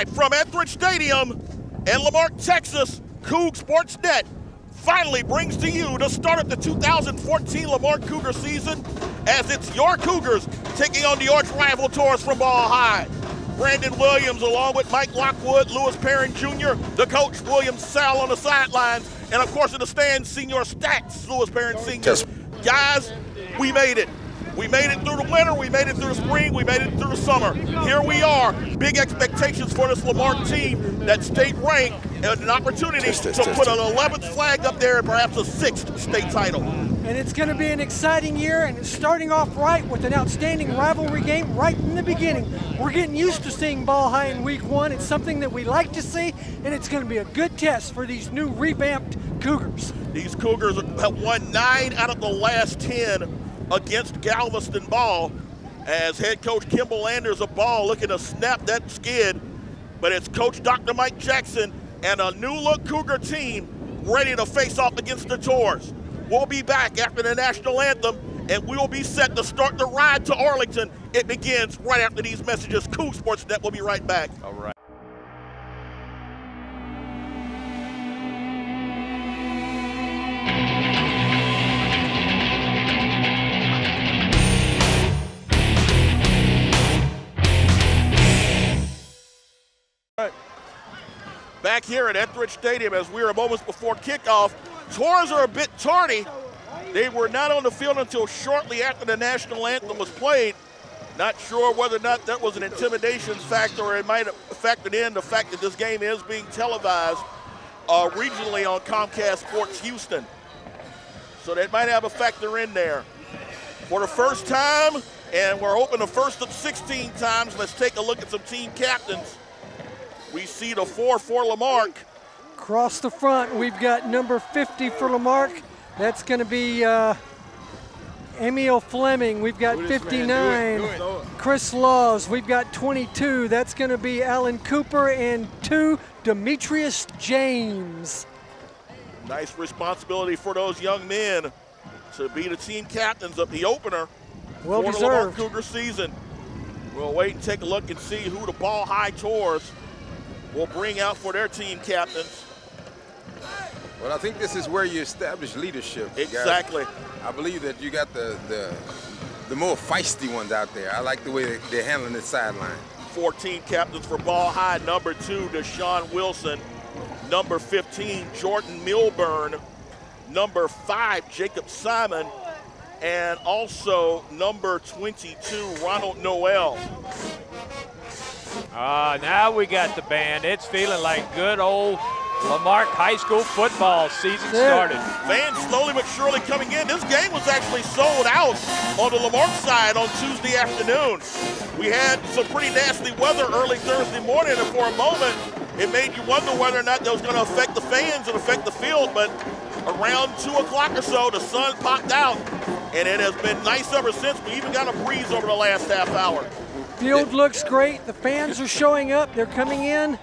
Live from Etheridge Stadium in Lamarque, Texas, Coug Sportsnet finally brings to you the start of the 2014 Lamarque Cougar season as it's your Cougars taking on the arch rival Taurus from Ball High. Brandon Williams along with Mike Lockwood, Lewis Perrin Jr., the coach William Sal on the sidelines, and of course in the stands, Senior Stacks, Lewis Perrin Sr. Guys, we made it. We made it through the winter, we made it through the spring, we made it through the summer. Here we are, big expectations for this Lamarque team that's state ranked and an opportunity to put an 11th flag up there and perhaps a 6th state title. And it's going to be an exciting year, and it's starting off right with an outstanding rivalry game right from the beginning. We're getting used to seeing Ball High in week one. It's something that we like to see, and it's going to be a good test for these new revamped Cougars. These Cougars have won 9 out of the last 10 against Galveston Ball, as head coach Kimball Anders of Ball looking to snap that skid. But it's Coach Dr. Mike Jackson and a new-look Cougar team ready to face off against the Taurus. We'll be back after the national anthem, and we'll be set to start the ride to Arlington. It begins right after these messages. Coug Sportsnet will be right back. All right. Back here at Etheridge Stadium as we are moments before kickoff. Taurus are a bit tardy. They were not on the field until shortly after the national anthem was played. Not sure whether or not that was an intimidation factor, or it might have factored in the fact that this game is being televised regionally on Comcast Sports Houston. So that might have a factor in there. For the first time, and we're hoping the first of 16 times, let's take a look at some team captains. We see the 4 for Lamarque. Across the front, we've got number 50 for Lamarque. That's going to be Emil Fleming. We've got 59, Chris Laws. We've got 22. That's going to be Alan Cooper, and 2, Demetrius James. Nice responsibility for those young men to be the team captains of the opener Well for deserved. the Lamarque Cougar season. We'll wait and take a look and see who the Ball High Taurus will bring out for their team captains. Well, I think this is where you establish leadership. Exactly. Guys. I believe that you got the more feisty ones out there. I like the way they're handling the sideline. 4 team captains for Ball High. Number 2, Deshaun Wilson. Number 15, Jordan Milburn. Number 5, Jacob Simon. And also number 22, Ronald Noel. Now we got the band. It's feeling like good old Lamarque High School football season started. Fans slowly but surely coming in. This game was actually sold out on the Lamarque side on Tuesday afternoon. We had some pretty nasty weather early Thursday morning, and for a moment, it made you wonder whether or not that was going to affect the fans and affect the field, but around 2 o'clock or so, the sun popped out, and it has been nice ever since. We even got a breeze over the last half hour. Field looks great. The fans are showing up. They're coming in.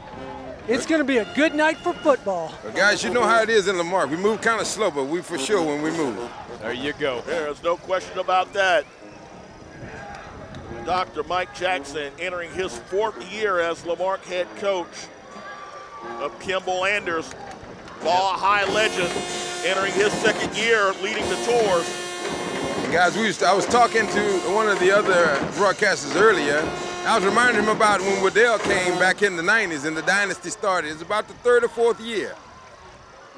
It's going to be a good night for football. Well, guys, you know how it is in Lamarque. We move kind of slow, but we for sure when we move. There you go. There's no question about that. Dr. Mike Jackson entering his 4th year as Lamarque head coach of Kimball Anders, Ball High legend, entering his 2nd year leading the Taurus. And guys, I was talking to one of the other broadcasters earlier. I was reminding him about when Waddell came back in the 90s and the dynasty started. It's about the 3rd or 4th year.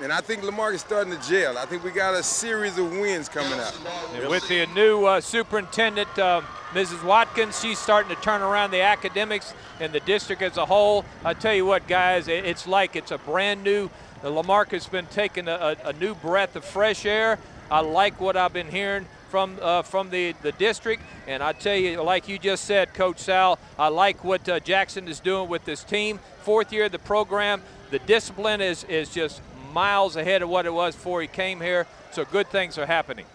And I think Lamarque is starting to gel. I think we got a series of wins coming up. And with the new superintendent, Mrs. Watkins, she's starting to turn around the academics and the district as a whole. I tell you what, guys, it's like it's a brand new, Lamarque has been taking a new breath of fresh air. I like what I've been hearing from the district, and I tell you, like you just said, Coach Sal, I like what Jackson is doing with this team. 4th year of the program, the discipline is just miles ahead of what it was before he came here, so good things are happening.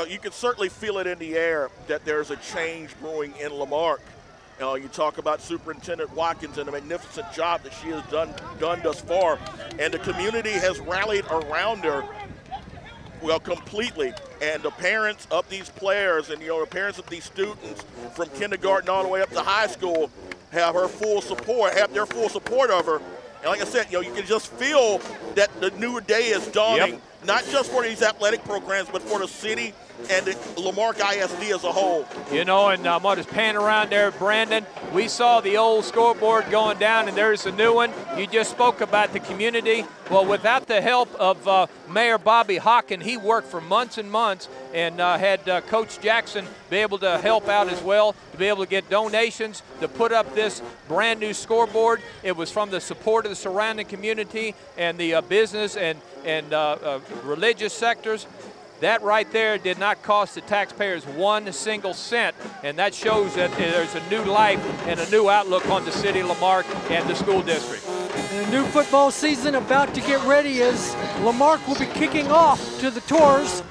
You can certainly feel it in the air that there's a change brewing in Lamarque. You talk about Superintendent Watkins and the magnificent job that she has done thus far, and the community has rallied around her. Well, completely. And the parents of these players and, the parents of these students from kindergarten all the way up to high school have her full support, have their full support of her. And like I said, you can just feel that the new day is dawning. Yep. Not just for these athletic programs, but for the city and the Lamarque ISD as a whole. And I'm going to pan around there, Brandon. We saw the old scoreboard going down, and there's a new one. You just spoke about the community. Well, without the help of Mayor Bobby Hawken, he worked for months and months and had Coach Jackson be able to help out as well, to be able to get donations to put up this brand new scoreboard. It was from the support of the surrounding community and the business and religious sectors. That right there did not cost the taxpayers 1 single cent, and that shows that there's a new life and a new outlook on the city of Lamarque and the school district. And a new football season about to get ready as Lamarque will be kicking off to the tours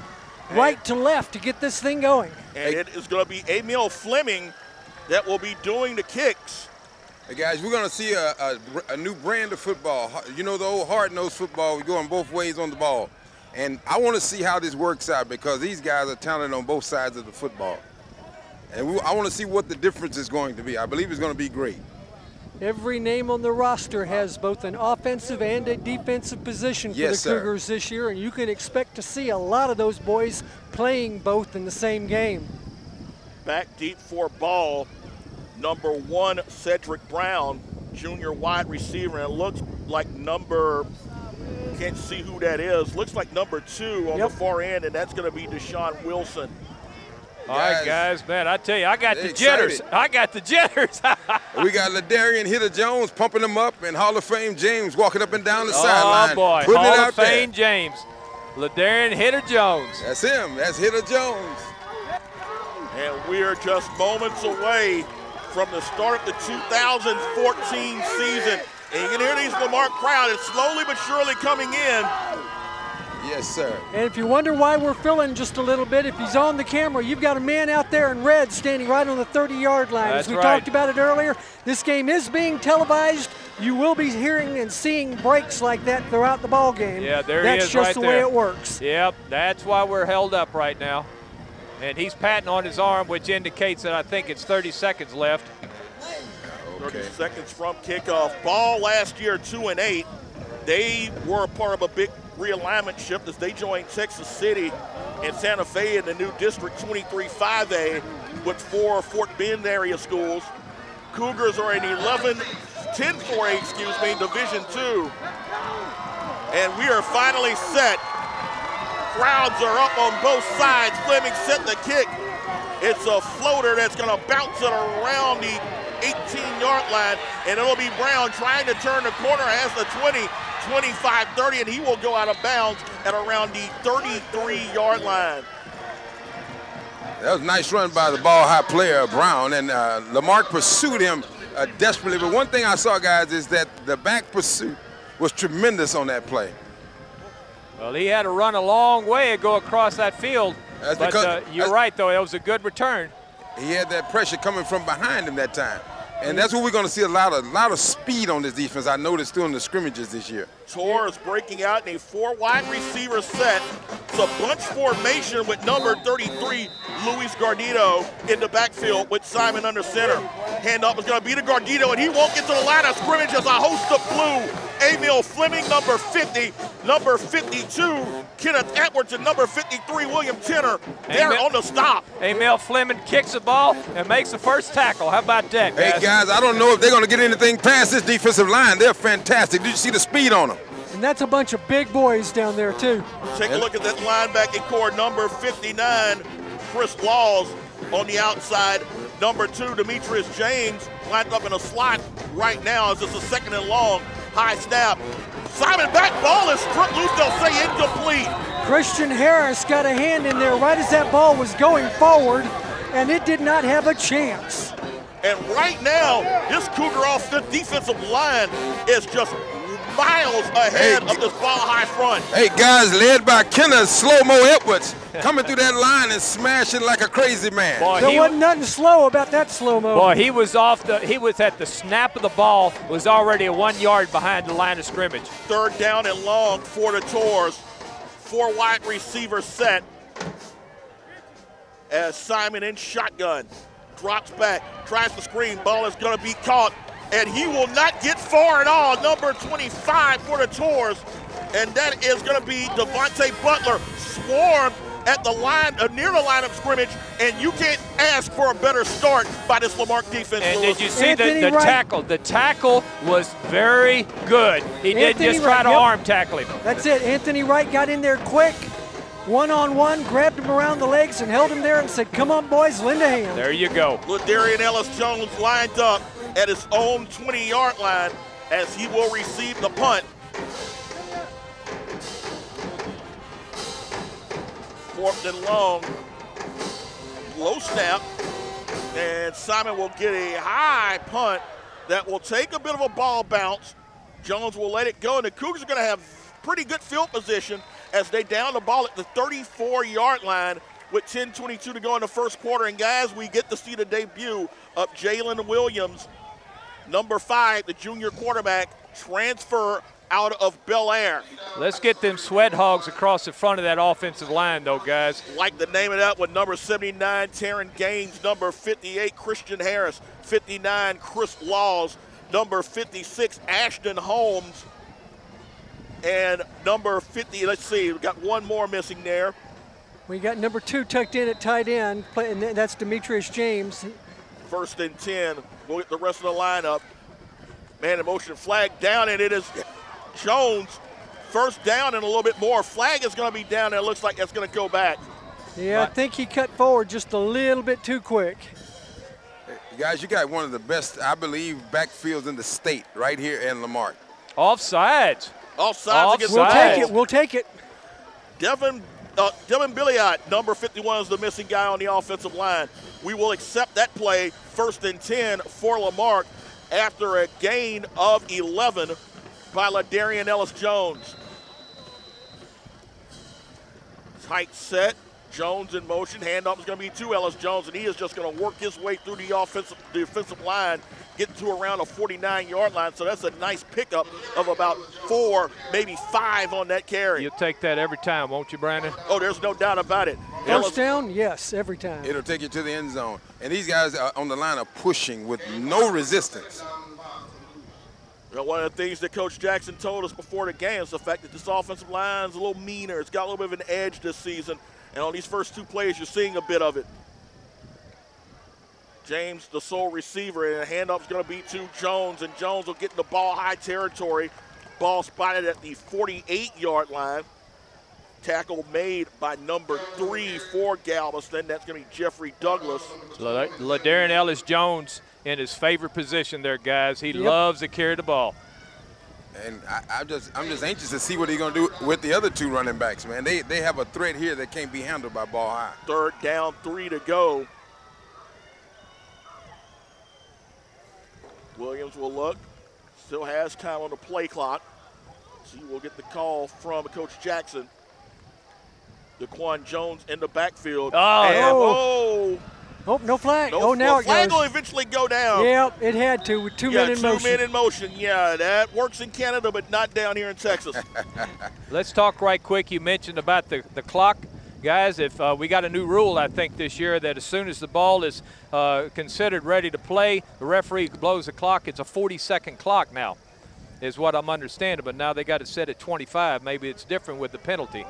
right to left to get this thing going. And it is going to be Emil Fleming that will be doing the kicks. Hey guys, we're going to see a new brand of football. You know, the old hard-nosed football, we going both ways on the ball. And I want to see how this works out because these guys are talented on both sides of the football. And I want to see what the difference is going to be. I believe it's going to be great. Every name on the roster has both an offensive and a defensive position for the Cougars this year, and you can expect to see a lot of those boys playing both in the same game. Back deep for ball, number 1, Cedric Brown, junior wide receiver, and it looks like can't see who that is. Looks like number 2 on the far end, and that's going to be Deshaun Wilson. All right, guys, man, I tell you, I got the jitters. I got the jitters. We got Ladarian Hitter-Jones pumping them up, and Hall of Fame James walking up and down the sideline. Oh, boy, Hall of Fame James. Ladarian Hitter-Jones. That's him. That's Hitter-Jones. And we're just moments away from the start of the 2014 season. And you can hear these Lamarque crowd. It's slowly but surely coming in. Yes, sir. And if you wonder why we're filling just a little bit, if he's on the camera, you've got a man out there in red standing right on the 30-yard line. That's As we talked about it earlier, this game is being televised. You will be hearing and seeing breaks like that throughout the ball game. Yeah, there he is. That's just the way it works. Yep, that's why we're held up right now. And he's patting on his arm, which indicates that I think it's 30 seconds left. 30 seconds from kickoff. Ball last year 2-8. They were a part of a big realignment shift as they joined Texas City and Santa Fe in the new District 23 5A with 4 Fort Bend area schools. Cougars are in 10-4A, Division II. And we are finally set. Crowds are up on both sides. Fleming set the kick. It's a floater that's going to bounce it around the 18-yard line, and it'll be Brown trying to turn the corner as the 20, 25, 30, and he will go out of bounds at around the 33-yard line. That was a nice run by the ball-high player, Brown, and Lamarque pursued him desperately. But one thing I saw, guys, is that the back pursuit was tremendous on that play. Well, he had to run a long way to go across that field. But you're right, though. It was a good return. He had that pressure coming from behind him that time. And that's what we're going to see, a lot of speed on this defense, I noticed during the scrimmages this year. Torres breaking out in a 4 wide receiver set. It's a bunch formation with number 33, Luis Gardito, in the backfield with Simon under center. Hand up is going to be to Gardito, and he won't get to the line of scrimmage as a host of blue. Emil Fleming, number 50, number 52, Kenneth Edwards, and number 53, William Tenner. They're on the stop. Emil Fleming kicks the ball and makes the first tackle. How about that, guys? Hey, guys, I don't know if they're going to get anything past this defensive line. They're fantastic. Did you see the speed on them? And that's a bunch of big boys down there, too. Take a look at that linebacking core. Number 59, Chris Laws on the outside. Number 2, Demetrius James, lined up in a slot right now as it's a 2nd and long. High snap. Simon back, ball is struck loose. They'll say incomplete. Christian Harris got a hand in there right as that ball was going forward, and it did not have a chance. And right now, this Cougar off the defensive line is just miles ahead of this ball high front. Hey, guys, led by Kenneth Slow-Mo Edwards, coming through that line and smashing like a crazy man. Boy, there wasn't nothing slow about that slow-mo. Boy, he was at the snap of the ball, was already 1 yard behind the line of scrimmage. 3rd down and long for the Tours. 4 wide receiver set as Simon in shotgun. drops back, tries to screen. Ball is going to be caught, and he will not get far at all. Number 25 for the Tours, and that is going to be Devontae Butler. Swarmed at the line, near the line of scrimmage, and you can't ask for a better start by this Lamarque defense. And did you see the tackle? The tackle was very good. He didn't just try to arm tackle him. That's it. Anthony Wright got in there quick, one-on-one, grabbed him around the legs and held him there and said, come on, boys, lend a hand. There you go. Ladarian Ellis-Jones lined up at his own 20-yard line as he will receive the punt. Fourth and long, low snap, and Simon will get a high punt that will take a bit of a ball bounce. Jones will let it go, and the Cougars are going to have pretty good field position as they down the ball at the 34-yard line with 10:22 to go in the first quarter. And guys, we get to see the debut of Jalen Williams, number 5, the junior quarterback, transfer out of Bel Air. Let's get them sweat hogs across the front of that offensive line, though, guys. Like the name of that with number 79, Taryn Gaines, number 58, Christian Harris, 59, Chris Laws, number 56, Ashton Holmes, and number 50, let's see, we've got one more missing there. We got number 2 tucked in at tight end, and that's Demetrius James. First and 10, we'll get the rest of the lineup. Man in motion, flag down, and it is Jones, first down and a little bit more. Flag is going to be down, and it looks like that's going to go back. Yeah, I think he cut forward just a little bit too quick. Guys, you got one of the best, I believe, backfields in the state right here in Lamarque. Offsides Offsides. against We'll take it. We'll take it. Devin Billiot, number 51, is the missing guy on the offensive line. We will accept that play, first and 10 for Lamarque after a gain of 11 by Ladarian Ellis-Jones. Tight set, Jones in motion. Handoff is going to be to Ellis-Jones, and he is just going to work his way through the defensive line, get to around a 49-yard line. So that's a nice pickup of about 4, maybe 5 on that carry. You'll take that every time, won't you, Brandon? Oh, there's no doubt about it. First down, yes, every time. It'll take you to the end zone. And these guys on the line are pushing with no resistance. You know, one of the things that Coach Jackson told us before the game is the fact that this offensive line is a little meaner. It's got a little bit of an edge this season. And on these first 2 plays, you're seeing a bit of it. James, the sole receiver, and a handoff is going to be to Jones, and Jones will get in the ball high territory. Ball spotted at the 48-yard line. Tackle made by number 3 for Galveston. That's going to be Jeffrey Douglas. Ladarian Ellis-Jones in his favorite position there, guys. He loves to carry the ball. And I'm just anxious to see what he's going to do with the other 2 running backs, man. They have a threat here that can't be handled by ball high. Third down, 3 to go. Williams will look. Still has time on the play clock. So you will get the call from Coach Jackson. Daquan Jones in the backfield. Oh, no flag. Now it goes. Flag will eventually go down. Yeah, it had to with 2 men in motion. 2 men in motion. Yeah, that works in Canada, but not down here in Texas. Let's talk right quick. You mentioned about the clock. Guys, if we got a new rule, I think, this year that as soon as the ball is considered ready to play, the referee blows the clock. It's a 40-second clock now, is what I'm understanding. But now they got it set at 25. Maybe it's different with the penalty.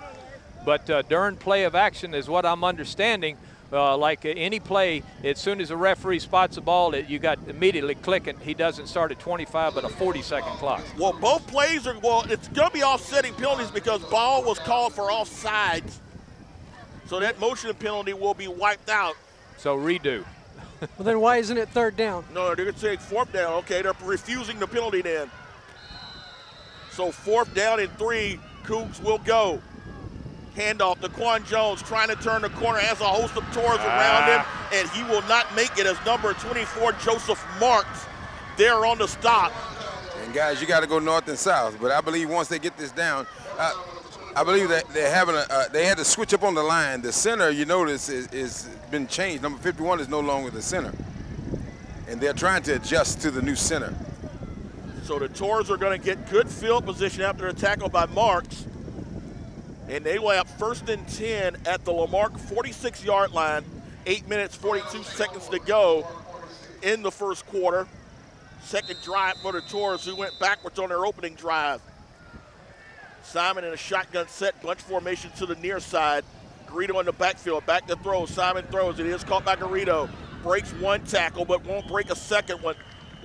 But during play of action is what I'm understanding. Like any play, as soon as a referee spots the ball, you got immediately clicking. He doesn't start at 25, but a 40-second clock. Well, both plays are, it's going to be offsetting penalties because ball was called for offsides. So that motion penalty will be wiped out. So redo. Well, then why isn't it 3rd down? No, they're going to take 4th down. Okay, they're refusing the penalty then. So 4th down and 3, Cougs will go. Handoff, Daquan Jones trying to turn the corner, has a host of Tours around him, and he will not make it as number 24, Joseph Marks, there on the stop. And guys, you got to go north and south, but I believe once they get this down, I believe that they're having they had to switch up on the line. The center, you notice, is been changed. Number 51 is no longer the center, and they're trying to adjust to the new center. So the Tours are going to get good field position after a tackle by Marks. And they will have 1st and 10 at the Lamarque 46-yard line 8 minutes, 42 seconds to go in the first quarter. Second drive for the Tours, who went backwards on their opening drive. Simon in a shotgun set, bunch formation to the near side. Garrido in the backfield, back to throw. Simon throws. It is caught by Garrido. Breaks one tackle, but won't break a second one.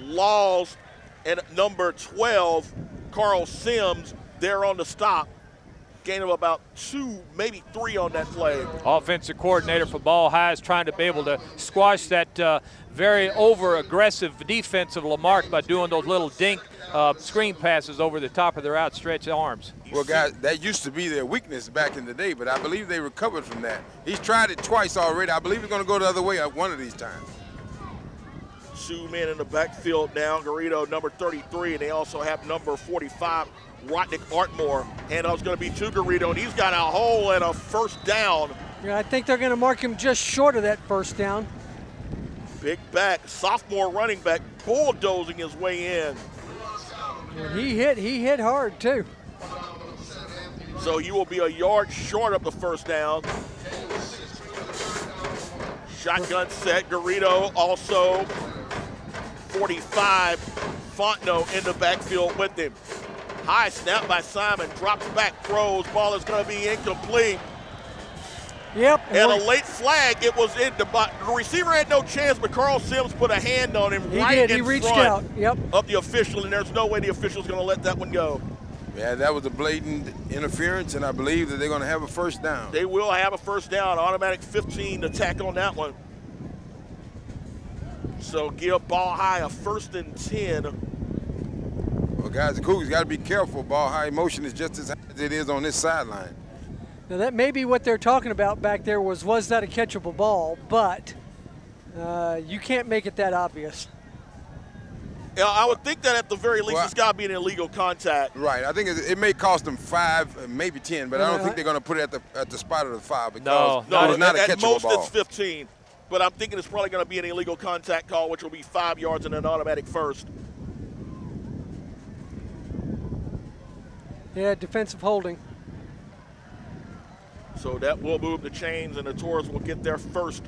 Laws and number 12, Carl Sims, there on the stop. Gain of about 2, maybe 3 on that play. Offensive coordinator for Ball High is trying to be able to squash that very over-aggressive defense of Lamarque by doing those little dink screen passes over the top of their outstretched arms. Well, guys, that used to be their weakness back in the day, but I believe they recovered from that. He's tried it twice already. I believe he's going to go the other way one of these times. 2 men in the backfield now. Garrido, number 33, and they also have number 45, Rodnick Artmore. Handoff's going to be to Garrido, and he's got a hole and a first down. Yeah, I think they're going to mark him just short of that first down. Big back, sophomore running back, bulldozing his way in. And he hit hard too. So you will be a yard short of the first down. Shotgun set, Garrido also 45, Fontenot in the backfield with him. High snap by Simon, drops back, throws, ball is gonna be incomplete. Yep. And a late flag, it was in the receiver had no chance, but Carl Sims put a hand on him He reached out. Yep. Of the official, and there's no way the official's gonna let that one go. Yeah, that was a blatant interference, and I believe that they're going to have a first down. They will have a first down, automatic 15 to tackle on that one. So give Ball High a 1st and 10. Well, guys, the Cougars got to be careful. Ball High motion is just as high as it is on this sideline. Now that may be what they're talking about back there was that a catchable ball, but you can't make it that obvious. Yeah, I would think that at the very least it's got to be an illegal contact. Right. I think it may cost them 5, maybe 10, but I don't think they're going to put it at the spot of the 5 because it's not a catchable ball. At most it's 15, but I'm thinking it's probably going to be an illegal contact call, which will be 5 yards and an automatic first. Yeah, defensive holding. So that will move the chains, and the Tours will get their first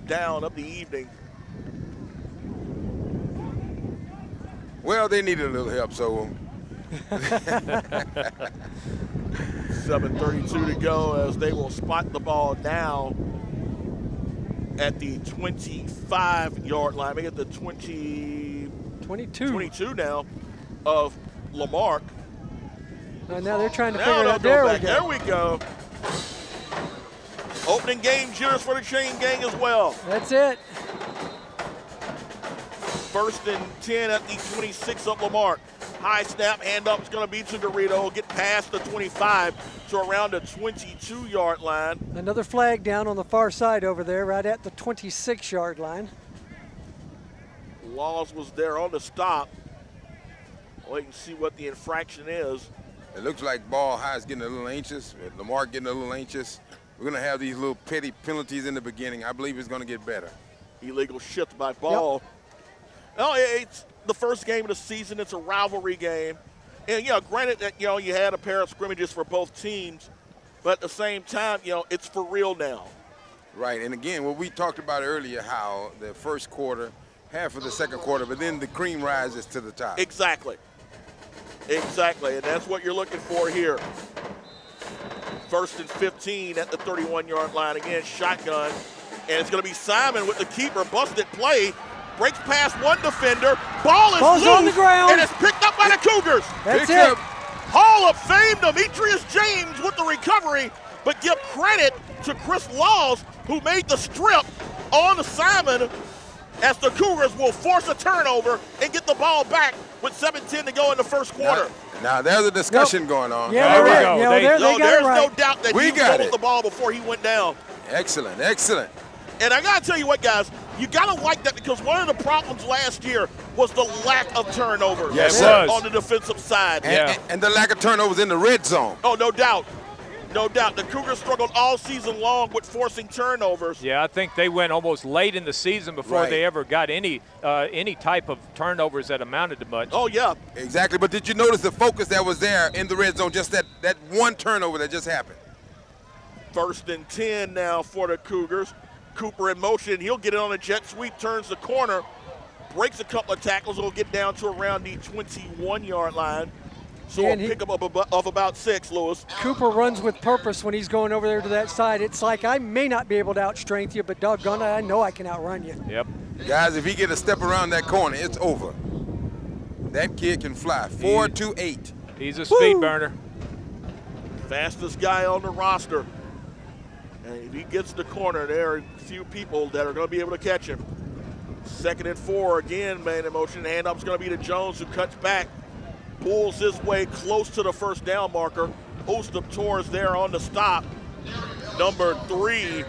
down of the evening. Well, they needed a little help, so. 7:32 to go as they will spot the ball now at the 25-yard line. They get the 22 now of Lamarque. Now they're trying to figure it out. There we go. Opening game jitters for the chain gang as well. That's it. 1st and 10 at the 26 of Lamarque. High snap, handoff is going to be to Garrido. Get past the 25 to around the 22-yard line. Another flag down on the far side over there, right at the 26-yard line. Laws was there on the stop. Well, you can see what the infraction is. It looks like Ball High is getting a little anxious. Lamarque getting a little anxious. We're going to have these little petty penalties in the beginning. I believe it's going to get better. Illegal shift by Ball. Yep. No, it's the first game of the season. It's a rivalry game. And, granted that, you had a pair of scrimmages for both teams, but at the same time, it's for real now. Right, and again, what we talked about earlier, how the first quarter, half of the second quarter, but then the cream rises to the top. Exactly, and that's what you're looking for here. 1st and 15 at the 31-yard line. Again, shotgun, and it's going to be Simon with the keeper, busted play. Breaks past one defender. Ball's loose on the ground. And it's picked up by the Cougars. That's it. Hall of Fame Demetrius James with the recovery, but give credit to Chris Laws, who made the strip on Simon, as the Cougars will force a turnover and get the ball back with 7:10 to go in the first quarter. Now there's a discussion going on. Yeah, there we go. There's no doubt that he fumbled the ball before he went down. Excellent. And I got to tell you what, guys, you got to like that, because one of the problems last year was the lack of turnovers on the defensive side. And the lack of turnovers in the red zone. Oh, no doubt. No doubt. The Cougars struggled all season long with forcing turnovers. Yeah, I think they went almost late in the season before they ever got any type of turnovers that amounted to much. Oh, yeah. Exactly. But did you notice the focus that was there in the red zone, just that one turnover that just happened? 1st and 10 now for the Cougars. Cooper in motion. He'll get it on a jet sweep, turns the corner, breaks a couple of tackles. Will get down to around the 21-yard line. So a pickup of about 6, Lewis. Cooper runs with purpose when he's going over there to that side. It's like, I may not be able to outstrength you, but doggone it, I know I can outrun you. Yep. Guys, if he get a step around that corner, it's over. That kid can fly. 4.28. He's a speed burner. Fastest guy on the roster. And if he gets the corner, there are a few people that are going to be able to catch him. 2nd and 4, again, man in motion. Hand-up's going to be to Jones, who cuts back. Pulls his way close to the first down marker. Ostap Torres there on the stop. Number 3,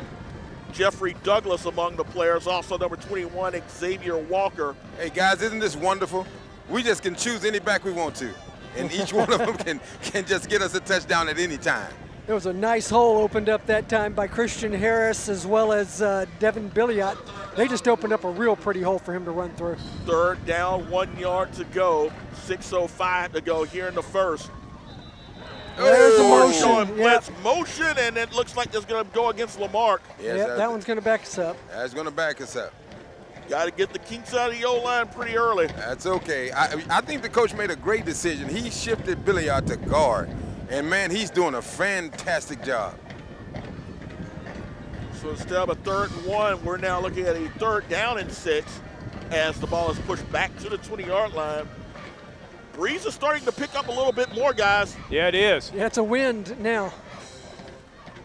Jeffrey Douglas among the players. Also number 21, Xavier Walker. Hey, guys, isn't this wonderful? We just can choose any back we want to. And each one of them can just get us a touchdown at any time. There was a nice hole opened up that time by Christian Harris as well as Devin Billiot. They just opened up a real pretty hole for him to run through. 3rd down, 1 yard to go. 6:05 to go here in the first. There's the Showing motion. blitz motion, and it looks like it's going to go against Lamarque. Yes, That one's going to back us up. That's going to back us up. Got to get the kinks out of the O-line pretty early. That's okay. I think the coach made a great decision. He shifted Billiot to guard. And, man, he's doing a fantastic job. So instead of a 3rd and 1, we're now looking at a 3rd down and 6 as the ball is pushed back to the 20-yard line. Breeze is starting to pick up a little bit more, guys. Yeah, it is. Yeah, it's a wind now.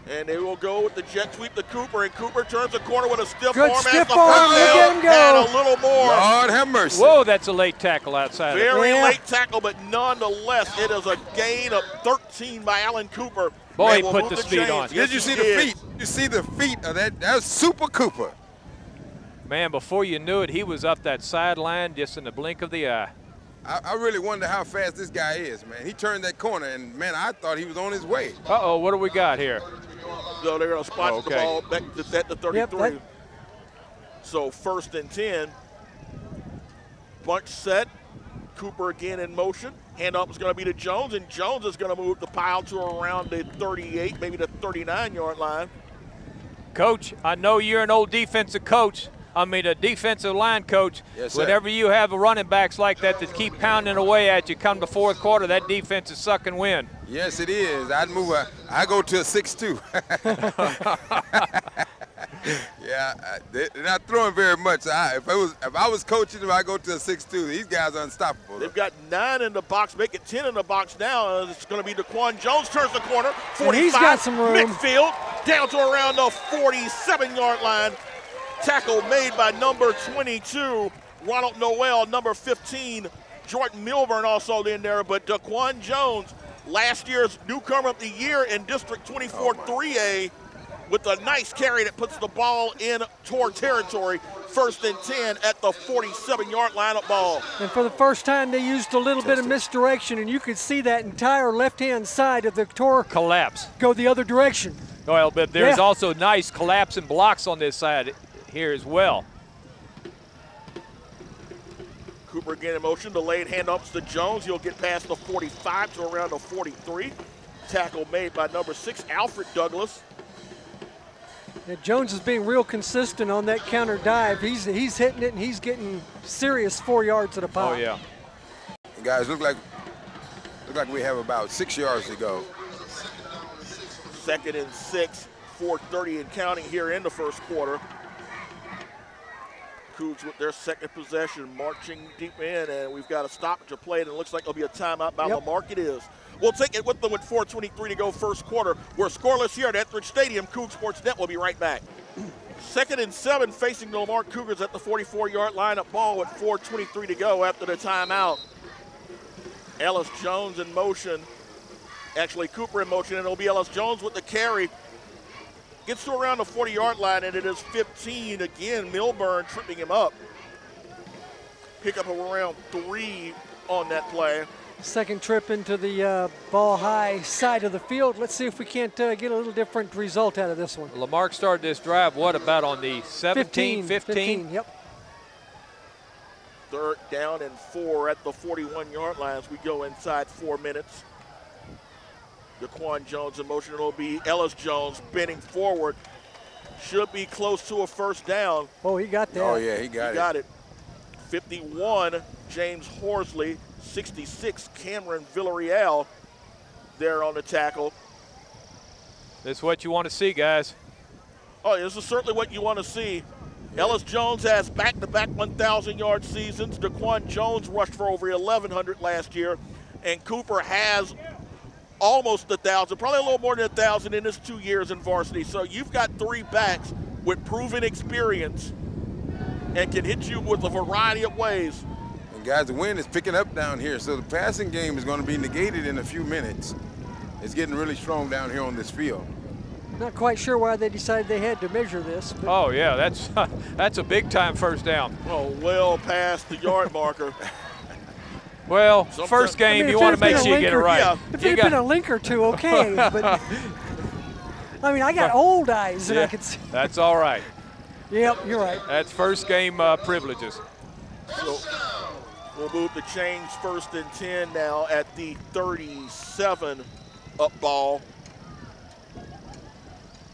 And they will go with the jet sweep to Cooper, and Cooper turns the corner with a stiff Good arm. stiff as the arm, first let down, him go. and a little more. Lord have mercy. Whoa, that's a late tackle outside. Very Yeah. late tackle, but nonetheless, it is a gain of 13 by Alan Cooper. Boy, And he will put move the speed on. chains. Did Yes, you see he the did. feet? You see the feet of that? That was Super Cooper. Man, before you knew it, he was up that sideline just in the blink of the eye. I really wonder how fast this guy is, man. He turned that corner, and, man, I thought he was on his way. Uh-oh, what do we got here? So they're going to spot the ball back at the 33. Yep, So 1st and 10. Bunch set. Cooper again in motion. Hand up is going to be to Jones, and Jones is going to move the pile to around the 38, maybe the 39-yard line. Coach, I know you're an old defensive coach. I mean, a defensive line coach. Yes, sir. Whenever you have running backs like that that keep pounding away at you come the 4th quarter, that defense is sucking wind. Yes, it is. I go to a 6'2". Yeah, they're not throwing very much. If I was coaching them, I go to a 6'2". These guys are unstoppable. They've got 9 in the box, make it 10 in the box now. It's going to be DaQuan Jones, turns the corner, 45. He's got some room. Midfield, down to around the 47-yard line. Tackle made by number 22, Ronald Noel, number 15, Jordan Milburn also in there, but DaQuan Jones, last year's newcomer of the year in District 24 3A, with a nice carry that puts the ball in toward territory. 1st and 10 at the 47-yard line of ball. And for the first time, they used a little bit of misdirection, and you could see that entire left-hand side of the tour Collapse. go the other direction. Well, but there's Yeah. also nice collapsing blocks on this side here as well. Cooper again in motion, delayed handoffs to Jones. He'll get past the 45 to around the 43. Tackle made by number 6, Alfred Douglas. Yeah, Jones is being real consistent on that counter dive. He's hitting it, and he's getting serious 4 yards at a pop. Oh, yeah. Guys, look like we have about 6 yards to go. 2nd and 6, 4:30 and counting here in the first quarter. Cougs with their 2nd possession, marching deep in, and we've got a stoppage of play, and it looks like it'll be a timeout by Lamarque. It is. We'll take it with them with 4:23 to go first quarter. We're scoreless here at Etheridge Stadium. Coug Sports Net will be right back. 2nd and 7 facing the Lamarque Cougars at the 44-yard line of ball with 4:23 to go after the timeout. Ellis Jones in motion. Actually, Cooper in motion, and it'll be Ellis Jones with the carry. Gets to around the 40-yard line, and it is 15. Again, Milburn tripping him up. Pick up around 3 on that play. Second trip into the ball high side of the field. Let's see if we can't get a little different result out of this one. Lamarque started this drive, what, about on the 17, 15? Yep. 3rd down and 4 at the 41-yard line as we go inside 4 minutes. DaQuan Jones in motion. It'll be Ellis Jones bending forward. should be close to a first down. Oh, he got that. Oh, yeah, he got it. 51, James Horsley. 66, Cameron Villarreal there on the tackle. This is what you want to see, guys. Oh, this is certainly what you want to see. Ellis Jones has back-to-back 1,000-yard seasons. Daquan Jones rushed for over 1,100 last year. And Cooper has almost 1,000, probably a little more than 1,000 in his 2 years in varsity. So you've got 3 backs with proven experience and can hit you with a variety of ways. And guys, the wind is picking up down here, so the passing game is going to be negated in a few minutes. It's getting really strong down here on this field. Not quite sure why they decided they had to measure this. But Oh, yeah, that's a big-time first down. Oh, well past the yard marker. Well, first game, you want to make sure you get it right. Yeah. if it had been a link or two, okay. But I mean, I got old eyes, and I could see. That's all right. Yep, you're right. That's first game privileges. So we'll move the chains 1st and 10 now at the 37 up ball.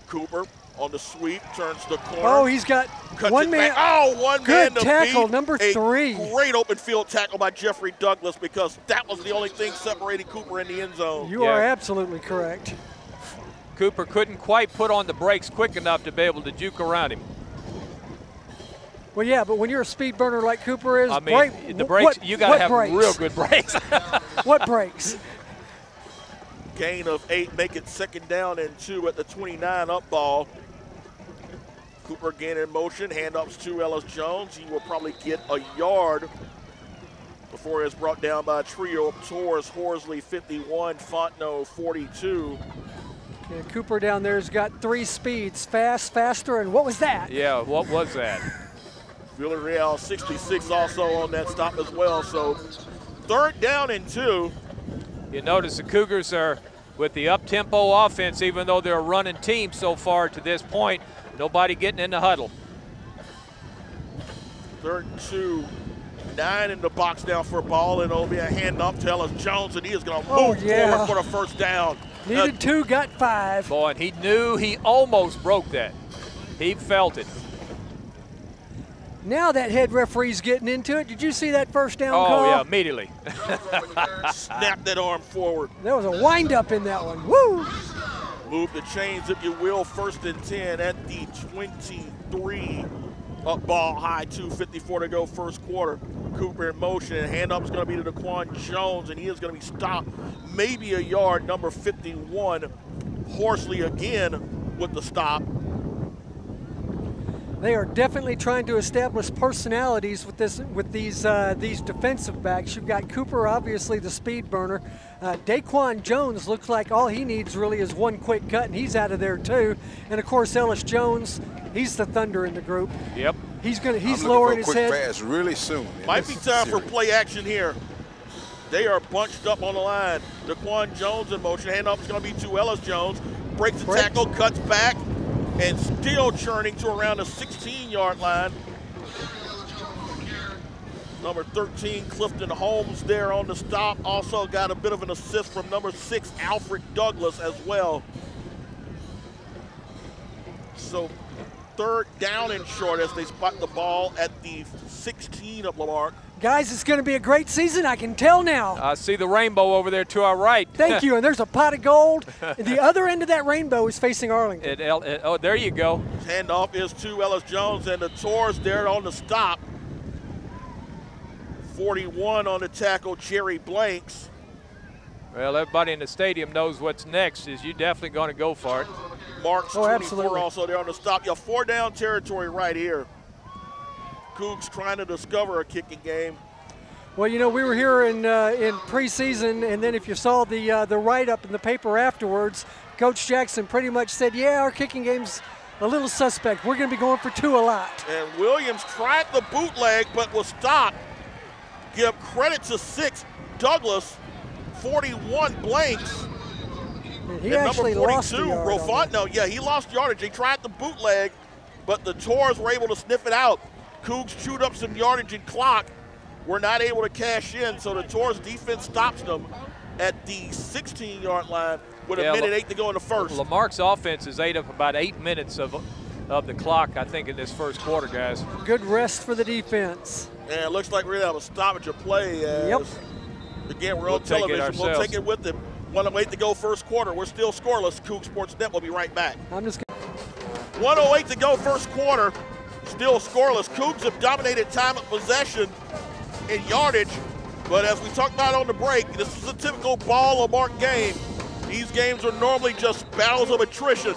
Cooper on the sweep, turns the corner. Oh, he's got one man. One good man to tackle, beat. number 3. Great open field tackle by Jeffrey Douglas, because that was the only thing separating Cooper in the end zone. You are absolutely correct. Cooper couldn't quite put on the brakes quick enough to be able to juke around him. Well, yeah, but when you're a speed burner like Cooper is, I mean, the brakes, you got to have real good brakes. What brakes? Gain of 8, make it 2nd down and 2 at the 29 up ball. Cooper again in motion, handoffs to Ellis Jones. He will probably get a yard before it's brought down by a trio of Torres, Horsley 51, Fontenot 42. Yeah, Cooper down there's got 3 speeds, fast, faster, and what was that? Yeah, what was that? Villarreal 66 also on that stop as well. So 3rd down and 2. You notice the Cougars are with the up-tempo offense, even though they're a running team so far to this point, nobody getting in the huddle. 3rd and 2, 9 in the box now for a ball, and it'll be a handoff to Ellis Jones, and he is going to move forward for the first down. Needed 2, got 5. Boy, and he knew he almost broke that. He felt it. Now that head referee's getting into it. Did you see that first down call? Oh, yeah, immediately. Snap that arm forward. There was a wind-up in that one. Woo! Move the chains, if you will, 1st and 10 at the 23. Up ball high, 2:54 to go first quarter. Cooper in motion, and handoff is going to be to Daquan Jones, and he is going to be stopped maybe a yard, number 51. Horsley again with the stop. They are definitely trying to establish personalities with these defensive backs. You've got Cooper, obviously the speed burner. Daquan Jones looks like all he needs really is one quick cut, and he's out of there too. And of course, Ellis Jones, he's the thunder in the group. Yep. He's I'm lowering his looking for a head. quick pass really soon. Might be time for play action here. They are bunched up on the line. Daquan Jones in motion. Handoff is going to be to Ellis Jones. Breaks the tackle, cuts back, and still churning to around the 16-yard line. Number 13, Clifton Holmes there on the stop. Also got a bit of an assist from number 6, Alfred Douglas as well. So 3rd down and short as they spot the ball at the 16 of Lamarque. Guys, it's going to be a great season, I can tell now. I see the rainbow over there to our right. Thank you, and there's a pot of gold. And the other end of that rainbow is facing Arlington. Oh, there you go. Handoff is to Ellis Jones, and the Torres there on the stop. 41 on the tackle, Jerry Blanks. Well, everybody in the stadium knows what's next. Is you definitely going to go for it. Marks 24 absolutely. also there on the stop. Yeah, 4 down territory right here. Cougs trying to discover a kicking game. Well, you know, we were here in preseason, and then if you saw the write-up in the paper afterwards, Coach Jackson pretty much said, yeah, our kicking game's a little suspect. We're going to be going for 2 a lot. And Williams tried the bootleg but was stopped. Give credit to 6, Douglas, 41, Blanks. And he and actually number 42, lost the yard on that. Rofonno. Yeah, he lost yardage. He tried the bootleg, but the Torres were able to sniff it out. Cougs chewed up some yardage and clock. We're not able to cash in, so the Torres defense stops them at the 16-yard line with a minute 8 to go in the first. Lamarque's offense has ate up about 8 minutes of of the clock, I think, in this first quarter, guys. Good rest for the defense. And it looks like we're going to have a stoppage of play. Yep. Again, we're on television. We'll take it with them. 1:08 to go first quarter. We're still scoreless. Coug Sports Net will be right back. 1:08 to go first quarter. Still scoreless. Cougs have dominated time of possession in yardage. But as we talked about on the break, this is a typical ball or mark game. These games are normally just battles of attrition.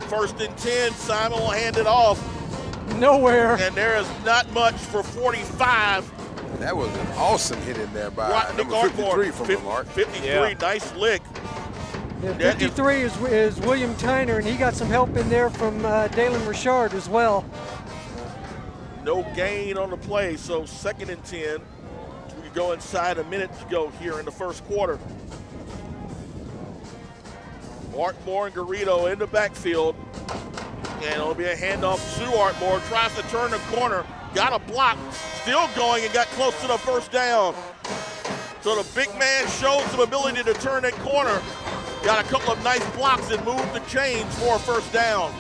First and 10, Simon will hand it off. Nowhere. And there is not much for 45. That was an awesome hit in there by number 53 from Lamarck. 53, nice lick. Yeah, 53 is William Tyner, and he got some help in there from Dalen Richard as well. No gain on the play, so 2nd and 10. We could go inside a minute to go here in the first quarter. Artmore and Garrido in the backfield. And it'll be a handoff to Artmore. Tries to turn the corner. Got a block. Still going and got close to the first down. So the big man showed some ability to turn that corner. Got a couple of nice blocks and moved the chains for a first down.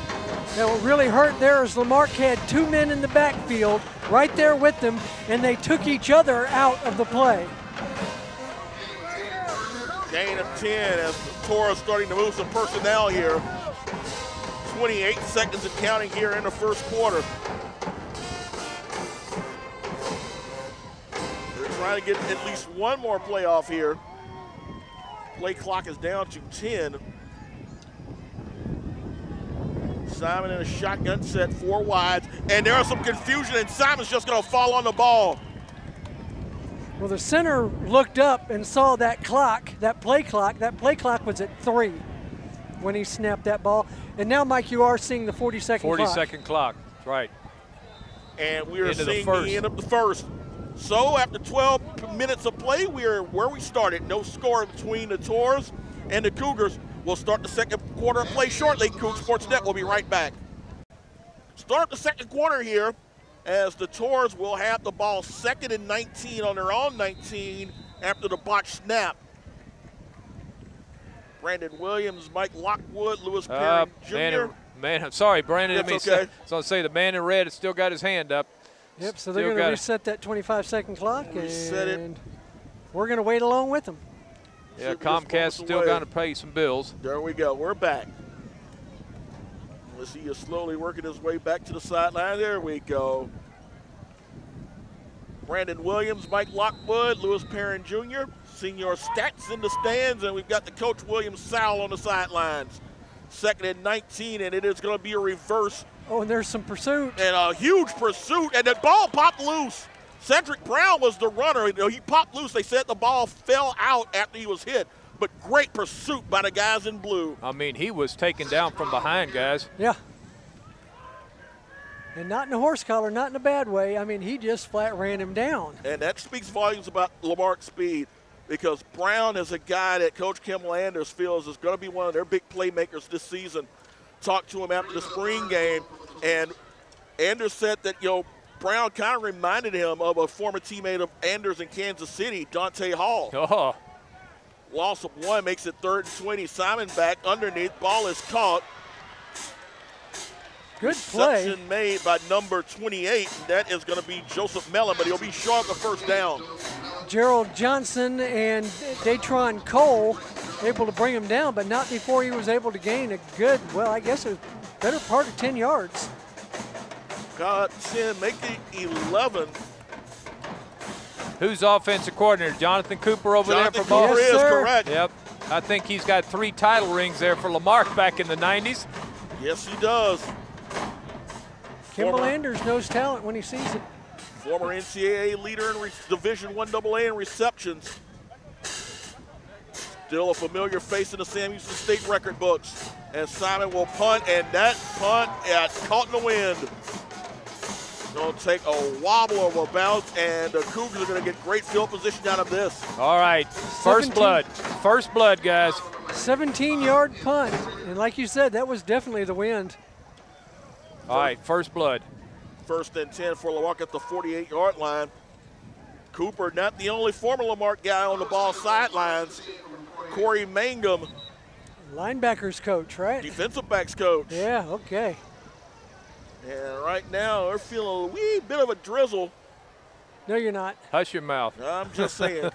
Now what really hurt there is Lamarck had 2 men in the backfield right there with them, and they took each other out of the play. Gain of 10 as the Toros starting to move some personnel here. 28 seconds and counting here in the first quarter. They're trying to get at least one more play off here. Play clock is down to 10. Simon in a shotgun set, 4 wides, and there is some confusion, and Simon's just going to fall on the ball. Well, the center looked up and saw that clock, that play clock. That play clock was at 3 when he snapped that ball. And now, Mike, you are seeing the 40-second clock. 40-second clock, that's right. And we are seeing the end of the first. So after 12 minutes of play, we are where we started. No score between the Tours and the Cougars. We'll start the second quarter of play shortly. Coug Sports Net will be right back. Start the second quarter here as the Tours will have the ball 2nd and 19 on their own 19 after the botched snap. Brandon Williams, Mike Lockwood, Lewis Perry Jr. Man, I'm sorry, Brandon. That's okay. So I say the man in red has still got his hand up. Yep, so they're going to reset that 25-second clock, and we're going to wait along with them. Yeah, Comcast still got to pay some bills. There we go. We're back. Let's see you slowly working his way back to the sideline. There we go. Brandon Williams, Mike Lockwood, Lewis Perrin Jr., senior stats in the stands, and we've got the Coach William Sowell on the sidelines. 2nd and 19, and it is going to be a reverse. Oh, and there's some pursuit. And a huge pursuit, and the ball popped loose. Cedric Brown was the runner. He popped loose. They said the ball fell out after he was hit, but great pursuit by the guys in blue. I mean, he was taken down from behind, guys. Yeah. And not in a horse collar, not in a bad way. I mean, he just flat ran him down. And that speaks volumes about Lamarck's speed, because Brown is a guy that Coach Kimmel Anders feels is going to be one of their big playmakers this season. Talked to him after the spring game, and Anders said that, Brown kind of reminded him of a former teammate of Anders in Kansas City, Dante Hall. Oh. Loss of 1 makes it 3rd and 20. Simon back underneath. Ball is caught. Good play. Reception made by number 28. That is going to be Joseph Mellon, but he'll be short of the first down. Gerald Johnson and Datron Cole able to bring him down, but not before he was able to gain a good, well, I guess a better part of 10 yards. Got 10, make it 11. Who's offensive coordinator? Jonathan Cooper over there for Cooper both? Is correct. Yep. I think he's got 3 title rings there for Lamarck back in the 90s. Yes, he does. Kimmel Anders knows talent when he sees it. Former NCAA leader in Division I AA in receptions. Still a familiar face in the Sam Houston State record books. And Simon will punt, and that punt caught in the wind. Going to take a wobble of a bounce, and the Cougars are going to get great field position out of this. All right, first blood. First blood, guys. 17-yard punt, and like you said, that was definitely the wind. All right, first blood. 1st and 10 for Lamarck at the 48-yard line. Cooper, not the only former Lamarck guy on the ball sidelines. Corey Mangum Linebackers coach, right? Defensive backs coach. Yeah, okay. And right now, they're feeling a wee bit of a drizzle. No, you're not. Hush your mouth. I'm just saying.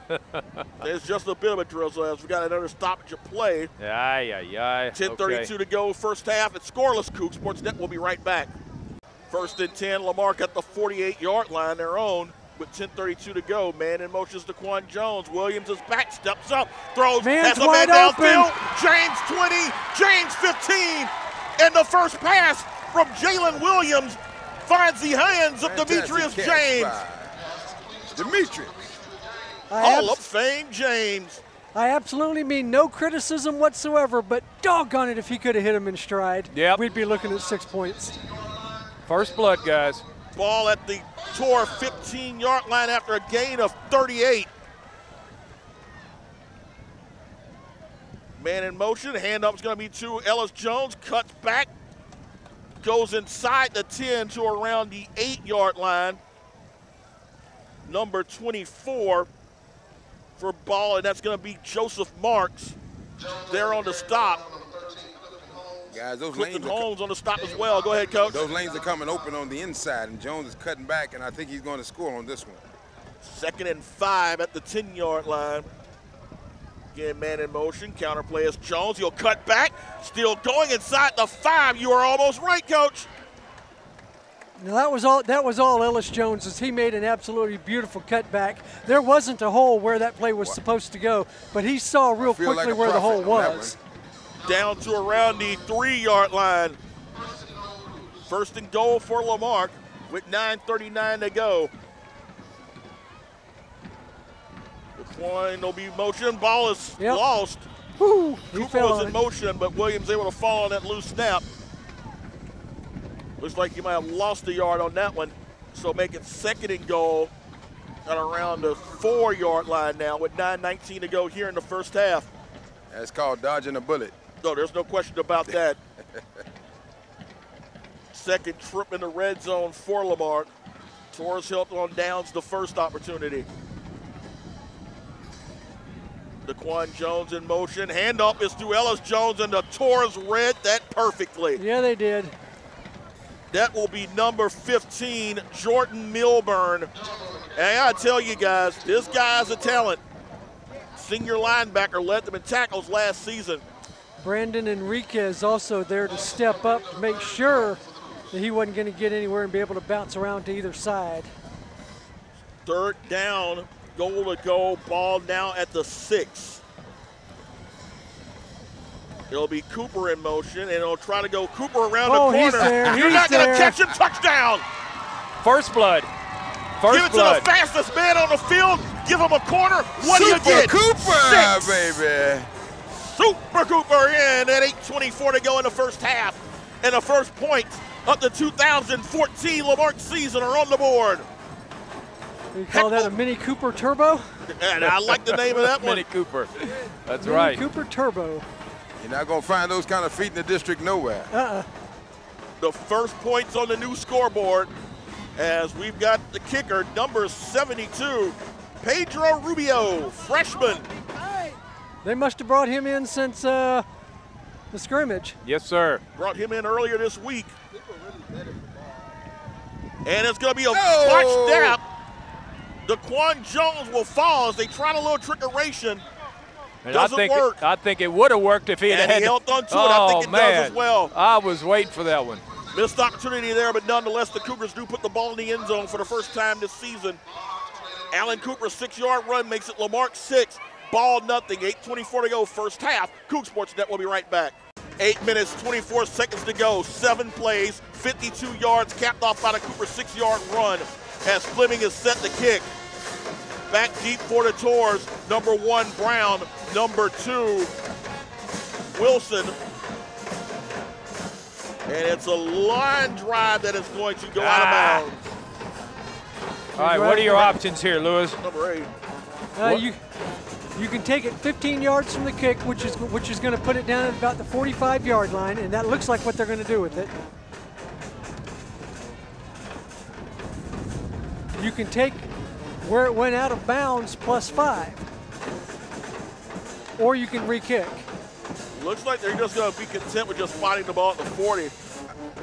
There's just a bit of a drizzle as we got another stoppage of play. Yeah. 10:32 to go, first half. It's scoreless. Coug Sports Net will be right back. First and 10, Lamarque at the 48-yard line, their own, with 10:32 to go. Man in motion is Daquan Jones. Williams is back, steps up, throws, Man's has a man wide open. downfield. James 20, James 15. And the first pass from Jalen Williams finds the hands of Fantastic Demetrius catch James. by Demetrius. Hall of Fame James. I absolutely mean no criticism whatsoever, but doggone it if he could have hit him in stride. Yep. We'd be looking at 6 points. First blood, guys. Ball at the Tor 15-yard line after a gain of 38. Man in motion, hand up is going to be to Ellis Jones, cuts back, goes inside the 10 to around the 8-yard line. Number 24 for ball, and that's going to be Joseph Marks there on the stop. Guys, those Clifton lanes are Holmes on the stop as well. Go ahead, Coach. those lanes are coming open on the inside, and Jones is cutting back, and I think he's going to score on this one. 2nd and 5 at the 10-yard line. Again, man in motion. Counter play is Jones. He'll cut back. Still going inside the 5. You are almost right, Coach. Now that was all Ellis Jones, as he made an absolutely beautiful cutback. There wasn't a hole where that play was supposed to go, but he saw real feel quickly like a where the hole prophet on that was. Down to around the 3-yard line. First and goal for Lamarque with 9:39 to go. Daquan will be motion. Ball is lost. Whew, he Cooper fell was on in it. motion, but Williams able to fall on that loose snap. Looks like you might have lost a yard on that one. So make it 2nd and goal at around the 4-yard line now with 9:19 to go here in the first half. That's called dodging a bullet. No, there's no question about that. Second trip in the red zone for Lamarque. Torres helped on downs the first opportunity. Daquan Jones in motion. Handoff is to Ellis Jones, and the Torres read that perfectly. Yeah, they did. That will be number 15, Jordan Milburn. And I gotta tell you guys, this guy's a talent. Senior linebacker, led them in tackles last season. Brandon Enriquez also there to step up to make sure that he wasn't going to get anywhere and be able to bounce around to either side. 3rd down, goal to go, ball now at the 6. It'll be Cooper in motion, and it'll try to go Cooper around the corner. He's there. You're not going to catch him. Touchdown. First blood. First Give it blood. to the fastest man on the field. Give him a corner. What do you get? Cooper, 6. baby. Super Cooper in at 8:24 to go in the first half. And the first points of the 2014 Lamarque season are on the board. You call that a Mini Cooper Turbo? And I like the name of that one. Mini Cooper. That's Mini right. Cooper Turbo. You're not going to find those kind of feet in the district nowhere. The first points on the new scoreboard as we've got the kicker, number 72, Pedro Rubio, freshman. They must have brought him in since the scrimmage. Yes, sir. Brought him in earlier this week. And it's going to be a botched snap. Daquan Jones will fall as they tried a little trickeration. And Doesn't work. I think it would have worked if he And had he held on to it. I think it does as well. I was waiting for that one. Missed opportunity there, but nonetheless, the Cougars do put the ball in the end zone for the first time this season. Allen Cooper's 6-yard run makes it Lamarque 6. Ball nothing. 8:24 to go, first half. Coug Sports Net will be right back. 8 minutes, 24 seconds to go. 7 plays, 52 yards, capped off by the Cooper 6-yard run as Fleming is set to kick. Back deep for the Tours. Number 1, Brown. Number 2, Wilson. And it's a line drive that is going to go out of bounds. All right, what are your options here, Lewis? Number 8. You can take it 15 yards from the kick, which is going to put it down at about the 45-yard line, and that looks like what they're going to do with it. You can take where it went out of bounds plus 5, or you can re-kick. Looks like they're just going to be content with just fighting the ball at the 40.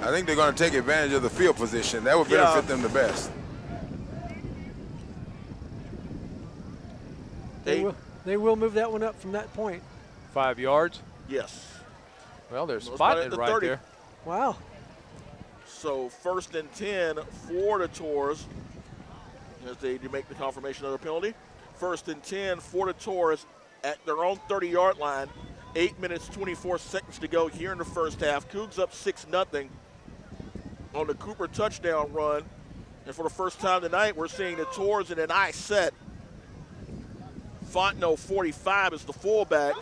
I think they're going to take advantage of the field position. That would benefit them the best. They will move that one up from that point. 5 yards? Yes. Well, they're spotting it right 30. there. Wow. So 1st and 10 for the Tours as they make the confirmation of the penalty. 1st and 10 for the Tours at their own 30-yard line. 8 minutes, 24 seconds to go here in the first half. Cougs up 6-0 on the Cooper touchdown run. And for the first time tonight, we're seeing the Tours in an I set. Fontenot, 45, is the fullback.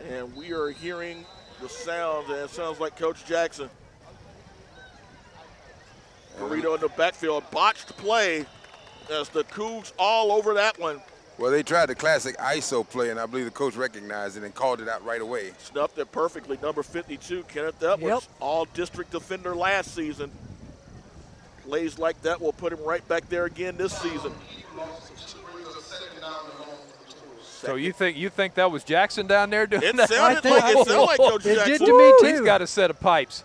And we are hearing the sounds, and it sounds like Coach Jackson. Burrito in the backfield, botched play as the Cougs all over that one. Well, they tried the classic ISO play, and I believe the coach recognized it and called it out right away. Snuffed it perfectly. Number 52, Kenneth Edwards, all-district defender last season. Plays like that will put him right back there again this season. So you think that was Jackson down there doing It that? sounded like Coach Jackson. It did to me too. He's got a set of pipes.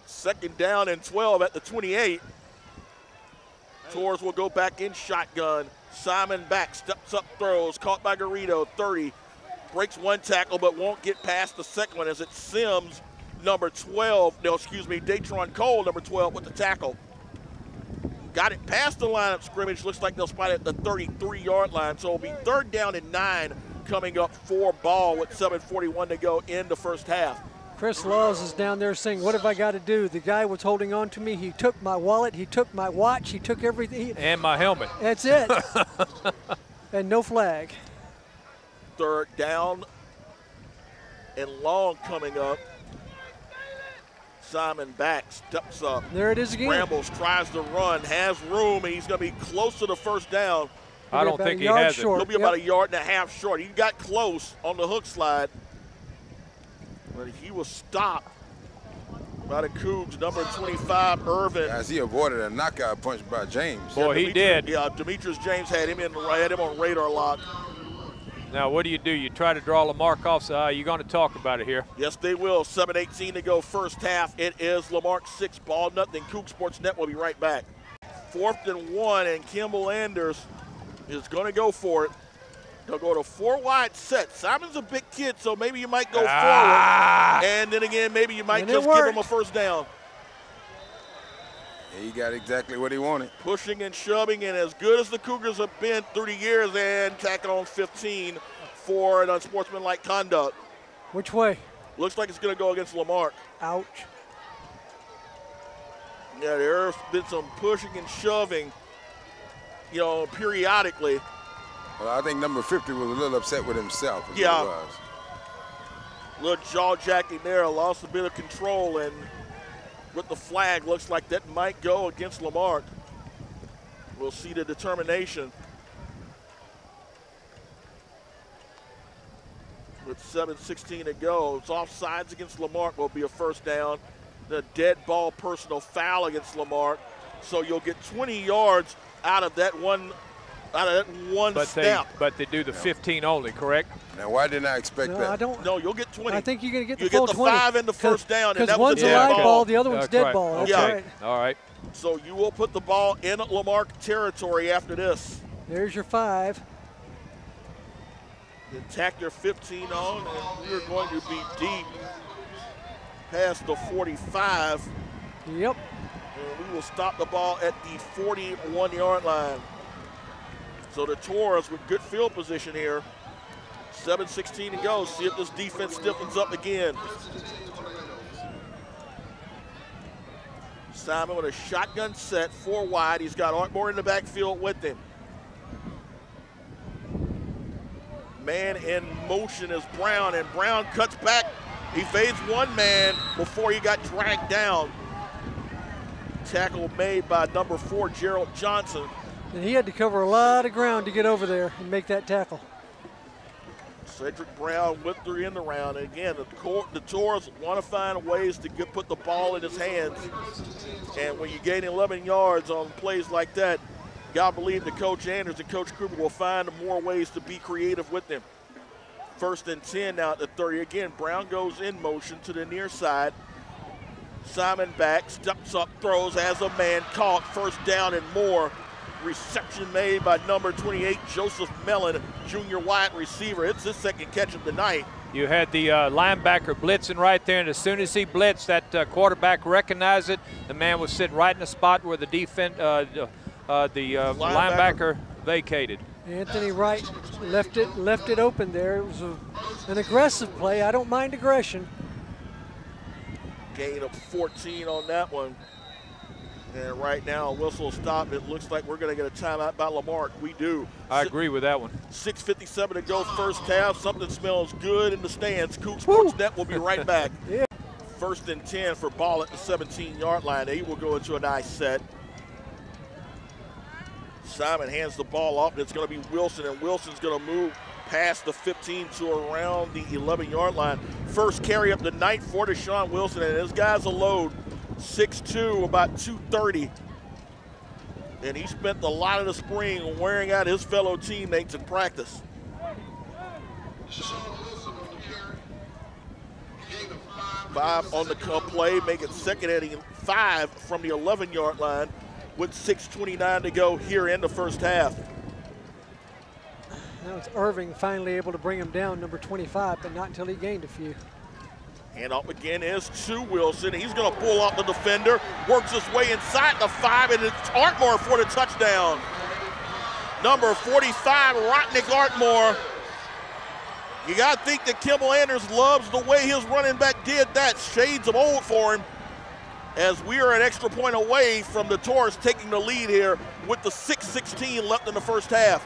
2nd down and 12 at the 28. Tours will go back in shotgun. Simon back, steps up, throws, caught by Garrido, 30. Breaks one tackle but won't get past the second one as it's Sims, number 12. No, excuse me, Datron Cole, number 12, with the tackle. Got it past the line of scrimmage. Looks like they'll spot it at the 33-yard line. So it'll be 3rd down and 9 coming up for ball with 7:41 to go in the first half. Chris Laws is down there saying, what have I got to do? The guy was holding on to me. He took my wallet. He took my watch. He took everything. And my helmet. That's it. And no flag. 3rd down and long coming up. Simon back, steps up. There it is again. Scrambles, tries to run, has room, and he's going to be close to the 1st down. I don't think he has it. He'll be about a yard and a half short. He got close on the hook slide, but he was stopped by the Cougs, number 25, Irvin. As he avoided a knockout punch by James. Boy, he did. Yeah, Demetrius James had him on radar lock. Now, what do? You try to draw Lamarque off, so you're going to talk about it here. Yes, they will. 7:18 to go first half. It is Lamarque 6, ball nothing. Coug Sports Net will be right back. 4th and 1, and Kimball Anders is going to go for it. They'll go to 4 wide set. Simon's a big kid, so maybe you might go forward. And then again, maybe you might just give him a 1st down. He got exactly what he wanted. Pushing and shoving, and as good as the Cougars have been through the years, and tacking on 15 for an unsportsmanlike conduct. Which way? Looks like it's going to go against Lamarque. Ouch. Yeah, there's been some pushing and shoving, periodically. Well, I think number 50 was a little upset with himself. Yeah. Little jaw jacking there, lost a bit of control, and with the flag, looks like that might go against Lamarque. We'll see the determination. With 7:16 to go, it's offsides against Lamarque will be a 1st down. The dead ball personal foul against Lamarque. So you'll get 20 yards out of that one snap. But they do the 15 only, correct? Now, why didn't I expect that? I don't. No, you'll get 20. I think you're going to get the you full get the 20. 5 in the 1st down, and that was one's a a dead live ball, the other one's dead right. ball. That's Okay. right. All right. So you will put the ball in Lamarque territory after this. There's your 5. You tack your 15 on, and we're going to be deep past the 45. Yep. And we will stop the ball at the 41-yard line. So the Tours with good field position here. 7:16 to go. See if this defense stiffens up again. Simon with a shotgun set, 4 wide. He's got Artmore in the backfield with him. Man in motion is Brown, and Brown cuts back. He fades one man before he got dragged down. Tackle made by number 4, Gerald Johnson. And he had to cover a lot of ground to get over there and make that tackle. Cedric Brown went through in the round. And again, the Tours want to find ways to put the ball in his hands. And when you gain 11 yards on plays like that, Got to believe that Coach Anders and Coach Cooper will find more ways to be creative with them. 1st and 10 now at the 30. Again, Brown goes in motion to the near side. Simon back, steps up, throws, has a man caught. 1st down and more. Reception made by number 28, Joseph Mellon, junior wide receiver. It's his 2nd catch of the night. You had the linebacker blitzing right there, and as soon as he blitzed, that quarterback recognized it. The man was sitting right in the spot where the linebacker vacated. Anthony Wright left it open there. It was an aggressive play. I don't mind aggression. Gain of 14 on that one. And right now, a whistle stop. It looks like we're going to get a timeout by Lamarque. We do. I agree with that one. 6:57 to go, 1st half. Something smells good in the stands. Cougs Sports Net will be right back. Yeah. 1st and 10 for Ball at the 17-yard line. They will go into a nice set. Simon hands the ball off, and it's going to be Wilson, and Wilson's going to move past the 15 to around the 11-yard line. 1st carry up the night for Deshaun Wilson, and this guy's a load. 6'2", about 230. And he spent a lot of the spring wearing out his fellow teammates in practice. 5 on the play, make it 2nd and 5 from the 11-yard line with 6:29 to go here in the 1st half. Now it's Irving finally able to bring him down, number 25, but not until he gained a few. And up again is to Wilson. He's going to pull up the defender, works his way inside the 5, and it's Artmore for the touchdown. Number 45, Rotnick Artmore. You got to think that Kimball Anders loves the way his running back did that. Shades of old for him, as we are an extra point away from the Taurus taking the lead here with the 6:16 left in the 1st half.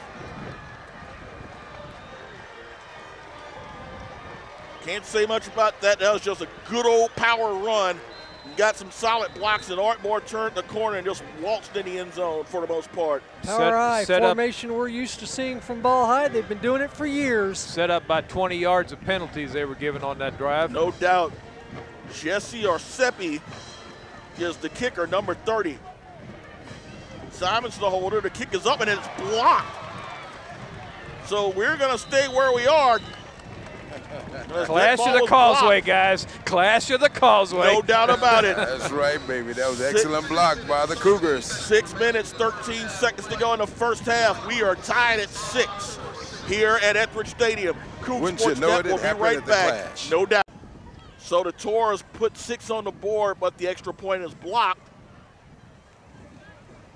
Can't say much about that. That was just a good old power run. Got some solid blocks, and Artmore turned the corner and just waltzed in the end zone for the most part. Power I formation we're used to seeing from Ball High. They've been doing it for years. Set up by 20 yards of penalties they were given on that drive. No doubt. Jesse Arcepi is the kicker, number 30. Simon's the holder. The kick is up, and it's blocked. So we're going to stay where we are. Clash of the Causeway, guys. Clash of the Causeway. No doubt about it. That's right, baby. That was an excellent block by the Cougars. 6 minutes, 13 seconds to go in the 1st half. We are tied at 6 here at Etheridge Stadium. Cougs Sports Net will be right back. No doubt. So the Taurus put 6 on the board, but the extra point is blocked,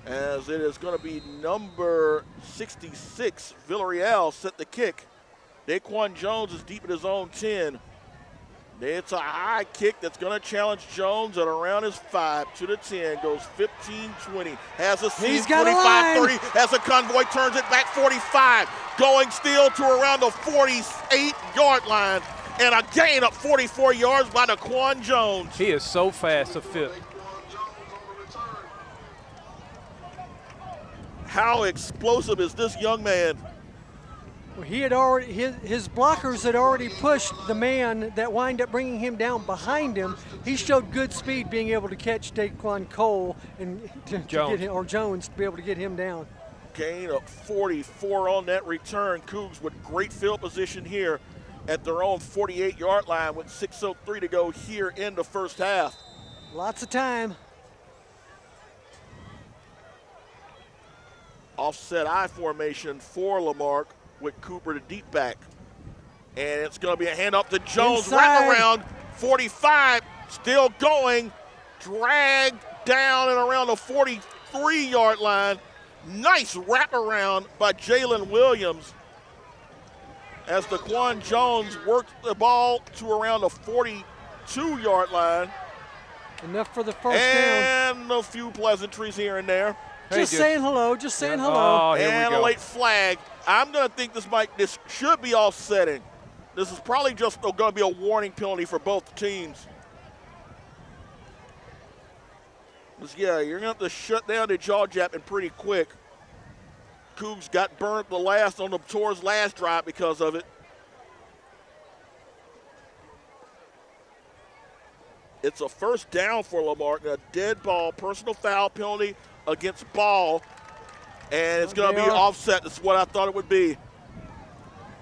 as it is going to be number 66, Villarreal, set the kick. Daquan Jones is deep at his own 10. It's a high kick that's going to challenge Jones at around his 5 to the 10. Goes 15-20. Has a seam, 25-30. Has a convoy, turns it back 45. Going still to around the 48-yard line. And a gain up 44 yards by Daquan Jones. He is so fast, a fit. How explosive is this young man? Well, he had already, his blockers had already pushed the man that wind up bringing him down behind him. He showed good speed, being able to catch Daquan Cole and to get him, or Jones, to be able to get him down. Gain of 44 on that return. Cougs with great field position here at their own 48-yard line with 6:03 to go here in the 1st half. Lots of time. Offset I formation for Lamarque with Cooper to deep back. And it's going to be a hand up to Jones. Wrap around 45, still going. Dragged down and around the 43-yard line. Nice wraparound by Jalen Williams, as Daquan Jones worked the ball to around the 42-yard line. Enough for the first down. And a few pleasantries here and there. Just saying hello, just saying hello. Oh, here and we go. A late flag. I'm going to think this should be offsetting. This is probably just going to be a warning penalty for both teams. Yeah, you're going to have to shut down the jaw jabbing pretty quick. Cougs got burnt the last on the Taurus last drive because of it. It's a first down for Lamarque. A dead ball, personal foul penalty against Ball. And it's going to be offset. That's what I thought it would be.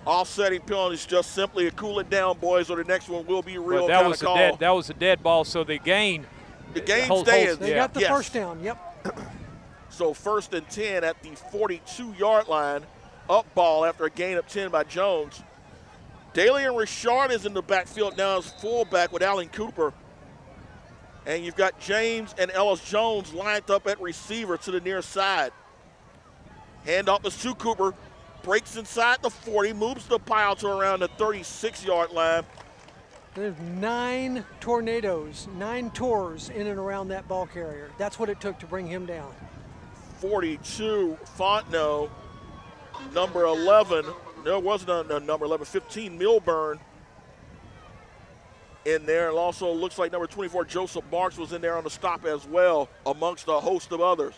Offsetting penalties, just simply a cool it down, boys, or the next one will be real kind of call. That was a dead ball, so the gain. The gain stands. They got the first down, yep. So 1st and 10 at the 42-yard line. Up ball after a gain of 10 by Jones. Dalian Richard is in the backfield now as fullback with Alan Cooper. And you've got James and Ellis Jones lined up at receiver to the near side. Handoff is to Cooper. Breaks inside the 40, moves the pile to around the 36-yard line. There's 9 tornadoes, 9 tours in and around that ball carrier. That's what it took to bring him down. 42, Fontenot. Number 11, no, it wasn't a number 11, 15, Milburn in there. And also looks like number 24, Joseph Marks, was in there on the stop as well, amongst a host of others.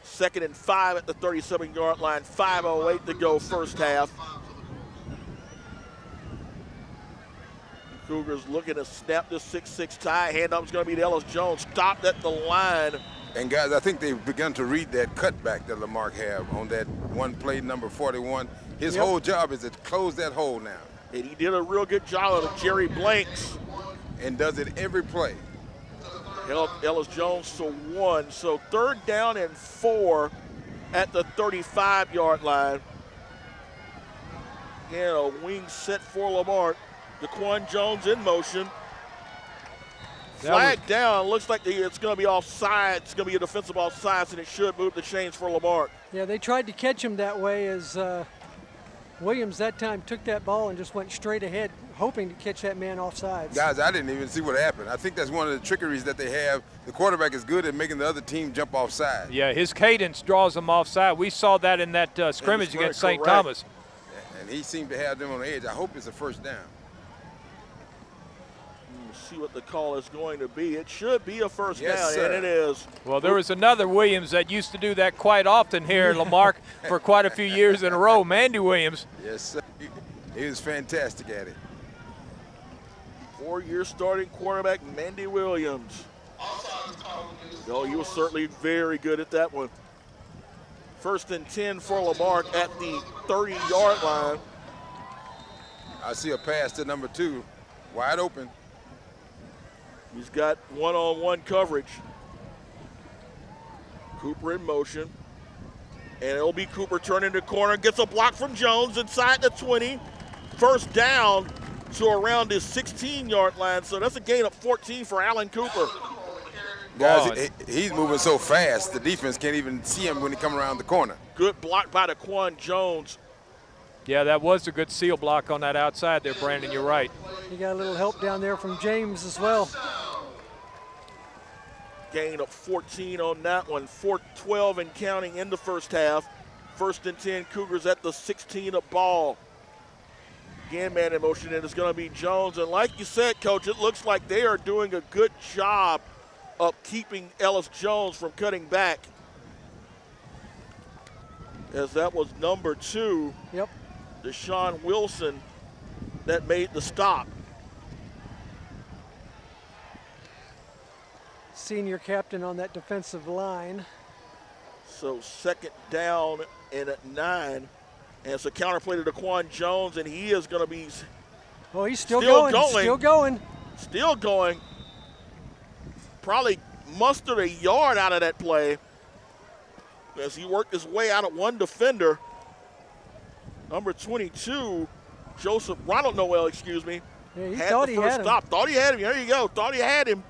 2nd and 5 at the 37-yard line, 5:08 to go first half. Cougars looking to snap this 6-6 tie. Handoff is going to be to Ellis Jones, stopped at the line. And guys, I think they've begun to read that cutback that Lamarque have on that one play, number 41. His whole job is to close that hole now. And he did a real good job of Jerry Blanks. And does it every play. Held Ellis Jones to 1. So 3rd down and 4 at the 35-yard line. Again, a wing set for Lamarque. Daquan Jones in motion. Flag down. Looks like it's going to be offside. It's going to be a defensive offsides, and it should move the chains for Lamarque. Yeah, they tried to catch him that way as Williams that time took that ball and just went straight ahead, hoping to catch that man offsides. Guys, I didn't even see what happened. I think that's one of the trickeries that they have. The quarterback is good at making the other team jump offside. Yeah, his cadence draws them offside. We saw that in that scrimmage against St. Thomas. And he seemed to have them on the edge. I hope it's a first down. See what the call is going to be. It should be a first down, and it is. Well, there was another Williams that used to do that quite often here in Lamarque for quite a few years in a row, Mandy Williams. Yes, sir. He was fantastic at it. 4-year starting quarterback, Mandy Williams. Oh, he was certainly very good at that one. 1st and 10 for Lamarque at the 30-yard line. I see a pass to number 2, wide open. He's got one-on-one coverage. Cooper in motion. And it'll be Cooper turning the corner. Gets a block from Jones inside the 20. First down to around his 16-yard line. So that's a gain of 14 for Alan Cooper. Guys, he's moving so fast, the defense can't even see him when he comes around the corner. Good block by Daquan Jones. Yeah, that was a good seal block on that outside there, Brandon. You're right. He got a little help down there from James as well. Gain of 14 on that one. 4-12 and counting in the first half. 1st and 10, Cougars at the 16 of ball. Again, man in motion, and it's going to be Jones. And like you said, Coach, it looks like they are doing a good job of keeping Ellis Jones from cutting back. As that was number 2. Yep. Deshaun Wilson that made the stop. Senior captain on that defensive line. So 2nd down and at 9. And it's a counter play to Daquan Jones, and he is going to be he's still going. Still going. Probably mustered a yard out of that play as he worked his way out of one defender. Number 22, Ronald Noel, excuse me. Yeah, he thought he had him. Thought he had him. There you go. Thought he had him.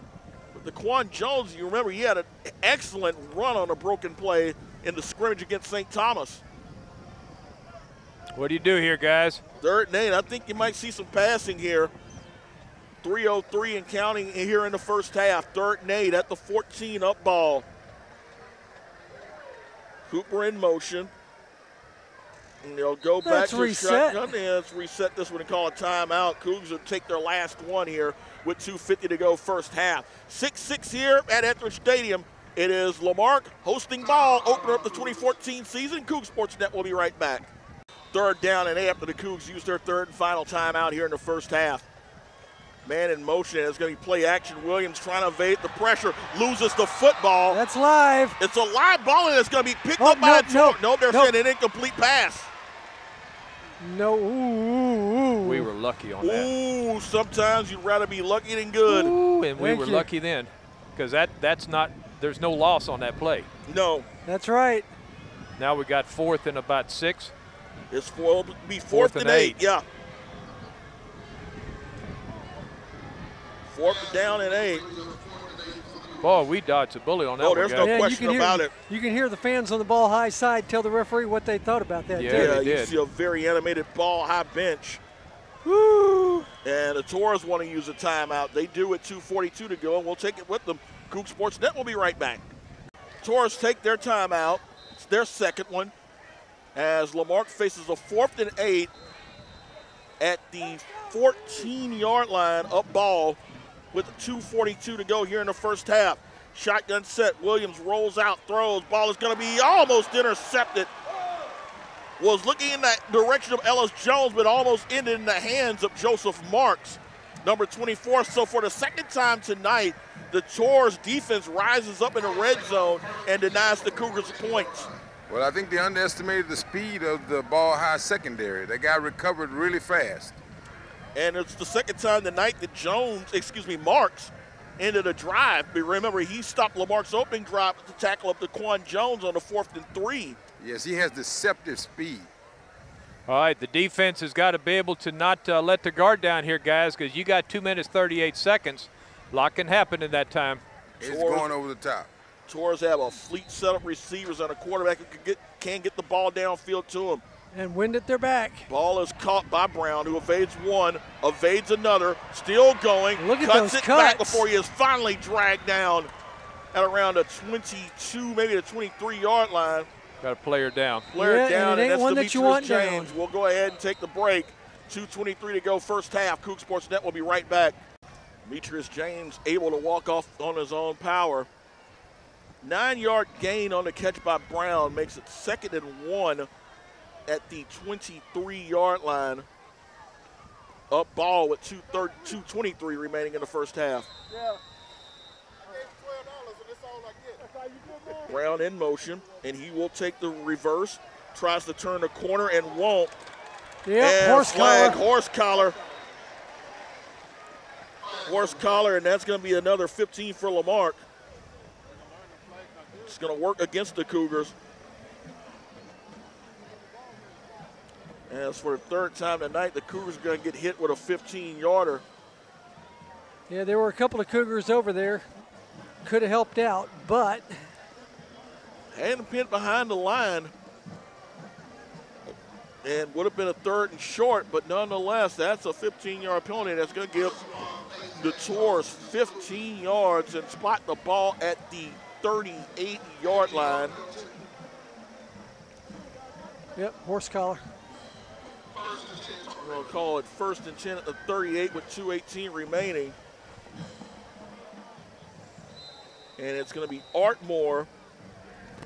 But Daquan Jones, you remember, he had an excellent run on a broken play in the scrimmage against St. Thomas. What do you do here, guys? 3rd and 8. I think you might see some passing here. 3:03 and counting here in the first half. 3rd and 8 at the 14 up ball. Cooper in motion. And they'll go back to reset. shotgun. Yeah, let's reset this one and call a timeout. Cougs will take their last one here with 2:50 to go first half. 6-6 here at Etheridge Stadium. It is Lamarque hosting ball, opener up the 2014 season. Coug Sports Net will be right back. 3rd down and 8 after the Cougs use their 3rd and final timeout here in the first half. Man in motion, and it's going to be play action. Williams trying to evade the pressure, loses the football. That's live. It's a live ball, and it's going to be picked up by a Torres. No, they're saying an incomplete pass. No. Ooh. We were lucky on that. Ooh, sometimes you'd rather be lucky than good. Ooh, and we were lucky then, because that's not. There's no loss on that play. No. That's right. Now we got 4th and about 6. It'll be 4th and 8. Yeah. 4th down and 8. Boy, we dodged a bullet on that. Oh, there's no question about it. You can hear the fans on the ball high side tell the referee what they thought about that. Yeah, you see a very animated ball high bench. Woo! And the Tours want to use a timeout. They do at 2:42 to go, and we'll take it with them. Coug Sports Net will be right back. Tours take their timeout. It's their second one as Lamarque faces a 4th and 8 at the 14-yard line, up ball with 2:42 to go here in the first half. Shotgun set, Williams rolls out, throws, ball is going to be almost intercepted. Was looking in that direction of Ellis Jones, but almost ended in the hands of Joseph Marks, number 24. So for the second time tonight, the Tours defense rises up in the red zone and denies the Cougars points. Well, I think they underestimated the speed of the ball high secondary. That guy recovered really fast. And it's the second time tonight that Marks ended a drive. But remember, he stopped Lamarque's opening drive to tackle up to Quan Jones on the 4th and 3. Yes, he has deceptive speed. All right, the defense has got to be able to not let the guard down here, guys, because you got 2 minutes, 38 seconds. A lot can happen in that time. It's going over the top. Tours have a fleet set of receivers and a quarterback who can get the ball downfield to him. And wind at their back. Ball is caught by Brown, who evades one, evades another, still going. Look at cuts those it cuts. back before he is finally dragged down at around the 22, maybe the 23-yard line. Got a player down. Player down, and that's one that you want James. down. We'll go ahead and take the break. 2:23 to go, first half. Coug Sports Net will be right back. Demetrius James able to walk off on his own power. 9-yard gain on the catch by Brown makes it 2nd and 1 at the 23-yard line. Up ball with 2:23 remaining in the first half. Yeah. Brown in motion, and he will take the reverse. Tries to turn the corner and won't. Yep, horse collar. Horse collar, and that's going to be another 15 for Lamarque. It's going to work against the Cougars. As for the third time tonight, the Cougars are going to get hit with a 15-yarder. Yeah, there were a couple of Cougars over there. Could have helped out, but Hand pinned behind the line. And would have been a 3rd and short, but nonetheless, that's a 15-yard penalty. That's going to give the Tours 15 yards and spot the ball at the 38-yard line. Yep, horse collar. We're going to call it 1st and 10 at the 38 with 2:18 remaining. And it's going to be Artmore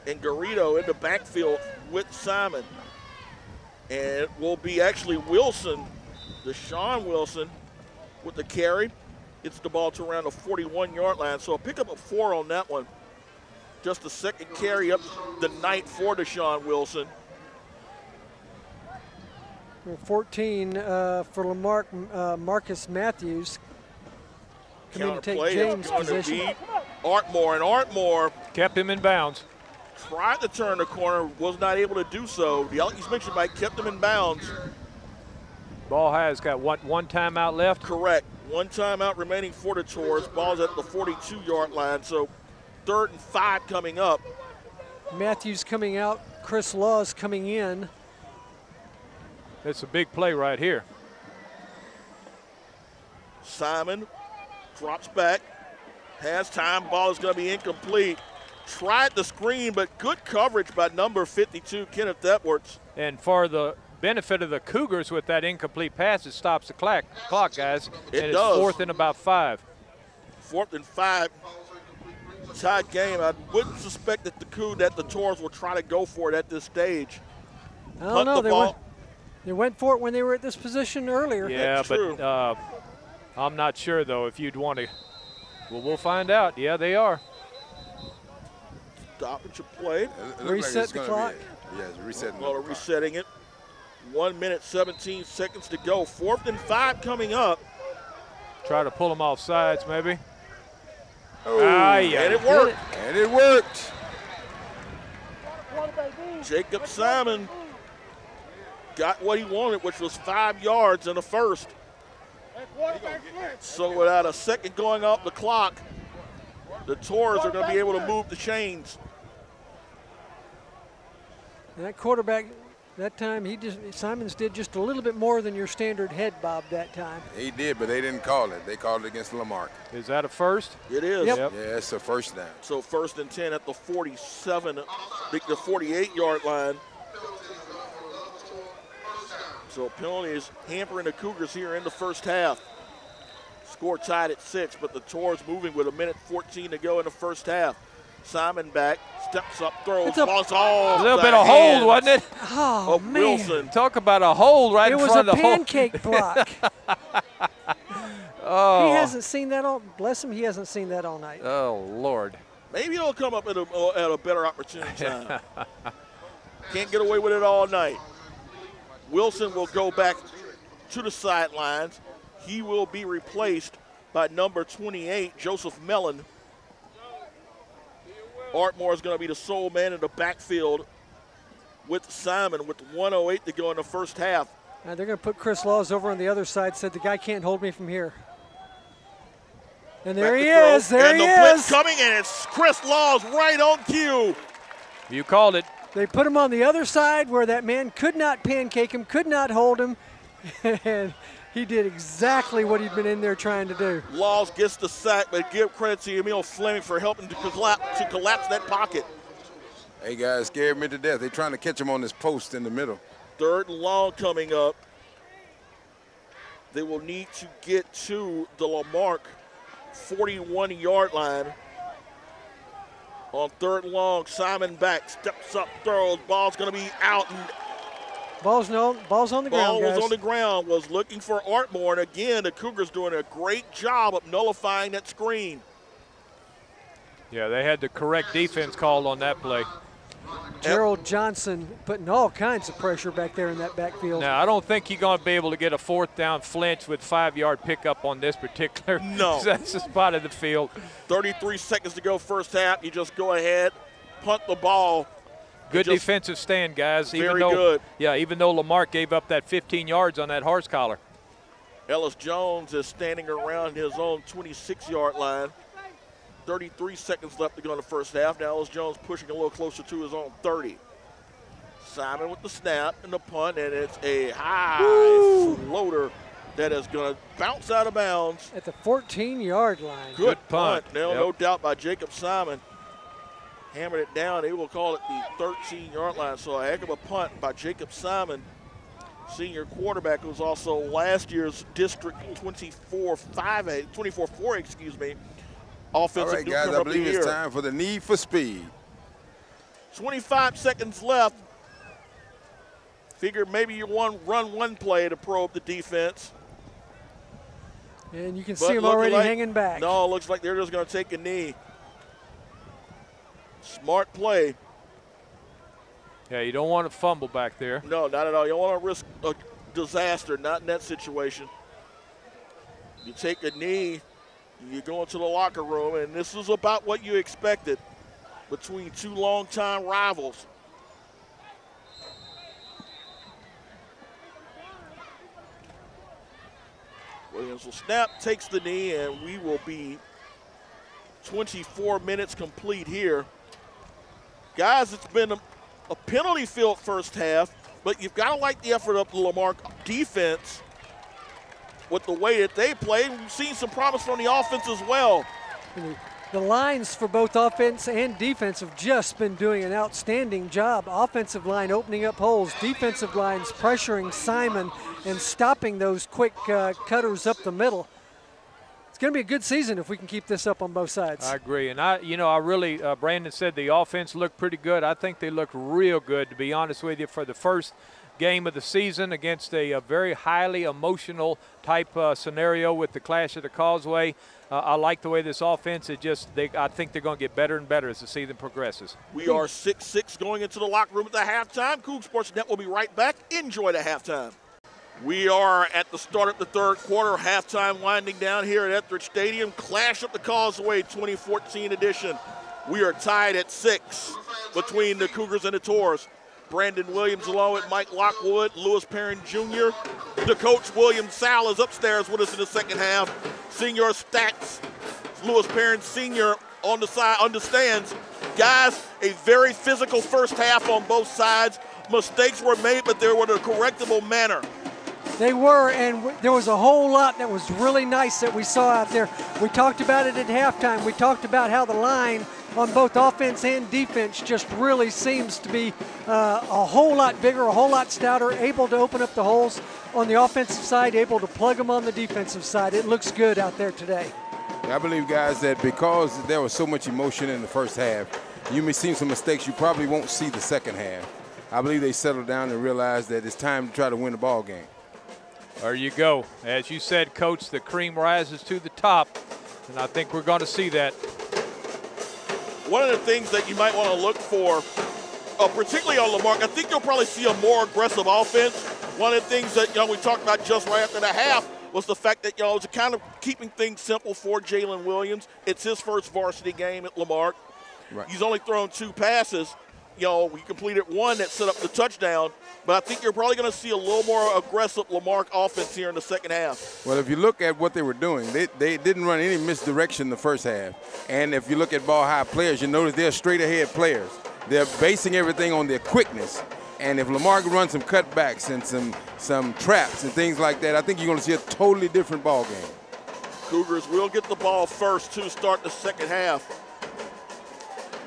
and Garrido in the backfield with Simon. And it will be actually Wilson, Deshaun Wilson, with the carry. Gets the ball to around the 41-yard line. So a pickup of 4 on that one. Just the second carry up the night for Deshaun Wilson. 14 for Lamarque, Marcus Matthews. Coming to take James' position. Artmore Kept him in bounds. tried to turn the corner, was not able to do so. The Elkins mentioned by kept him in bounds. Ball has got one timeout left. Correct. One timeout remaining for the Tours. Ball's at the 42-yard line, so 3rd and 5 coming up. Matthews coming out, Chris Laws coming in. It's a big play right here. Simon drops back, has time, ball is going to be incomplete. Tried the screen, but good coverage by number 52, Kenneth Edwards. And for the benefit of the Cougars with that incomplete pass, it stops the clock, guys. It and does. It's 4th and about 5. 4th and 5. Tied game. I wouldn't suspect that the Tours will try to go for it at this stage. I don't know. They went for it when they were at this position earlier. Yeah, That's true. but I'm not sure, though, if you'd want to. Well, we'll find out. Yeah, they are. Stoppage of play. Reset the clock. Yes, resetting. Well, resetting it. 1 minute, 17 seconds to go. 4th and 5 coming up. Try to pull them off sides, maybe. Oh, yeah. And it worked. And it worked. Jacob Simon got what he wanted, which was 5 yards in the first. So without a second going off the clock, the Tours are going to be able to move the chains. That quarterback, that time, Simons did just a little bit more than your standard head bob that time. He did, but they didn't call it. They called it against Lamarck. Is that a first? It is. Yep. Yeah, it's a first down. So 1st and 10 at the 47, the 48-yard line. So penalties hampering the Cougars here in the first half. Score tied at 6, but the Tours moving with 1:14 to go in the first half. Simon back, steps up, throws, balls off. A little bit of hold, wasn't it? Oh, man. Wilson. Talk about a hold right in front of the hole. It was a pancake block. Oh. He hasn't seen that all, bless him, he hasn't seen that all night. Oh, Lord. Maybe it'll come up at a better opportunity time. Can't get away with it all night. Wilson will go back to the sidelines. He will be replaced by number 28, Joseph Mellon. Artmore is going to be the sole man in the backfield with Simon with 1:08 to go in the first half. Now they're going to put Chris Laws over on the other side, said the guy can't hold me from here. And there he is, there he is. And the blitz coming, and it's Chris Laws right on cue. You called it. They put him on the other side where that man could not pancake him, could not hold him, and he did exactly what he'd been in there trying to do. Laws gets the sack, but give credit to Emil Fleming for helping to collapse that pocket. Hey, guys, scared me to death. They're trying to catch him on this post in the middle. 3rd and long coming up. They will need to get to the Lamarck 41-yard line. On 3rd and long, Simon back, steps up, throws, ball's going to be out. And ball's on the ground, ball guys. was on the ground, was looking for Artmore. And again, the Cougars doing a great job of nullifying that screen. Yeah, they had the correct defense call on that play. Gerald Johnson putting all kinds of pressure back there in that backfield. Now, I don't think you're going to be able to get a 4th down flinch with 5-yard pickup on this particular. No. That's the spot of the field. 33 seconds to go first half. You just go ahead, punt the ball. Good defensive stand, guys. Very good. Yeah, even though Lamarck gave up that 15 yards on that horse collar. Ellis Jones is standing around his own 26-yard line. 33 seconds left to go in the first half. Now Ellis Jones pushing a little closer to his own 30. Simon with the snap and the punt, and it's a high floater that is going to bounce out of bounds. At the 14-yard line. Good punt. Yep. No doubt by Jacob Simon. Hammered it down. They will call it the 13-yard line. So a heck of a punt by Jacob Simon, senior quarterback, who was also last year's District 24-4, excuse me. Offensive All right, guys, I believe it's time for the need for speed. 25 seconds left. Figure maybe you run one play to probe the defense. And you can see him already hanging back. No, it looks like they're just going to take a knee. Smart play. Yeah, you don't want to fumble back there. No, not at all. You don't want to risk a disaster, not in that situation. You take a knee, you go into the locker room, and this is about what you expected between two longtime rivals. Williams will snap, takes the knee, and we will be 24 minutes complete here. Guys, it's been a penalty-filled first half, but you've got to like the effort of the Lamarque defense with the way that they play. We've seen some promise from the offense as well. The lines for both offense and defense have just been doing an outstanding job. Offensive line opening up holes, defensive lines pressuring Simon and stopping those quick cutters up the middle. It's going to be a good season if we can keep this up on both sides. I agree, and I really, Brandon said the offense looked pretty good. I think they look real good, to be honest with you, for the first game of the season against a very highly emotional type scenario with the Clash of the Causeway. I like the way this offense is just, I think they're going to get better and better as the season progresses. We are 6-6 going into the locker room at the halftime. Coug Sports Net will be right back. Enjoy the halftime. We are at the start of the third quarter. Halftime winding down here at Etheridge Stadium. Clash of the Causeway 2014 edition. We are tied at 6 between the Cougars and the Tours. Brandon Williams along with Mike Lockwood, Lewis Perrin Jr. The coach, William Sal, is upstairs with us in the second half. Senior stats, Lewis Perrin Sr. on the side, understands. Guys, a very physical first half on both sides. Mistakes were made, but they were in a correctable manner. They were, and there was a whole lot that was really nice that we saw out there. We talked about it at halftime. We talked about how the line on both offense and defense just really seems to be a whole lot bigger, a whole lot stouter, able to open up the holes on the offensive side, able to plug them on the defensive side. It looks good out there today. I believe, guys, that because there was so much emotion in the first half, you may see some mistakes you probably won't see the second half. I believe they settled down and realized that it's time to try to win the ball game. There you go. As you said, Coach, the cream rises to the top, and I think we're going to see that. One of the things that you might want to look for, particularly on Lamarque, I think you'll probably see a more aggressive offense. One of the things that we talked about just right after the half was the fact that it's kind of keeping things simple for Jalen Williams. It's his first varsity game at Lamarque. Right. He's only thrown 2 passes. We completed 1 that set up the touchdown. But I think you're probably going to see a little more aggressive Lamarque offense here in the second half. Well, if you look at what they were doing, they didn't run any misdirection the first half. And if you look at ball high players, you notice they're straight ahead players. They're basing everything on their quickness. And if Lamarque runs some cutbacks and some traps and things like that, I think you're going to see a totally different ball game. Cougars will get the ball first to start the second half.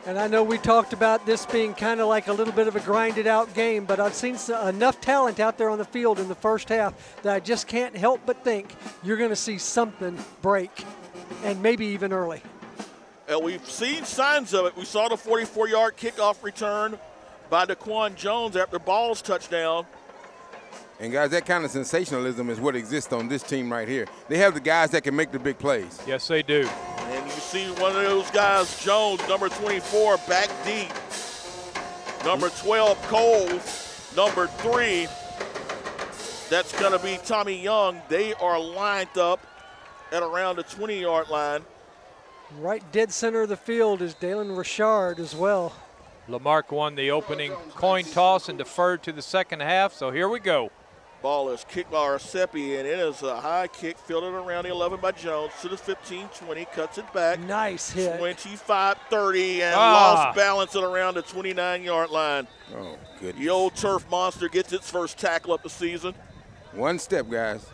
And I know we talked about this being kind of like a little bit of a grinded out game, but I've seen enough talent out there on the field in the first half that I just can't help but think you're going to see something break, and maybe even early. And we've seen signs of it. We saw the 44-yard kickoff return by Daquan Jones after Ball's touchdown. And, guys, that kind of sensationalism is what exists on this team right here. They have the guys that can make the big plays. Yes, they do. And you see one of those guys, Jones, number 24, back deep. Number 12, Cole. Number 3, that's going to be Tommy Young. They are lined up at around the 20-yard line. Right dead center of the field is Dalen Richard as well. Lamarque won the opening coin toss and deferred to the second half, so here we go. Ball is kicked by Arcepi, and it is a high kick fielded around the 11 by Jones to the 15-20, cuts it back. Nice hit. 25-30, and lost balance at around the 29-yard line. Oh, goodness. The old turf monster gets its first tackle of the season. One step, guys.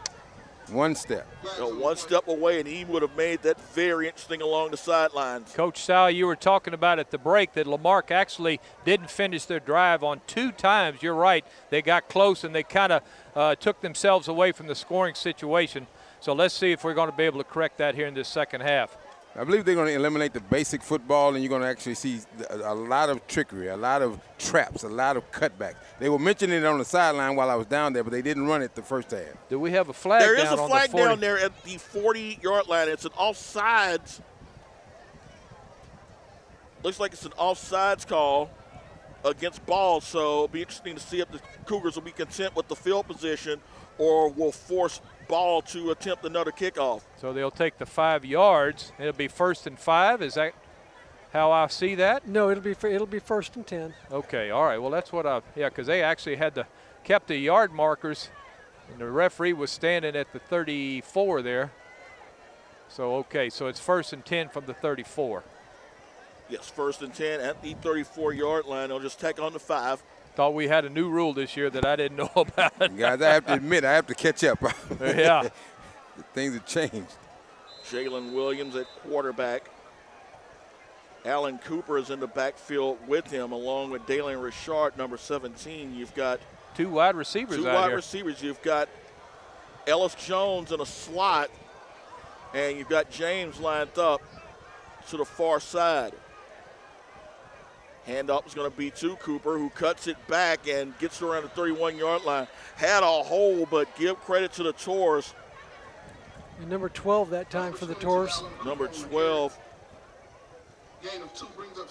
One step. One step away, and he would have made that very interesting along the sidelines. Coach Sal, you were talking about at the break that Lamarque actually didn't finish their drive on 2 times. You're right. They got close, and they kind of took themselves away from the scoring situation. So let's see if we're going to be able to correct that here in this second half. I believe they're going to eliminate the basic football, and you're going to actually see a lot of trickery, a lot of traps, a lot of cutbacks. They were mentioning it on the sideline while I was down there, but they didn't run it the first half. Do we have a flag down? There is a flag down there at the 40-yard line. It's an offsides. Looks like it's an offsides call against Ball, so it'll be interesting to see if the Cougars will be content with the field position or will force Ball to attempt another kickoff. So they'll take the 5 yards. It'll be 1st and 5. Is that how I see that? No, it'll be 1st and 10. Okay, all right. Well, that's what because they actually kept the yard markers, and the referee was standing at the 34 there. So, okay, so it's 1st and 10 from the 34. Yes, 1st and 10 at the 34-yard line. They'll just tack on the 5. Thought we had a new rule this year that I didn't know about. Guys, I have to admit, I have to catch up. Yeah. Things have changed. Jalen Williams at quarterback. Alan Cooper is in the backfield with him, along with Dalen Richard, number 17. You've got 2 wide receivers Two out wide here. receivers. You've got Ellis Jones in a slot, and you've got James lined up to the far side. Handoff is going to be to Cooper, who cuts it back and gets around the 31-yard line. Had a hole, but give credit to the Tors. And number 12 that time for the Tors. Number 12.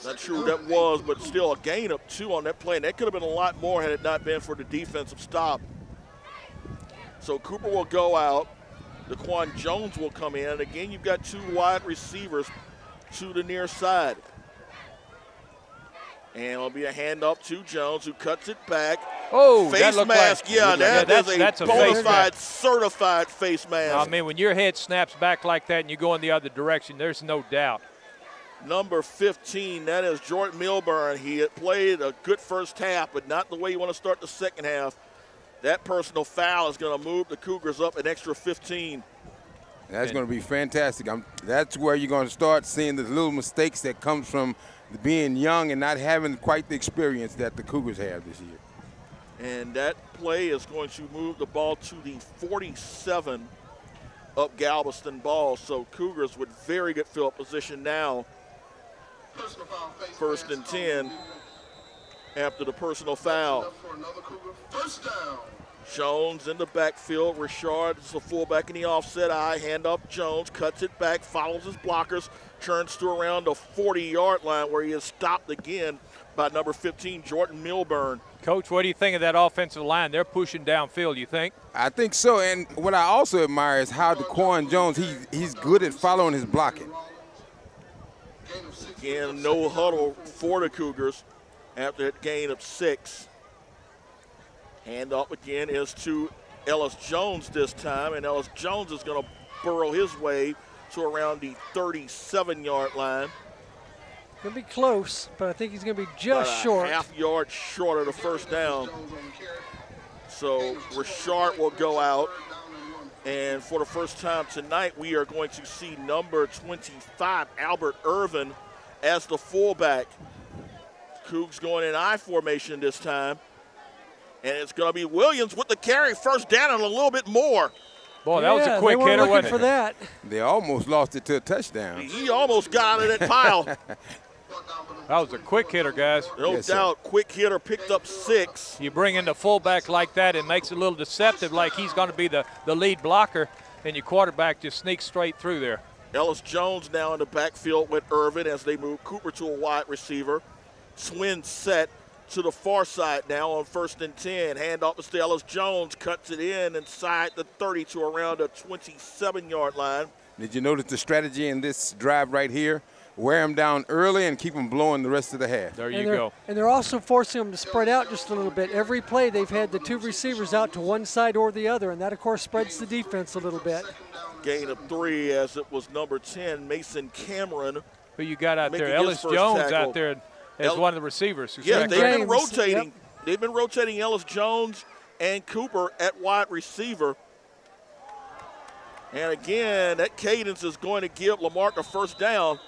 Not sure who that was, but still a gain of 2 on that play. And that could have been a lot more had it not been for the defensive stop. So Cooper will go out. Daquan Jones will come in. And again, you've got 2 wide receivers to the near side. And it'll be a handoff to Jones, who cuts it back. Oh, face mask, like, that's a bona fide, certified face mask. I mean, when your head snaps back like that and you go in the other direction, there's no doubt. Number 15, that is Jordan Milburn. He had played a good first half, but not the way you want to start the second half. That personal foul is going to move the Cougars up an extra 15. That's going to be fantastic. That's where you're going to start seeing the little mistakes that comes from being young and not having quite the experience that the Cougars have this year. And that play is going to move the ball to the 47 up Galveston ball. So Cougars with very good field position now. 1st and 10 after the personal foul. Jones in the backfield. Richard is the fullback in the offset eye. Handoff Jones, cuts it back, follows his blockers, turns to around the 40-yard line where he is stopped again by number 15, Jordan Milburn. Coach, what do you think of that offensive line? They're pushing downfield, you think? I think so, and what I also admire is how Daquan Jones, he's good at following his blocking. Again, no huddle for the Cougars after that gain of 6. Handoff again is to Ellis Jones this time, and Ellis Jones is going to burrow his way to around the 37-yard line. Going to be close, but I think he's going to be just short. Half yard short of the first down. So Richard will go out. And for the first time tonight, we are going to see number 25, Albert Irvin, as the fullback. Cougs going in I formation this time. And it's going to be Williams with the carry, first down and a little bit more. Boy, that was a quick hitter. They weren't looking for that. They almost lost it to a touchdown. He almost got out of that pile. That was a quick hitter, guys. No doubt, quick hitter, picked up 6. You bring in the fullback like that, it makes it a little deceptive, like he's going to be the lead blocker, and your quarterback just sneaks straight through there. Ellis Jones now in the backfield with Irvin as they move Cooper to a wide receiver. Twin set to the far side now on 1st and 10. Handoff to Ellis Jones, cuts it in inside the 30 to around the 27-yard line. Did you notice the strategy in this drive right here? Wear him down early and keep him blowing the rest of the half. There you go. And they're also forcing them to spread out just a little bit. Every play they've had the 2 receivers out to one side or the other, and that, of course, spreads the defense a little bit. Gain of 3 as it was number 10, Mason Cameron. Who you got out there? Ellis Jones tackle. Out there as one of the receivers. Yeah, they've been rotating. Yep. They've been rotating Ellis Jones and Cooper at wide receiver. And again, that cadence is going to give Lamarque a first down.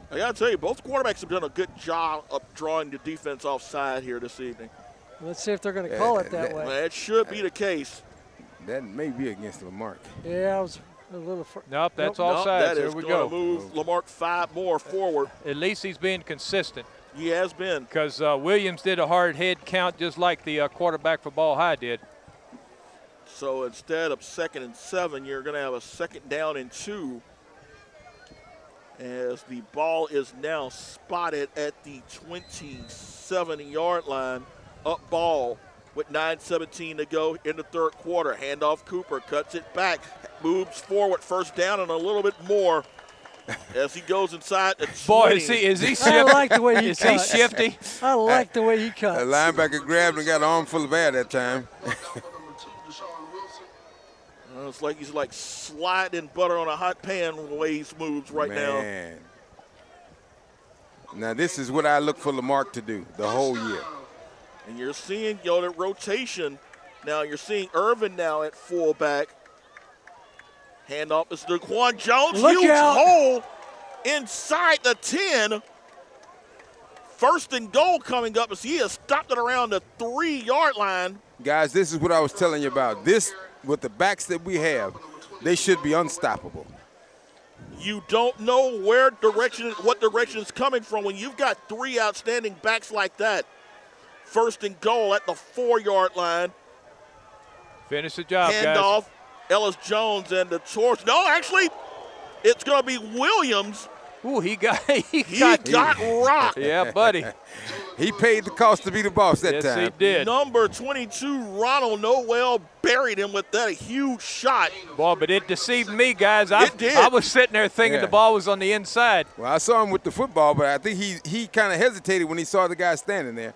I got to tell you, both quarterbacks have done a good job of drawing the defense offside here this evening. Let's see if they're going to call it that way. That should be the case. That may be against Lamarque. Yeah, I was a little. Nope, that's offside. There we go. That is going to move Lamarque 5 more forward. At least he's being consistent. He has been. Because Williams did a hard head count just like the quarterback for Ball High did. So instead of 2nd and 7, you're going to have a 2nd down and 2. As the ball is now spotted at the 27-yard line, up ball with 9:17 to go in the 3rd quarter. Handoff Cooper, cuts it back, moves forward, first down and a little bit more as he goes inside the 20. Boy, is he shifty? I like the way he cuts. Is he shifty? I like the way he cuts. The linebacker grabbed and got an armful of air that time. It's like he's like sliding butter on a hot pan the way he moves right now. Now this is what I look for Lamarque to do the whole year. And you're seeing, the rotation. Now you're seeing Irvin now at fullback. Handoff is to Daquan Jones. Look Huge out. hole inside the 10. 1st and goal coming up as he has stopped it around the 3-yard line. Guys, this is what I was telling you about. This, with the backs that we have, they should be unstoppable. You don't know what direction it's coming from when you've got 3 outstanding backs like that. First and goal at the 4-yard line. Finish the job, Handoff, guys. Ellis Jones and the Tours. No, actually, it's going to be Williams. Ooh, he got rocked. Yeah, buddy. He paid the cost to be the boss that time. Yes, he did. Number 22, Ronald Noel, buried him with that huge shot. Boy, but it deceived me, guys. It did. I was sitting there thinking the ball was on the inside. Well, I saw him with the football, but I think he kind of hesitated when he saw the guy standing there,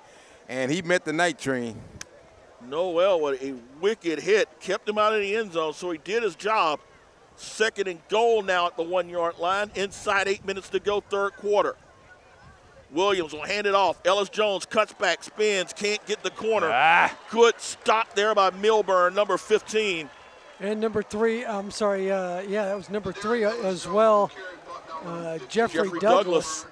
and he met the night train. Noel with a wicked hit, kept him out of the end zone, so he did his job. Second and goal now at the 1-yard line. Inside 8 minutes to go, third quarter. Williams will hand it off. Ellis Jones cuts back, spins, can't get the corner. Good stop there by Milburn, number 15. And number 3, I'm sorry, that was number 3 as well. Jeffrey Douglas.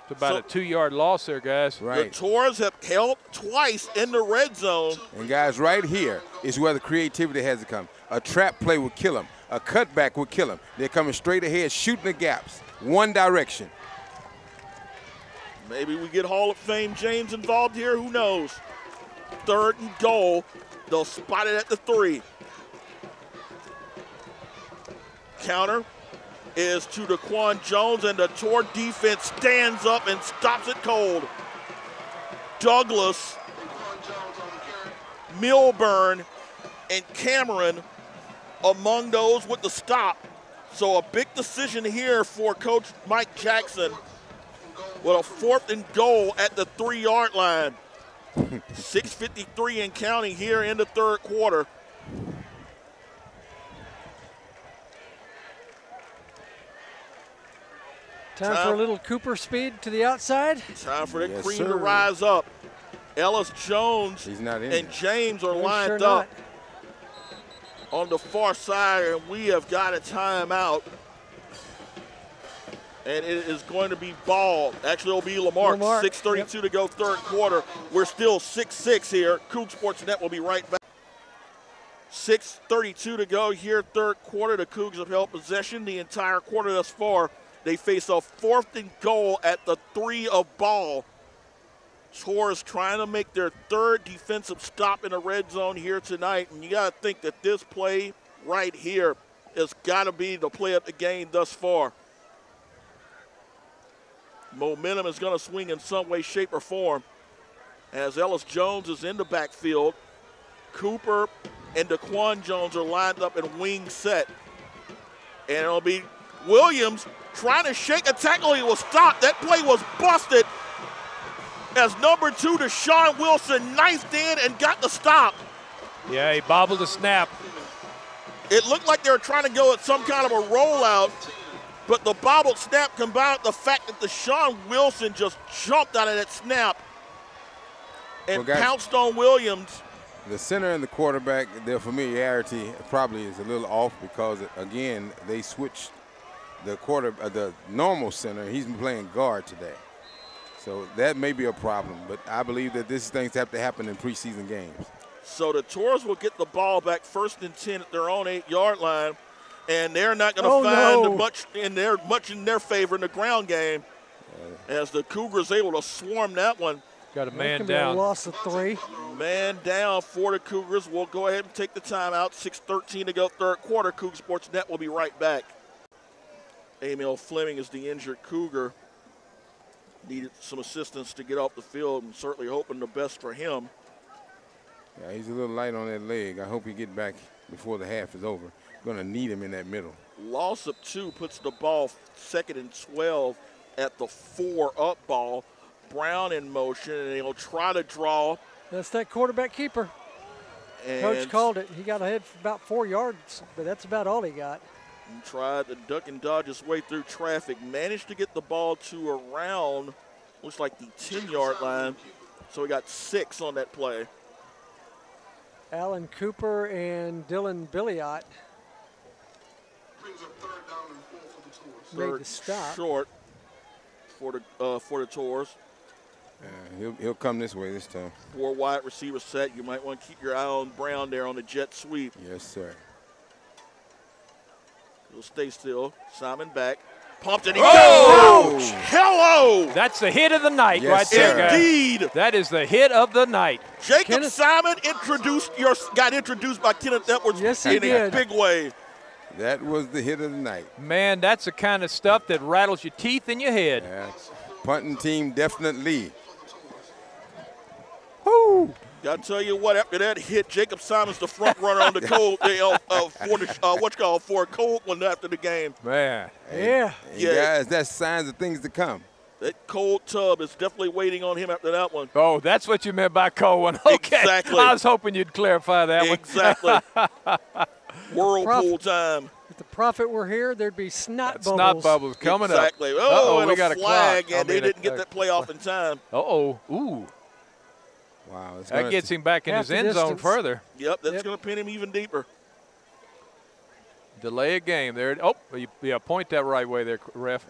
It's about a 2-yard loss there, guys. Right. The Tours have held twice in the red zone. And guys, right here is where the creativity has to come. A trap play would kill him. A cutback would kill him. They're coming straight ahead, shooting the gaps. One direction. Maybe we get Hall of Fame James involved here. Who knows? Third and goal. They'll spot it at the 3. Counter is to Daquan Jones, and the Tour defense stands up and stops it cold. Douglas, Milburn, and Cameron among those with the stop. So a big decision here for Coach Mike Jackson with a 4th and goal at the 3-yard line. 6:53 and counting here in the third quarter. Time for a little Cooper speed to the outside. Time for that cream to rise up. Ellis Jones and James are lined up on the far side, and we have got a timeout. And it is going to be ball. Actually, it'll be Lamarque. 6:32 to go, third quarter. We're still 6-6 here. Coug Sports Net will be right back. 6:32 to go here, third quarter. The Cougs have held possession the entire quarter thus far. They face a 4th and goal at the 3 of ball. Tours trying to make their 3rd defensive stop in the red zone here tonight. And you got to think that this play right here has got to be the play of the game thus far. Momentum is going to swing in some way, shape, or form. As Ellis Jones is in the backfield, Cooper and Daquan Jones are lined up in wing set. And it'll be Williams trying to shake a tackle. He was stopped. That play was busted as number 2, Deshaun Wilson, knifed in and got the stop. Yeah, he bobbled the snap. It looked like they were trying to go at some kind of a rollout, but the bobbled snap combined with the fact that Deshaun Wilson just jumped out of that snap and pounced on Williams. The center and the quarterback, their familiarity probably is a little off because, again, they switched the normal center. He's been playing guard today. So that may be a problem, but I believe that these things have to happen in preseason games. So the Tours will get the ball back 1st and 10 at their own 8-yard line, and they're not going to find much in their favor in the ground game as the Cougars able to swarm that one. Got a man down. Be a loss of 3. Man down for the Cougars. We'll go ahead and take the timeout. 6:13 to go, third quarter. Coug Sports Net will be right back. Emil Fleming is the injured Cougar. Needed some assistance to get off the field, and certainly hoping the best for him. Yeah, he's a little light on that leg. I hope he get back before the half is over. Going to need him in that middle. Loss of 2 puts the ball 2nd and 12 at the 4-up ball. Brown in motion, and he'll try to draw. That's that quarterback keeper. And Coach called it. He got ahead for about 4 yards, but that's about all he got. He tried to duck and dodge his way through traffic. Managed to get the ball to around, looks like the 10-yard line. So he got 6 on that play. Alan Cooper and Dylan Billiot made the stop. Short for the Tours. He'll come this way this time. 4 wide receiver set. You might want to keep your eye on Brown there on the jet sweep. Yes, sir. He'll stay still. Simon back. Pumped and he Oh! goes. Hello! That's the hit of the night Yes, right there, guys. Indeed. That is the hit of the night. Jacob Simon got introduced by Kenneth Edwards Yes, he in a did. big way. That was the hit of the night. Man, that's the kind of stuff that rattles your teeth in your head. Yeah. Punting team definitely. Woo! Got to tell you what, after that hit, Jacob Simon's the front runner on the cold for Coldland after the game. Man. Yeah. Yeah. Guys, that's signs of things to come. That cold tub is definitely waiting on him after that one. Oh, that's what you meant by Cohen. Okay. Exactly. I was hoping you'd clarify that one. Exactly. Whirlpool time. If the Prophet were here, there'd be snot bubbles. Snot bubbles coming Exactly. up. Oh, and we a got flag, a clock. and they didn't get that play off in time. Uh-oh. Ooh. Wow. It's That gets him back in half his the end zone distance. further. Yep, that's Yep. going to pin him even deeper. Delay a game there. Oh, yeah, point that right way there, ref.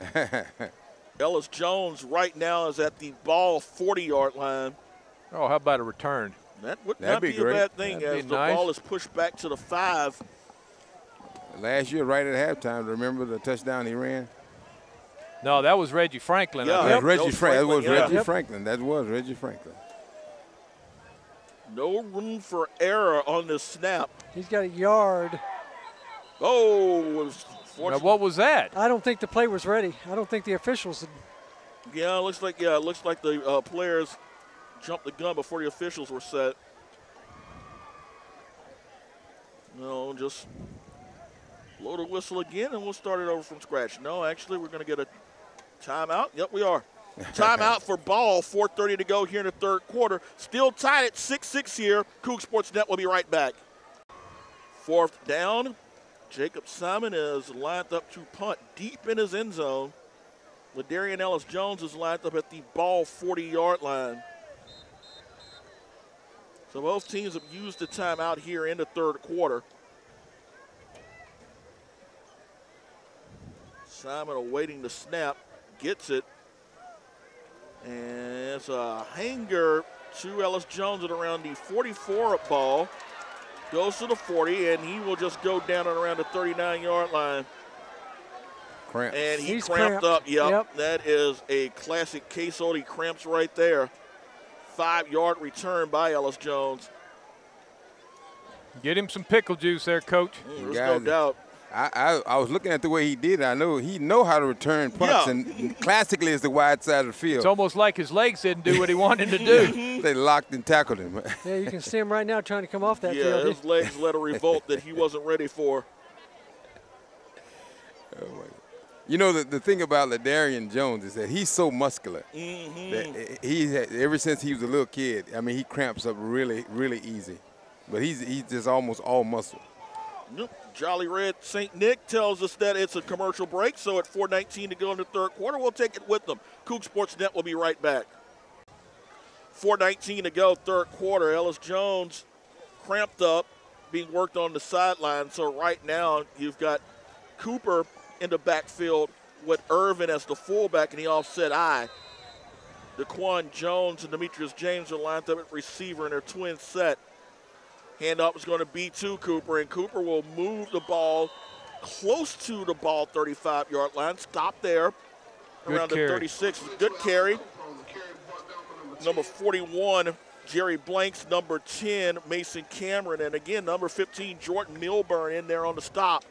Ellis Jones right now is at the ball 40-yard line. Oh, how about a return? That would That'd not be be great. a bad thing That'd as be the nice. ball is pushed back to the 5. Last year, right at halftime, remember the touchdown he ran? No, that was Reggie Franklin. Yeah. I That think. was Reggie That was Franklin. That was Franklin, yeah. Reggie Yep. Franklin. That was Reggie Franklin. No room for error on this snap. He's got a yard. Oh, Now, what was that? I don't think the play was ready. I don't think the officials had. yeah, it looks like the players jumped the gun before the officials were set. No, just blow the whistle again, and we'll start it over from scratch. No, actually, we're going to get a timeout. Yep, we are. Timeout for ball. 4:30 to go here in the third quarter. Still tied at 6-6 here. Coug Sports Net will be right back. Fourth down. Jacob Simon is lined up to punt deep in his end zone. Ladarian Ellis Jones is lined up at the ball 40-yard line. So both teams have used the timeout here in the third quarter. Simon awaiting the snap, gets it. And it's a hanger to Ellis Jones at around the 44 ball. Goes to the 40, and he will just go down and around the 39-yard line. Cramp. And He's cramped cramped. up. Yep. That is a classic case of the cramps right there. 5-yard return by Ellis Jones. Get him some pickle juice there, Coach. There's Guys, no doubt. I was looking at the way he did it. I know he know how to return punts, Yeah. and classically it's the wide side of the It's field. almost like his legs didn't do what he wanted him to do. They locked and tackled him. Yeah, you can see him right now trying to come off that Yeah, field. his legs led a revolt that he wasn't ready for. You know, the thing about Ladarian Jones is that he's so muscular. Mm-hmm. That ever since he was a little kid, I mean, he cramps up really, really easy. But he's just almost all muscle. Yep. Jolly Red St. Nick tells us that it's a commercial break, so at 4:19 to go in the third quarter, we'll take it with them. Coug Sports Net will be right back. 4:19 to go, third quarter. Ellis Jones cramped up, being worked on the sideline. So right now you've got Cooper in the backfield with Irvin as the fullback and the offset eye. Daquan Jones and Demetrius James are lined up at receiver in their twin set. Handoff is going to be to Cooper, and Cooper will move the ball close to the ball 35-yard line. Stop there around the 36. Good carry. Number 41, Jerry Blanks. Number 10, Mason Cameron. And again, number 15, Jordan Milburn in there on the stop.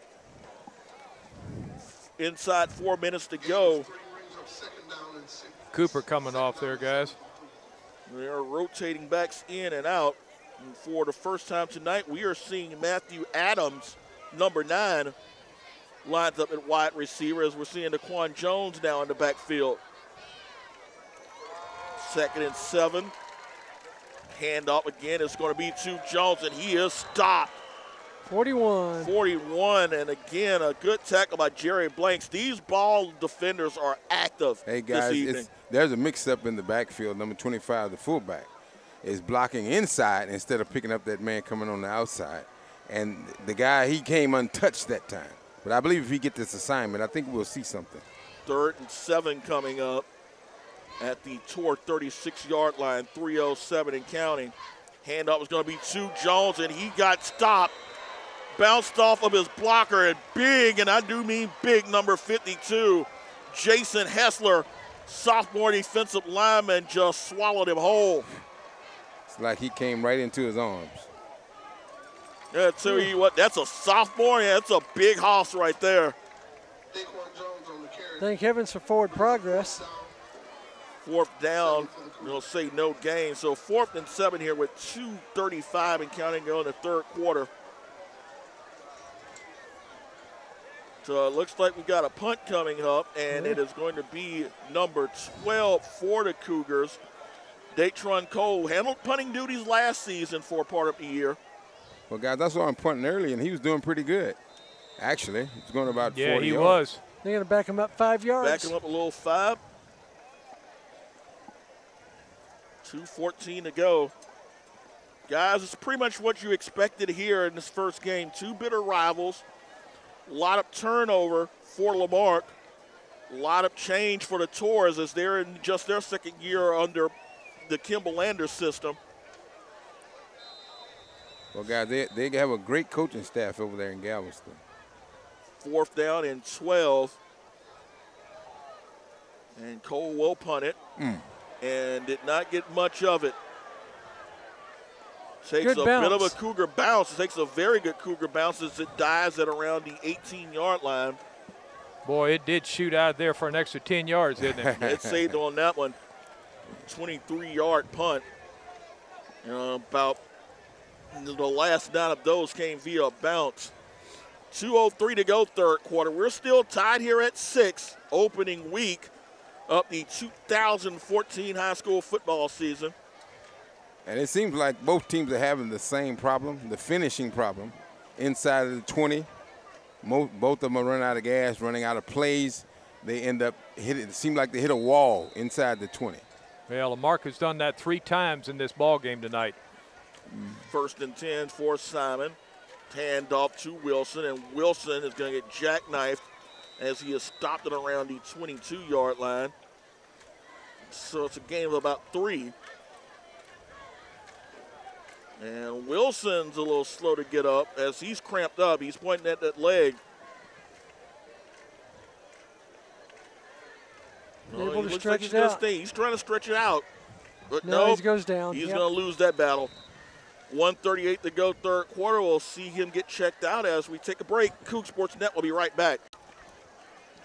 Inside 4 minutes to go. Cooper coming off there, guys. They are rotating backs in and out. And for the first time tonight, we are seeing Matthew Adams, number 9, lined up at wide receiver as we're seeing Daquan Jones now in the backfield. 2nd and 7. Handoff again. It's going to be to Jones, and he is stopped. 41. 41, and again, a good tackle by Jerry Blanks. These ball defenders are active Hey, this guys, evening. there's a mix-up in the backfield. Number 25, the fullback, is blocking inside instead of picking up that man coming on the outside. And the guy, he came untouched that time. But I believe if he gets this assignment, I think we'll see something. 3rd and 7 coming up at the Tor 36-yard line, 3:07 and counting. Handoff was going to be to Jones, and he got stopped bounced off of his blocker, and big, and I do mean big, number 52, Jason Hessler, sophomore defensive lineman, just swallowed him whole. It's like he came right into his arms. Yeah, I tell you what, that's a sophomore. Yeah, that's a big hoss right there. Thank heavens for forward progress. 4th down, we'll say no gain. So 4th and 7 here with 2:35 and counting going the 3rd quarter. So it looks like we got a punt coming up, and it is going to be number 12 for the Cougars. Datron Cole handled punting duties last season for part of the year. Well, guys, I saw him punting early, and he was doing pretty good. Actually, he was going about 40 yards. Yeah, he yards. was. They're going to back him up 5 yards. Back him up a little 5. 2:14 to go. Guys, it's pretty much what you expected here in this first game. 2 bitter rivals. A lot of turnover for Lamarque. A lot of change for the Tours as they're in just their 2nd year under the Kimball Landers system. Well, guys, they have a great coaching staff over there in Galveston. 4th down and 12. And Cole will punt it. And did not get much of it. Takes good a bounce. bit of a Cougar bounce. It takes a very good Cougar bounce as it dives at around the 18-yard line. Boy, it did shoot out there for an extra 10 yards, didn't it? It saved on that one. 23-yard punt. About the last 9 of those came via a bounce. 2:03 to go, 3rd quarter. We're still tied here at 6, opening week of the 2014 high school football season. And it seems like both teams are having the same problem, the finishing problem, inside of the 20. Both of them are running out of gas, running out of plays. They end up hitting. It seemed like they hit a wall inside the 20. Well, Lamarque has done that 3 times in this ball game tonight. 1st and 10 for Simon. Hand off to Wilson, and Wilson is going to get jackknifed as he is stopped at around the 22-yard line. So it's a gain of about 3. And Wilson's a little slow to get up as he's cramped up. He's pointing at that leg. Able He to looks stretch like he's it gonna out. stay. He's trying to stretch it out. But No, no, he goes down. He's Yep. going to lose that battle. 1:38 to go, 3rd quarter. We'll see him get checked out as we take a break. Coug Sports Net will be right back.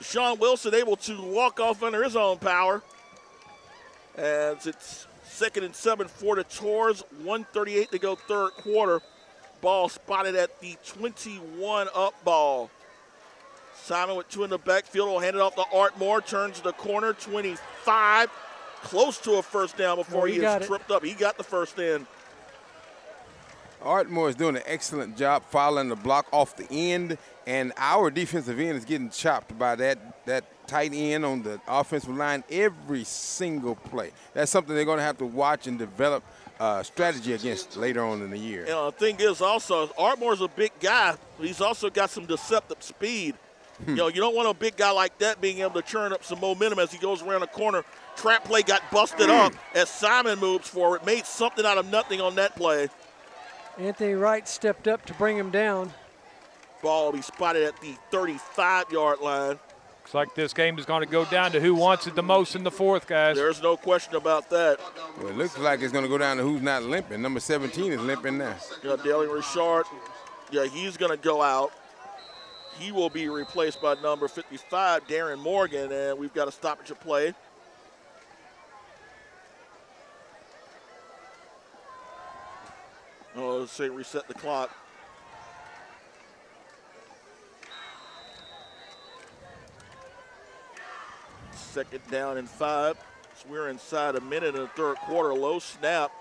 Deshaun Wilson able to walk off under his own power as it's 2nd and 7 for the Tours. 1:38 to go, 3rd quarter. Ball spotted at the 21 up ball. Simon with 2 in the backfield will hand it off to Art Moore. Turns the corner, 25. Close to a 1st down before he is tripped up. He got the 1st in. Art Moore is doing an excellent job following the block off the end, and our defensive end is getting chopped by that tight end on the offensive line every single play. That's something they're going to have to watch and develop strategy against later on in the year. And the thing is also, Art Moore's a big guy, but he's also got some deceptive speed. You don't want a big guy like that being able to churn up some momentum as he goes around the corner. Trap play got busted up as Simon moves forward. Made something out of nothing on that play. Anthony Wright stepped up to bring him down. Ball will be spotted at the 35-yard line. Looks like this game is going to go down to who wants it the most in the 4th, guys. There's no question about that. Well, it looks like it's going to go down to who's not limping. Number 17 is limping now. Dale Richard, he's going to go out. He will be replaced by number 55, Darren Morgan, and we've got a stoppage of play. Let's say reset the clock. Second down and 5. So we're inside a minute in the 3rd quarter. Low snap,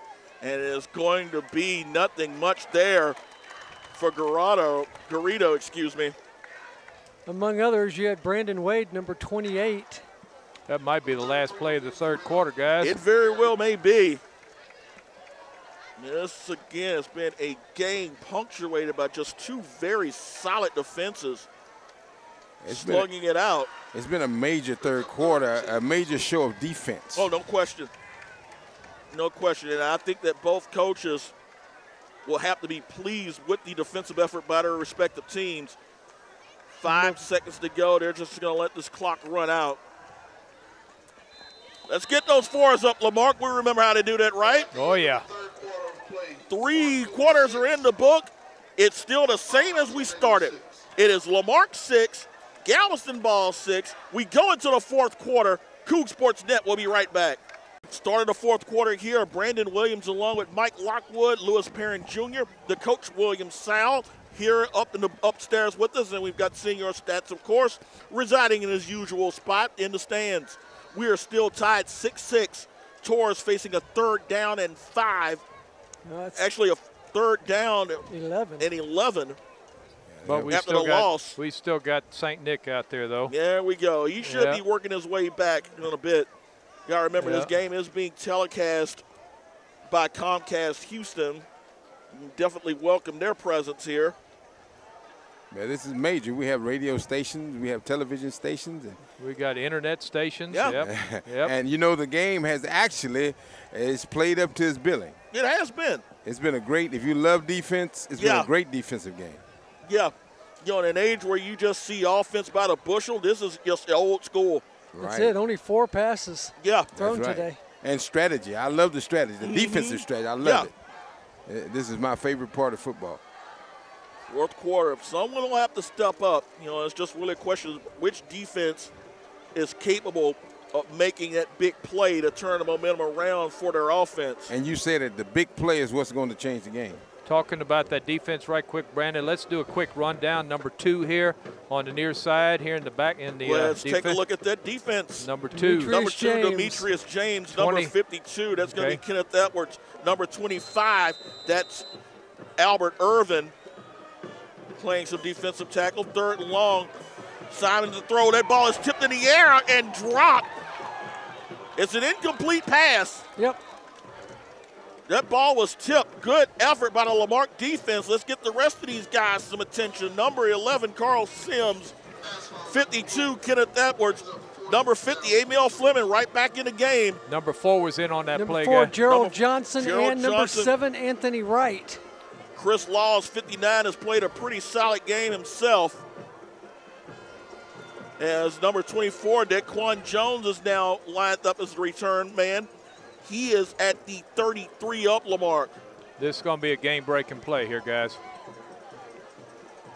and it is going to be nothing much there for Garrido, excuse me. Among others, you had Brandon Wade, number 28. That might be the last play of the 3rd quarter, guys. It very well may be. This, again, has been a game punctuated by just 2 very solid defenses slugging it out. It's been a major 3rd quarter, a major show of defense. Oh, no question. No question. And I think that both coaches will have to be pleased with the defensive effort by their respective teams. 5 seconds to go. They're just going to let this clock run out. Let's get those fours up, Lamarque. We remember how to do that, right? Oh, yeah. 3 quarters are in the book. It's still the same as we started. It is Lamarque 6, Galveston ball 6. We go into the 4th quarter. Coug Sports Net will be right back. Started the 4th quarter here. Brandon Williams along with Mike Lockwood, Lewis Perrin Jr., the coach William Sal here up in the upstairs with us, and we've got Senior Stats, of course, residing in his usual spot in the stands. We are still tied 6-6. Torres facing a 3rd down and 5. No, actually, a 3rd down 11. and 11. But we after the loss. We still got St. Nick out there, though. There we go. He should be working his way back in a bit. You got to remember, this game is being telecast by Comcast Houston. You definitely welcome their presence here. Yeah, this is major. We have radio stations. We have television stations. And we got internet stations. Yep. Yep. And, you know, the game has actually is played up to its billing. It has been. It's been a great, if you love defense, it's been a great defensive game. Yeah. You know, in an age where you just see offense by the bushel, this is just old school. That's it. Only 4 passes thrown today. And strategy. I love the strategy, the defensive strategy. I love it. This is my favorite part of football. 4th quarter. If someone will have to step up, you know, it's just really a question of which defense is capable of making that big play to turn the momentum around for their offense. And you said that the big play is what's going to change the game. Talking about that defense right quick, Brandon, let's do a quick rundown. Number 2 here on the near side here in the back in the let's defense. take a look at that defense. Number 2. Number 2, Demetrius James. 20. Number 52, that's going to be Kenneth Edwards. Number 25, that's Albert Irvin playing some defensive tackle. 3rd and long. Simon to throw. That ball is tipped in the air and dropped. It's an incomplete pass. Yep. That ball was tipped. Good effort by the Lamarque defense. Let's get the rest of these guys some attention. Number 11, Carl Sims. 52, Kenneth Edwards. Number 50, Emil Fleming, right back in the game. Number 4 was in on that number play, 4, guy. Gerald Johnson, and number 7, Anthony Wright. Chris Laws, 59, has played a pretty solid game himself. As number 24, Daquan Jones is now lined up as the return man. He is at the 33 mark. This is going to be a game-breaking play here, guys.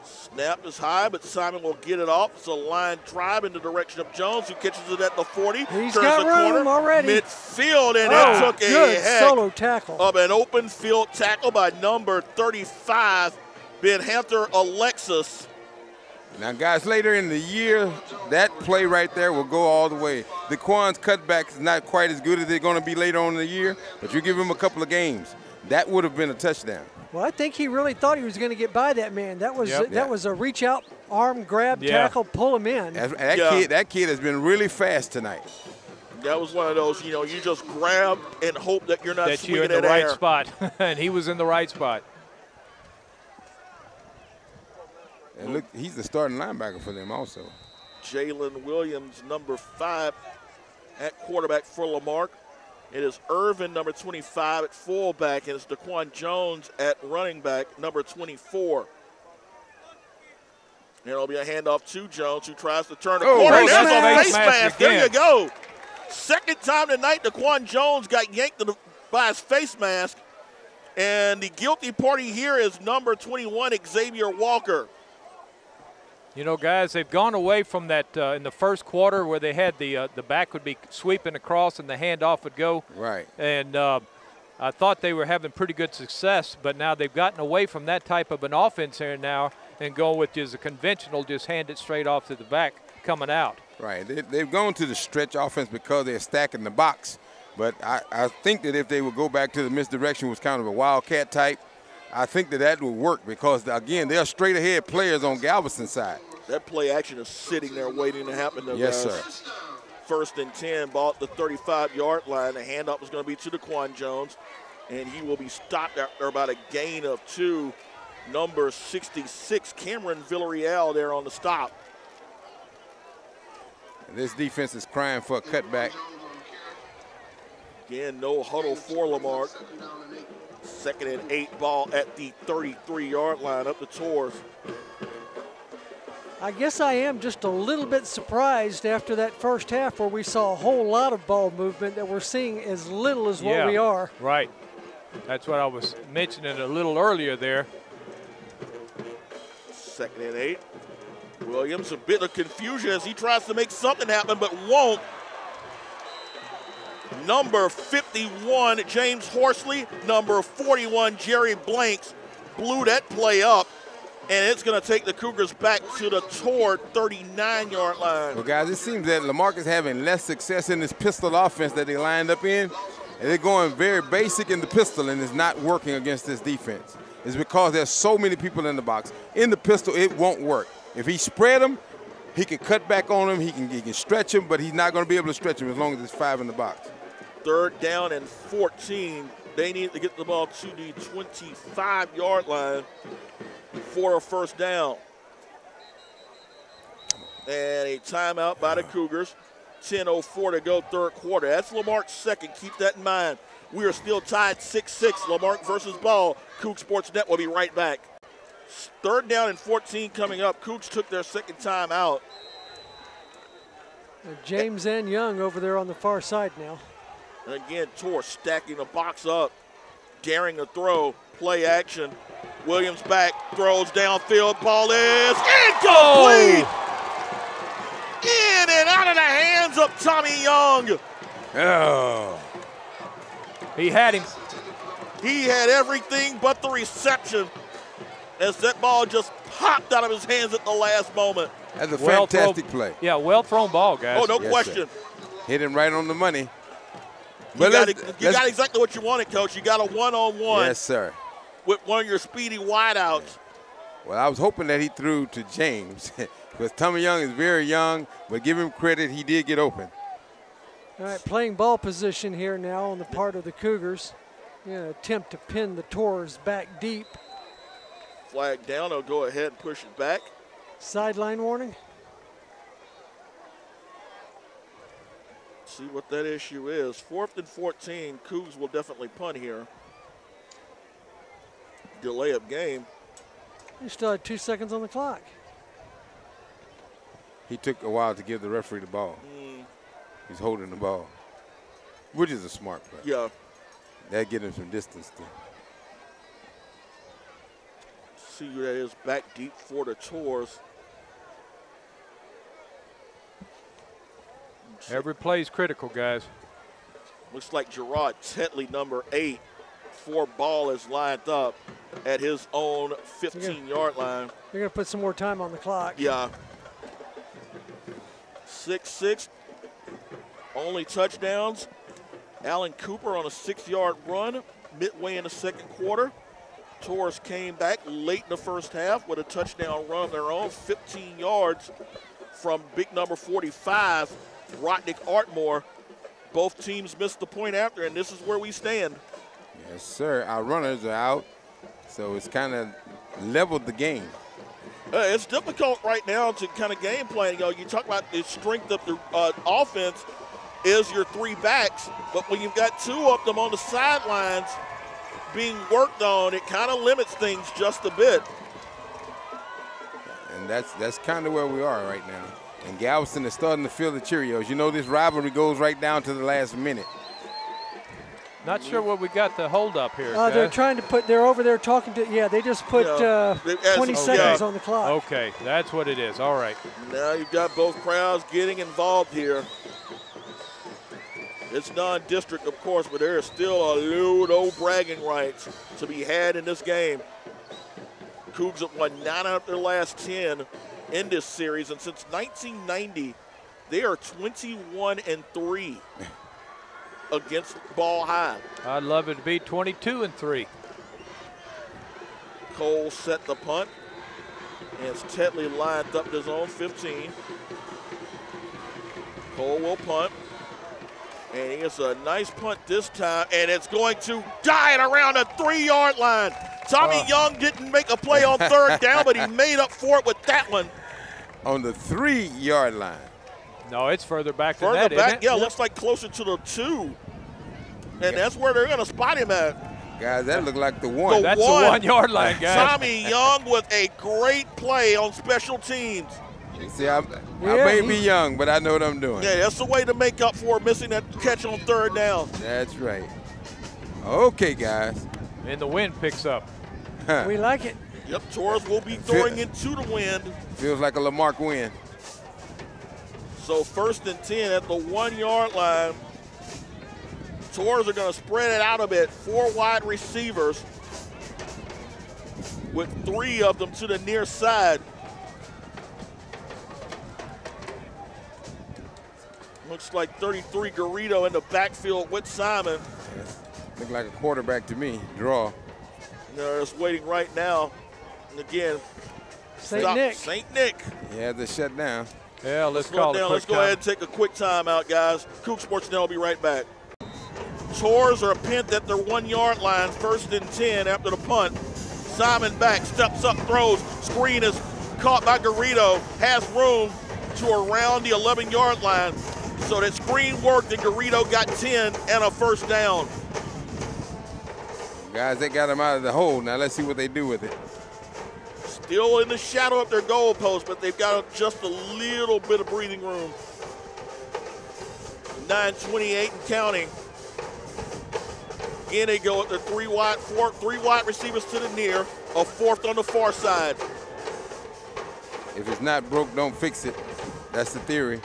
Snap is high, but Simon will get it off. It's a line drive in the direction of Jones, who catches it at the 40. He's got room already. Midfield, and it took a heck solo tackle of an open field tackle by number 35, Ben Hunter Alexis. Now, guys, later in the year, that play right there will go all the way. Daquan's cutback is not quite as good as they're going to be later on in the year, but you give him a couple of games. That would have been a touchdown. Well, I think he really thought he was going to get by that man. That was a reach out, arm grab, tackle, pull him in. That kid has been really fast tonight. That was one of those, you know, you just grab and hope that you're not swinging in the right spot, and he was in the right spot. And look, he's the starting linebacker for them also. Jalen Williams, number 5 at quarterback for Lamarque. It is Irvin, number 25, at fullback, and it's Daquan Jones at running back, number 24. And it'll be a handoff to Jones, who tries to turn the corner. There's a face mask. There you go. Second time tonight, Daquan Jones got yanked by his face mask. And the guilty party here is number 21, Xavier Walker. You know, guys, they've gone away from that in the first quarter where they had the back would be sweeping across and the handoff would go. Right. And I thought they were having pretty good success, but now they've gotten away from that type of an offense here now and going with just a conventional, just hand it straight off to the back coming out. Right. They've gone to the stretch offense because they're stacking the box. But I think that if they would go back to the misdirection, was kind of a wildcat type, I think that would work because, again, they're straight ahead players on Galveston's side. That play action is sitting there waiting to happen. Yes, sir. 1st and 10, ball at the 35-yard line. The handoff is going to be to Daquan Jones, and he will be stopped after about a gain of 2. Number 66, Cameron Villarreal, there on the stop. And this defense is crying for a cutback. Again, no huddle for Lamarque. Second and 8, ball at the 33-yard line, up the Tours. I guess I am just a little bit surprised after that first half where we saw a whole lot of ball movement that we're seeing as little as what we are. Right. That's what I was mentioning a little earlier there. Second and 8. Williams, a bit of confusion as he tries to make something happen but won't. Number 51, James Horsley. Number 41, Jerry Blanks, blew that play up. And it's going to take the Cougars back to the Tour 39-yard line. Well, guys, it seems that Lamarque is having less success in this pistol offense that they lined up in. And they're going very basic in the pistol, and it's not working against this defense. It's because there's so many people in the box. In the pistol, it won't work. If he spread them, he can cut back on them. He can stretch them, but he's not going to be able to stretch them as long as there's 5 in the box. Third down and 14. They need to get the ball to the 25-yard line for a first down. And a timeout by the Cougars. 10:04 to go, third quarter. That's Lamarque's second. Keep that in mind. We are still tied 6-6. Lamarque versus Ball. Coug Sports Net will be right back. Third down and 14 coming up. Cougs took their second time out. James and Young over there on the far side now. And again, Tor stacking the box up, daring to throw, play action. Williams back, throws downfield, ball is incomplete! In and out of the hands of Tommy Young. Oh. He had him. He had everything but the reception as that ball just popped out of his hands at the last moment. That's a fantastic play. Yeah, well-thrown ball, guys. Oh, no question. Sir. Hit him right on the money. You got exactly what you wanted, Coach. You got a one-on-one. Yes, sir. With one of your speedy wideouts. Well, I was hoping that he threw to James because Tommy Young is very young, but give him credit, he did get open. All right, playing ball position here now on the part of the Cougars. Attempt to pin the Tours back deep. Flag down, they'll go ahead and push it back. Sideline warning. See what that issue is. 4th and 14, Cougs will definitely punt here. Delay of game. You still had 2 seconds on the clock. He took a while to give the referee the ball. He's holding the ball, which is a smart play. Yeah. That gives him some distance too. See who that is back deep for the Tours. Every play is critical, guys. Looks like Gerard Tetley, number 8, for ball is lined up at his own 15-yard line. They're going to put some more time on the clock. Yeah. 6-6. Only touchdowns. Alan Cooper on a 6-yard run midway in the second quarter. Tours came back late in the first half with a touchdown run of their own, 15 yards from big number 45, Rodnick Artmore. Both teams missed the point after, and this is where we stand. Yes, sir. Our runners are out, so it's kind of leveled the game. It's difficult right now to kind of game plan. You talk about the strength of the offense is your 3 backs, but when you've got 2 of them on the sidelines being worked on, it kind of limits things just a bit. And that's kind of where we are right now. And Galveston is starting to feel the Cheerios. This rivalry goes right down to the last minute. Not sure what we got the hold up here. They're trying to put, they're over there talking to, they just put 20 seconds on the clock. Okay, that's what it is. All right. Now you've got both crowds getting involved here. It's non-district, of course, but there is still a load of bragging rights to be had in this game. Cougs have won 9 out of their last 10 in this series, and since 1990, they are 21-3 against Ball High. I'd love it to be 22-3. Cole set the punt, and it's Tetley lined up at his own 15. Cole will punt. And he gets a nice punt this time, and it's going to die at around the 3-yard line. Tommy Young didn't make a play on third down, but he made up for it with that one. On the 3-yard line. No, it's further back than that, further back, isn't it? looks like closer to the 2. And that's where they're going to spot him at. Guys, that looked like the one. That's the 1 yard line, guys. Tommy Young with a great play on special teams. See, I may be young, but I know what I'm doing. Yeah, that's the way to make up for missing that catch on 3rd down. That's right. Okay, guys. And the wind picks up. We like it. Yep, Torres will be throwing into the wind. Feels like a Lamarque win. So 1st and 10 at the 1 yard line. Torres are going to spread it out a bit. 4 wide receivers with 3 of them to the near side. Looks like 33 Garrido in the backfield with Simon. Yes. Look like a quarterback to me. Draw. They're just waiting right now. And again, St. Nick. St. Nick. Yeah, they shut down. Yeah, let's call it. Let's go ahead and take a quick timeout, guys. Coug Sports Net will be right back. Torres are pinned at their 1 yard line, 1st and 10 after the punt. Simon back, steps up, throws. Screen is caught by Garrido. Has room to around the 11 yard line. So that screen worked and Garrido got 10 and a 1st down. Guys, they got him out of the hole. Now let's see what they do with it. Still in the shadow of their goal post, but they've got just a little bit of breathing room. 9:28 and counting. Again, they go with their 3 wide receivers to the near, a 4th on the far side. If it's not broke, don't fix it. That's the theory.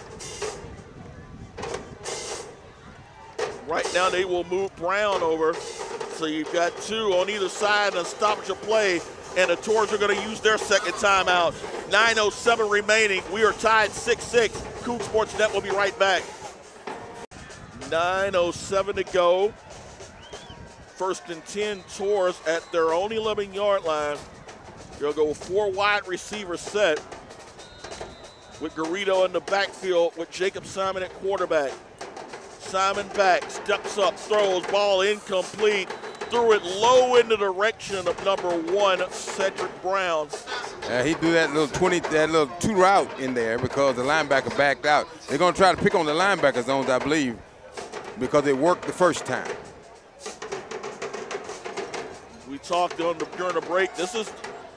Right now, they will move Brown over. So you've got 2 on either side and a stoppage of play, and the Torres are going to use their 2nd timeout. 9:07 remaining. We are tied 6-6. Coug Sports Net will be right back. 9:07 to go. 1st and 10, Torres at their own 11 yard line. They'll go 4 wide receiver set with Garrido in the backfield with Jacob Simon at quarterback. Simon back, steps up, throws, ball incomplete. Threw it low in the direction of number 1, Cedric Brown. He threw that little 2 route in there because the linebacker backed out. They're going to try to pick on the linebacker zones, I believe, because it worked the first time. We talked during the break. This has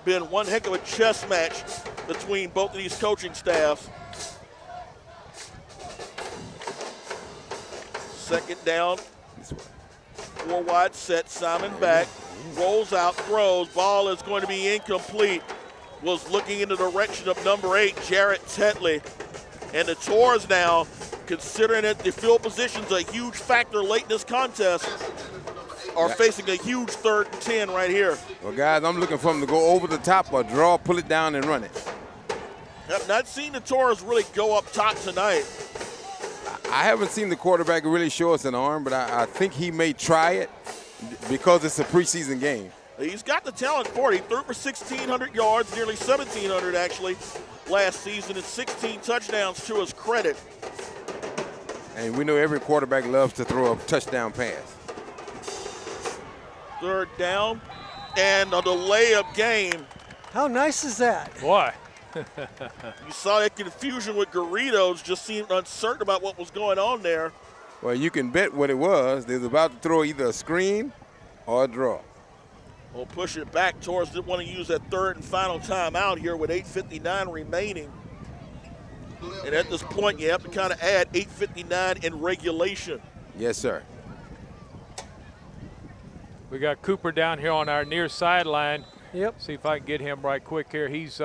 been one heck of a chess match between both of these coaching staffs. 2nd down. 4 wide set. Simon back. Rolls out, throws. Ball is going to be incomplete. Was looking in the direction of number 8, Jarrett Tetley. And the Torres now, considering that the field position's a huge factor late in this contest, are facing a huge 3rd and 10 right here. Well, guys, I'm looking for them to go over the top or draw, pull it down, and run it. I've not seen the Torres really go up top tonight. I haven't seen the quarterback really show us an arm, but I think he may try it because it's a preseason game. He's got the talent for it. He threw for 1,600 yards, nearly 1,700 actually, last season, and 16 touchdowns to his credit. And we know every quarterback loves to throw a touchdown pass. 3rd down and a delay of game. How nice is that? Boy. You saw that confusion with Garrido's, just seemed uncertain about what was going on there. Well, you can bet what it was. They was about to throw either a screen or a draw. We'll push it back. Torres didn't want to use that 3rd and final timeout here with 8:59 remaining. And at this point, you have to kind of add 8:59 in regulation. Yes, sir. We got Cooper down here on our near sideline. Yep. See if I can get him right quick here. He's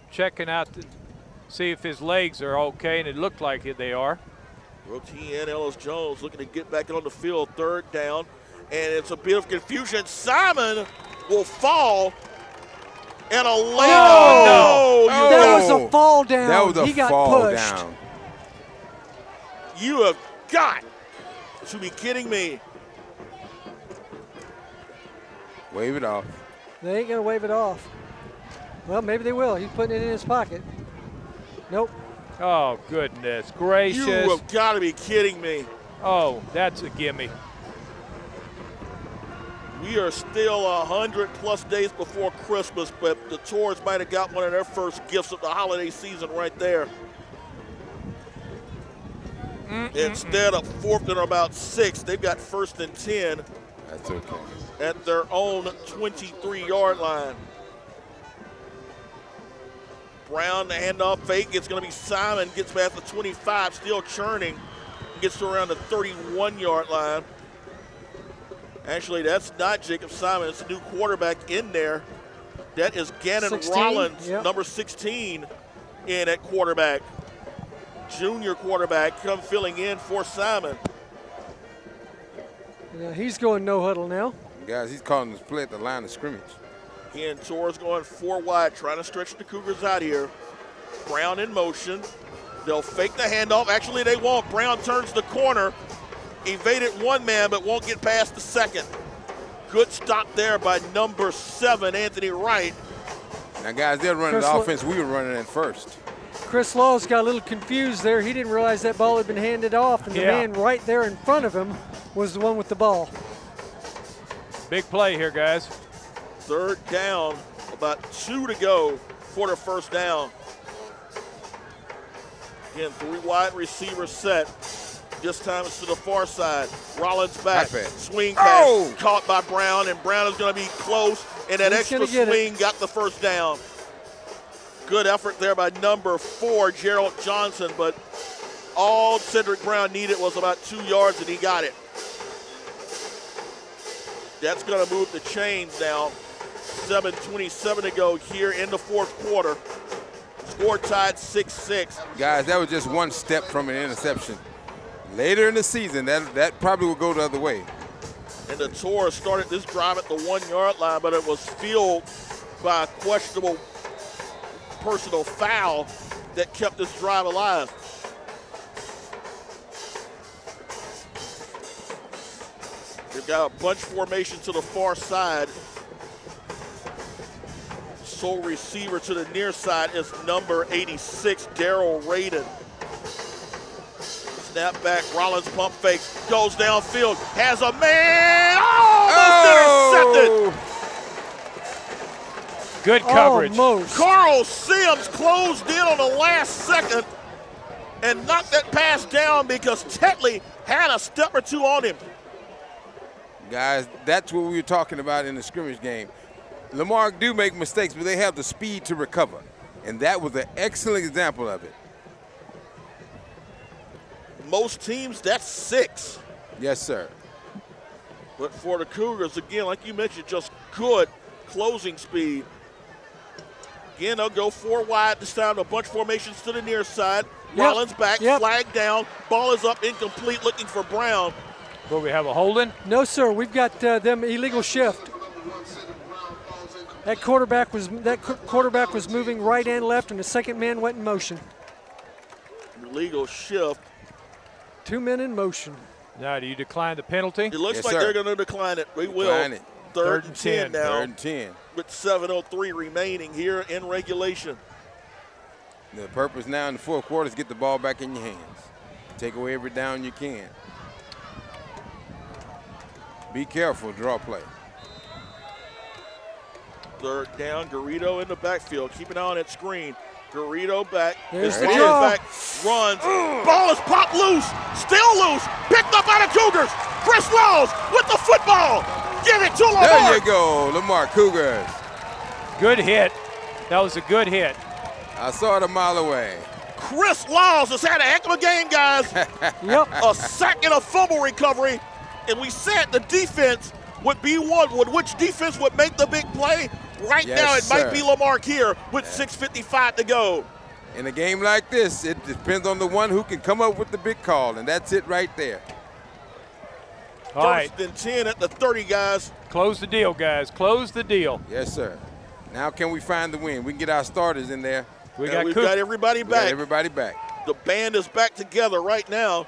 checking out to see if his legs are okay, and it looked like they are. Roti and Ellis Jones looking to get back on the field. 3rd down, and it's a bit of confusion. Simon will fall, and a late. Oh, no. That was a fall down. That was a he got fall pushed. down. You have got to be kidding me. Wave it off. They ain't going to wave it off. Well, maybe they will. He's putting it in his pocket. Nope. Oh, goodness gracious. You have got to be kidding me. Oh, that's a gimme. We are still 100+ days before Christmas, but the Torres might have got one of their first gifts of the holiday season right there. Instead of 4th and about 6, they've got 1st and 10. That's okay. At their own 23-yard line. Brown, the handoff fake. It's going to be Simon. Gets past the 25, still churning. Gets to around the 31-yard line. Actually, that's not Jacob Simon. It's a new quarterback in there. That is Gannon 16, Rollins, yep. number 16, in at quarterback. Junior quarterback come filling in for Simon. Yeah, he's going no huddle now. Guys, he's calling the play at the line of scrimmage. Again, Torres going 4 wide, trying to stretch the Cougars out here. Brown in motion. They'll fake the handoff. Actually, they won't. Brown turns the corner, evaded one man, but won't get past the second. Good stop there by number 7, Anthony Wright. Now, guys, they're running the offense we were running at first. Chris Laws got a little confused there. He didn't realize that ball had been handed off, and the man right there in front of him was the one with the ball. Big play here, guys. 3rd down, about 2 to go for the first down. Again, 3 wide receiver set. This time it's to the far side. Rollins back, swing pass, caught by Brown, and Brown is going to be close, and that extra swing got the first down. Good effort there by number 4, Gerald Johnson, but all Cedric Brown needed was about 2 yards, and he got it. That's going to move the chains now. 7:27 to go here in the 4th quarter. Score tied 6-6. Guys, that was just one step from an interception. Later in the season, that probably will go the other way. And the Tours started this drive at the 1-yard line, but it was fueled by a questionable personal foul that kept this drive alive. They've got a bunch formation to the far side. Sole receiver to the near side is number 86, Darrell Radin. Snap back, Rollins pump fake, goes downfield, has a man, almost intercepted. Good coverage. Almost. Carl Sims closed in on the last second and knocked that pass down because Tetley had a step or two on him. Guys, that's what we were talking about in the scrimmage game. Lamar do make mistakes, but they have the speed to recover. And that was an excellent example of it. Most teams, that's 6. Yes, sir. But for the Cougars, again, like you mentioned, just good closing speed. Again, they'll go 4 wide this time, a bunch of formations to the near side. Rollins back, flag down, ball is up, incomplete, looking for Brown. Will we have a holding? No, sir. We've got them illegal shift. That quarterback was moving right and left, and the second man went in motion. Illegal shift. 2 men in motion. Now, do you decline the penalty? It looks like they're going to decline it. We will. 3rd and 10 now. 3rd and 10. With 7:03 remaining here in regulation. The purpose now in the 4th quarter is get the ball back in your hands. Take away every down you can. Be careful, draw play. 3rd down, Garrido in the backfield. Keep an eye on that screen. Garrido back. There's the back, runs. Ball is popped loose. Still loose. Picked up by the Cougars. Chris Laws with the football. Give it to Lamar. There you go, Lamar Cougars. Good hit. That was a good hit. I saw it a mile away. Chris Laws has had a heck of a game, guys. A sack and a fumble recovery. And we said the defense would be one. Which defense would make the big play? Right now, it might be Lamarque here with 6:55 to go. In a game like this, it depends on the one who can come up with the big call, and that's it right there. All right. 1st and 10 at the 30, guys. Close the deal, guys. Close the deal. Yes, sir. Now can we find the win? We can get our starters in there. We've got everybody back. Everybody back. The band is back together right now.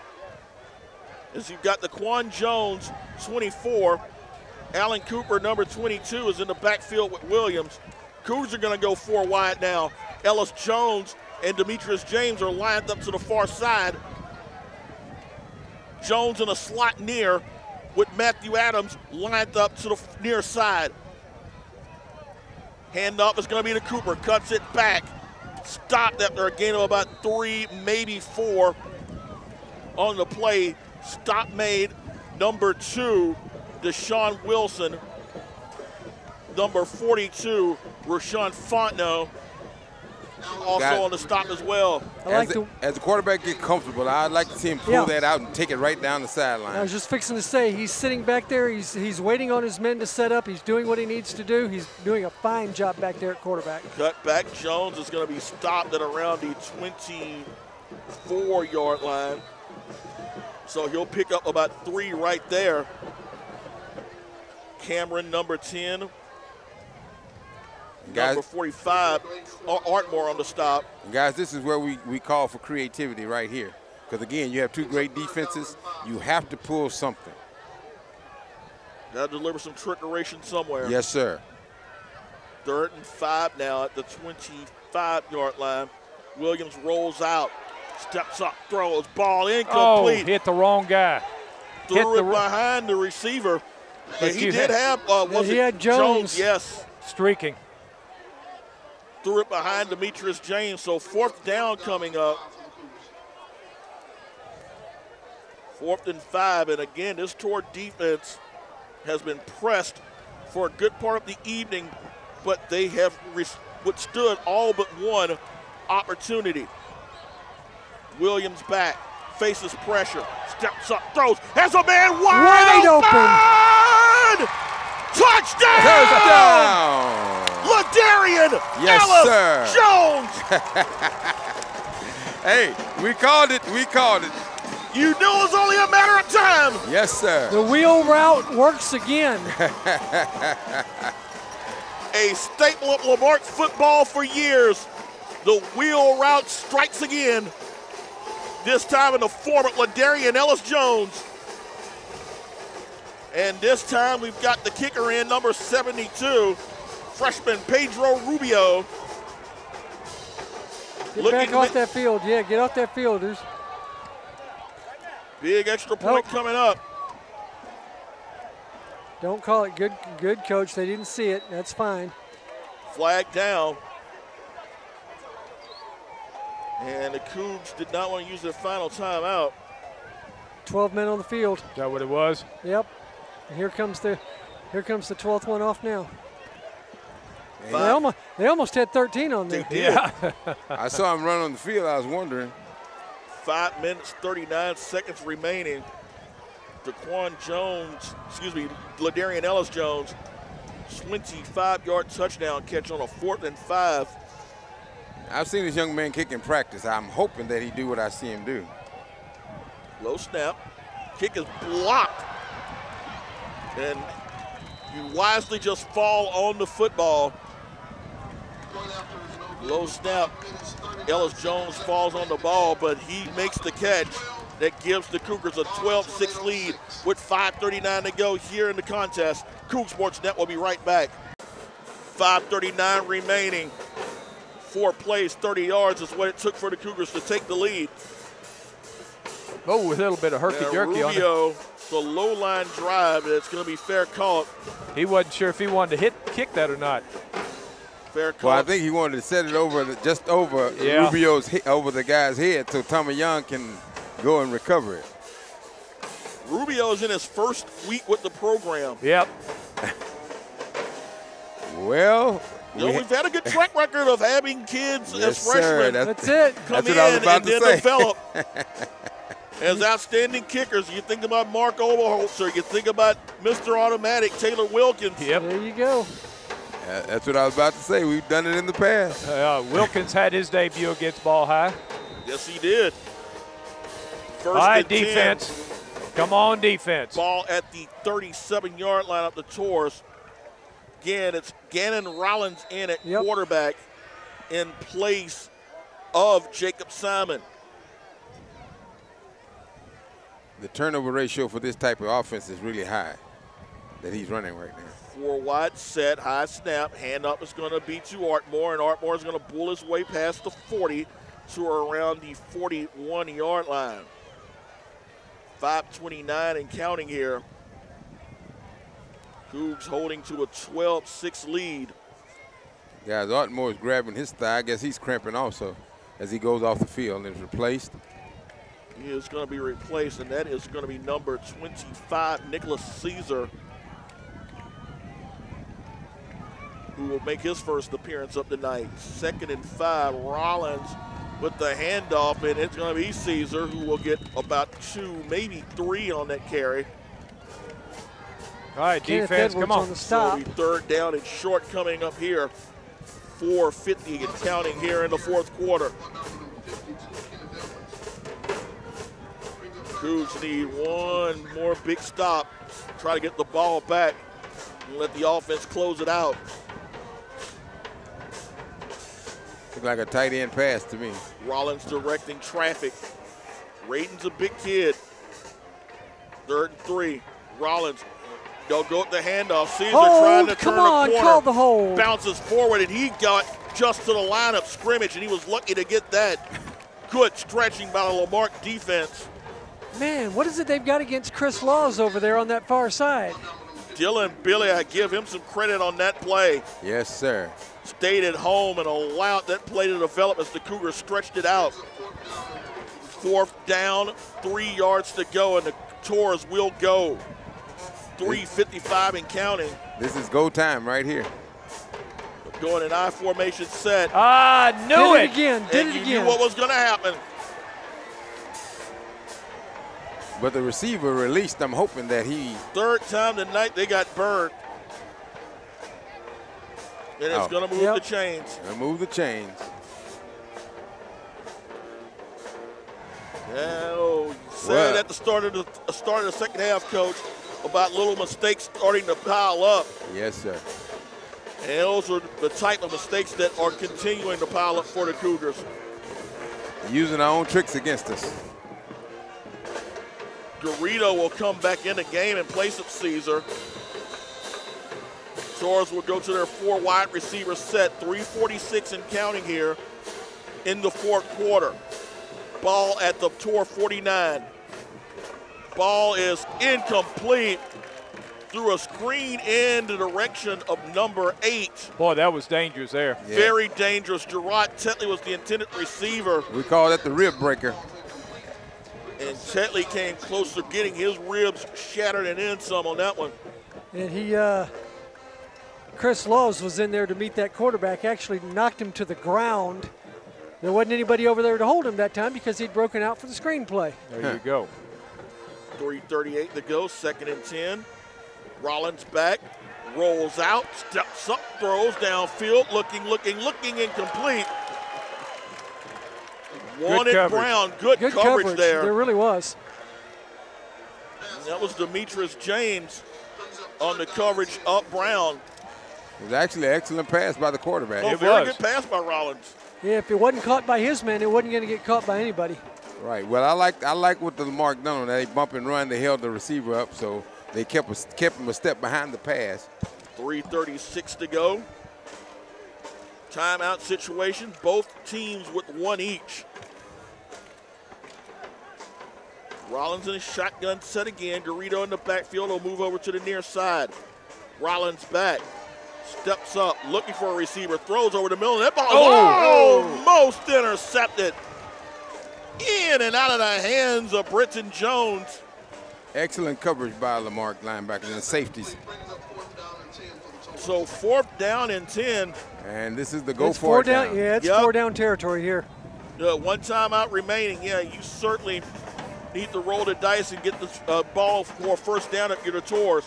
As you've got Daquan Jones, 24. Alan Cooper, number 22, is in the backfield with Williams. Cougars are going to go 4 wide now. Ellis Jones and Demetrius James are lined up to the far side. Jones in a slot near with Matthew Adams lined up to the near side. Handoff is going to be to Cooper. Cuts it back. Stopped after a gain of about 3, maybe 4 on the play. Stop made, number 2. Deshaun Wilson. Number 42, Rashawn Fontenot, also on the stop as well. As the quarterback gets comfortable, I'd like to see him pull that out and take it right down the sideline. I was just fixing to say, he's sitting back there. He's waiting on his men to set up. He's doing what he needs to do. He's doing a fine job back there at quarterback. Cutback Jones is going to be stopped at around the 24-yard line. So he'll pick up about 3 right there. Cameron, number 10. Guys, number 45, Artmore on the stop. Guys, this is where we call for creativity right here. Because, again, you have 2 great defenses. You have to pull something. Got to deliver some trickeration somewhere. Yes, sir. 3rd and 5 now at the 25-yard line. Williams rolls out, steps up, throws, ball incomplete. Oh, hit the wrong guy. Threw it behind the receiver. And he did have, he had Jones. Yes. Streaking. Threw it behind Demetrius James, so 4th down coming up. 4th and 5, and again, this Toward defense has been pressed for a good part of the evening, but they have withstood all but one opportunity. Williams back, faces pressure, steps up, throws, has a man wide open! Touchdown! Ladarian Ellis Jones! Hey, we called it. We called it. You knew it was only a matter of time. Yes, sir. The wheel route works again. A staple of Lamarck's football for years. The wheel route strikes again. This time in the form of Ladarian Ellis Jones. And this time we've got the kicker in, number 72, freshman Pedro Rubio. Get back off that field. Yeah, get off that field. There's big extra point coming up. Don't call it. Good coach. They didn't see it. That's fine. Flag down. And the Cougs did not want to use their final timeout. 12 men on the field. Is that what it was? Yep. And here comes the 12th one off now. They almost had 13 on there. They did. Yeah. I saw him run on the field. I was wondering. 5 minutes, 39 seconds remaining. Ladarian Ellis Jones, 25-yard touchdown catch on a 4th and 5. I've seen this young man kick in practice. I'm hoping that he do what I see him do. Low snap. Kick is blocked. And you wisely just fall on the football. Low snap. Ellis Jones falls on the ball, but he makes the catch that gives the Cougars a 12-6 lead with 5:39 to go here in the contest. Coug Sports Net will be right back. 5:39 remaining. 4 plays, 30 yards is what it took for the Cougars to take the lead. Oh, a little bit of herky-jerky on it. The low line drive, it's going to be fair caught. He wasn't sure if he wanted to kick that or not. Fair caught. Well, I think he wanted to set it over, just over Rubio's over the guy's head, so Tommy Young can go and recover it. Rubio's in his first week with the program. Yep. Well, we've had a good track record of having kids as freshmen. That's it. Come in and then develop as outstanding kickers. You think about Mark Oberholzer, you think about Mr. Automatic, Taylor Wilkins. Yep. There you go. That's what I was about to say. We've done it in the past. Wilkins had his debut against Ball High. Yes, he did. First All right, and 10. defense. Come on, defense. Ball at the 37-yard line up the Tours. Again, it's Gannon Rollins in at quarterback in place of Jacob Simon. The turnover ratio for this type of offense is really high that he's running right now. 4 wide set, high snap, hand up is going to be to Artmore, and Artmore is going to pull his way past the 40 to around the 41-yard line. 5:29 and counting here. Cougs holding to a 12-6 lead. Guys, Artmore is grabbing his thigh. I guess he's cramping also as he goes off the field and is replaced. He is going to be replaced, and that is going to be number 25, Nicholas Caesar. who will make his first appearance of the night. 2nd and 5, Rollins with the handoff, and it's going to be Caesar who will get about 2, maybe 3 on that carry. All right, Kenneth defense, Edwards come on. on the stop. So 3rd down and short coming up here. 4:50 and counting here in the 4th quarter. Cougs need one more big stop. Try to get the ball back and let the offense close it out. Look like a tight end pass to me. Rollins directing traffic. Rayton's a big kid. 3rd and 3. Rollins, they'll go with the handoff. Caesar trying to turn a corner. Call the hold. Bounces forward, and he got just to the line of scrimmage, and he was lucky to get that. Good stretching by the Lamarque defense. Man, what is it they've got against Chris Laws over there on that far side? Dylan Billy, I give him some credit on that play. Yes, sir. Stayed at home and allowed that play to develop as the Cougars stretched it out. 4th down, 3 yards to go, and the Tours will go. 3:55 and counting. This is go time right here. Going in I formation set. Knew it. Did it You again. knew what was going to happen. But the receiver released. I'm hoping that he. 3rd time tonight they got burned. And it's going to move the chains. Move the chains. Now, you said at the start of the 2nd half, Coach, about little mistakes starting to pile up. Yes, sir. And those are the type of mistakes that are continuing to pile up for the Cougars. Using our own tricks against us. Garrido will come back in the game in place of Caesar. Tours will go to their 4 wide receiver set. 3:46 and counting here in the 4th quarter. Ball at the Tour 49. Ball is incomplete through a screen in the direction of number 8. Boy, that was dangerous there. Yeah. Very dangerous. Gerard Tetley was the intended receiver. We call that the rib breaker. And Tetley came close to getting his ribs shattered and then some on that one. And Chris Laws was in there to meet that quarterback, actually knocked him to the ground. There wasn't anybody over there to hold him that time because he'd broken out for the screenplay. There you go. 3:38 to go, 2nd and 10. Rollins back, rolls out, steps up, throws downfield, looking, incomplete. Wanted Brown, good coverage there. There really was. And that was Demetrius James on the coverage up Brown. It was actually an excellent pass by the quarterback. Oh, very good pass by Rollins. Yeah, if it wasn't caught by his man, it wasn't going to get caught by anybody. Right. Well, I like what the Lamarque done on that. They bump and run. They held the receiver up, so they kept him a step behind the pass. 3:36 to go. Timeout situation. Both teams with 1 each. Rollins in a shotgun set again. Garrido in the backfield will move over to the near side. Rollins back. Steps up, looking for a receiver. Throws over the middle. And that ball is almost intercepted. In and out of the hands of Britton Jones. Excellent coverage by Lamarque linebackers and safeties. So 4th down and 10. And this is the go It's for it down. down. Yeah, it's 4 down territory here. 1 timeout remaining. Yeah, you certainly need to roll the dice and get the ball for 1st down at your Tours.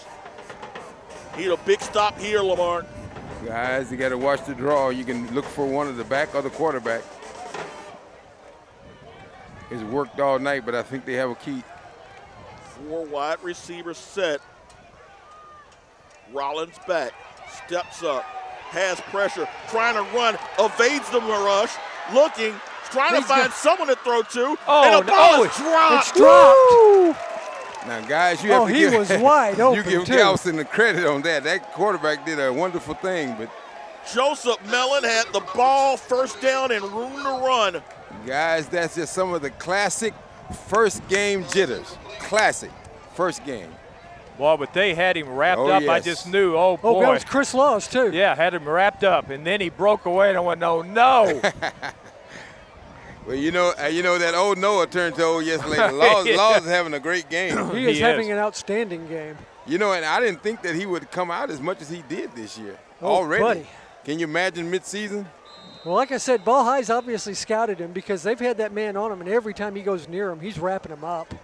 Need a big stop here, Lamar. Guys, you got to watch the draw. You can look for one of the back or the quarterback. It's worked all night, but I think they have a key. 4 wide receiver set. Rollins back, steps up, has pressure, trying to run, evades the rush, looking, trying to find someone to throw to, and the ball is dropped. It's dropped. Woo! Now, guys, you have to he give, was wide open, you give too. Galveston the credit on that. That quarterback did a wonderful thing, but Joseph Mellon had the ball, 1st down, and room to run. guys, that's just some of the classic first game jitters. Classic first game. Boy, but they had him wrapped up. Yes. I just knew, oh, boy. Oh, that was Chris Laws, too. Yeah, had him wrapped up, and then he broke away, and I went, no. Well, you know that old Noah turned to old yes later. Laws is having a great game. He is having an outstanding game. You know, and I didn't think that he would come out as much as he did this year already. Buddy. Can you imagine midseason? Well, like I said, Ball High's obviously scouted him because they've had that man on him, and every time he goes near him, he's wrapping him up.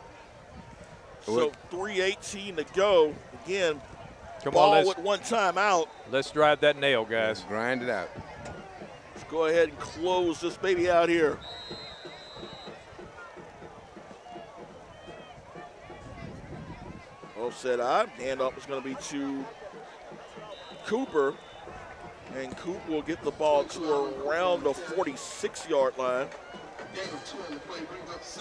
So 3:18 to go. Again, Come Ball on, with one timeout. let's drive that nail, guys. Let's grind it out. Let's go ahead and close this baby out here. Offset eye. Handoff is going to be to Cooper. And Coop will get the ball to around the 46-yard line.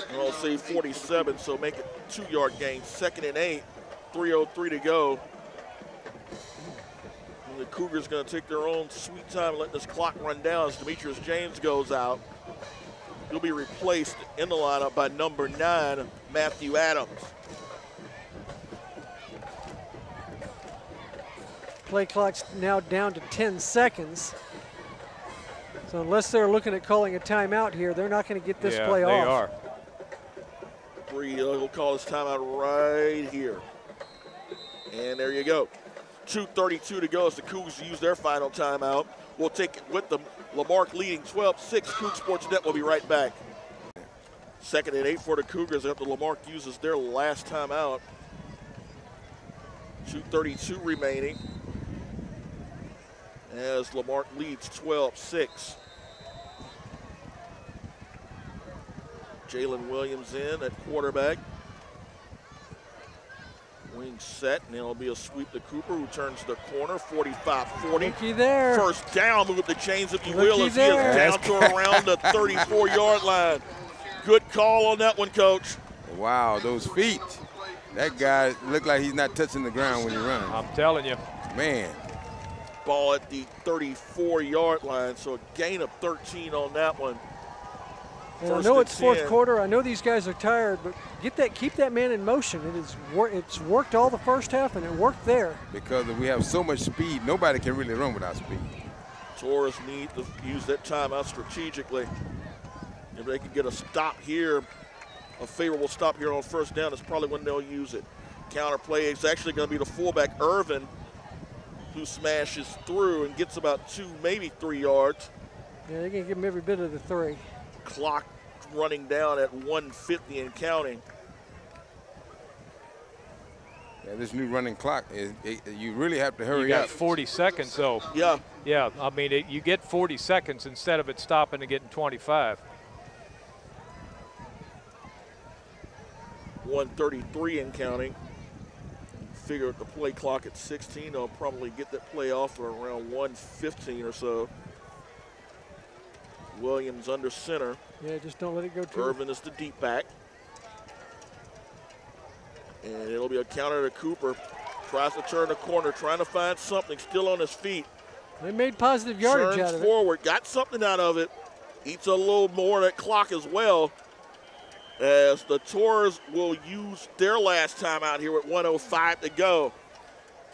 And I'll say 47, so make it 2-yard gain. 2nd and 8, 3:03 to go. And the Cougars going to take their own sweet time and let this clock run down as Demetrius James goes out. He'll be replaced in the lineup by number 9, Matthew Adams. Play clock's now down to 10 seconds. So unless they're looking at calling a timeout here, they're not going to get this play off. They are. He'll call his timeout right here. And there you go. 2:32 to go as the Cougs use their final timeout. We'll take it with them. Lamarck leading 12-6. Coug Sports Net will be right back. 2nd and 8 for the Cougars after Lamarck uses their last timeout. 2:32 remaining as Lamarck leads 12-6. Jalen Williams in at quarterback. Wing set, and it'll be a sweep to Cooper, who turns the corner, 45-40. Looky there. First down, move the chains if you Looky will, as he is there. down to around the 34-yard line. Good call on that one, Coach. Wow, those feet. That guy looked like he's not touching the ground when he runs. I'm telling you. Man. Ball at the 34-yard line, so a gain of 13 on that one. And I know it's fourth quarter. I know these guys are tired, but keep that man in motion. It's worked all the first half, and it worked there. Because we have so much speed, nobody can really run without speed. Torres need to use that timeout strategically. If they can get a stop here, a favorable stop here on first down, it's probably when they'll use it. Counter play is actually going to be the fullback, Irvin, who smashes through and gets about 2, maybe 3 yards. Yeah, they're going to give him every bit of the 3. Clock running down at 1:50 and counting. Yeah, this new running clock, you really have to hurry up. You got 40 seconds, though. Yeah. Yeah, I mean, you get 40 seconds instead of it stopping and getting 25. 1:33 and counting. Figure the play clock at 16. They'll probably get that play off at around 1:15 or so. Williams under center. Yeah, just don't let it go too. Irvin is the deep back. And it'll be a counter to Cooper. Tries to turn the corner, trying to find something, still on his feet. They made positive yardage out Turns of it. forward, got something out of it. Eats a little more of that clock as well, as the Tours will use their last time out here with 1:05 to go.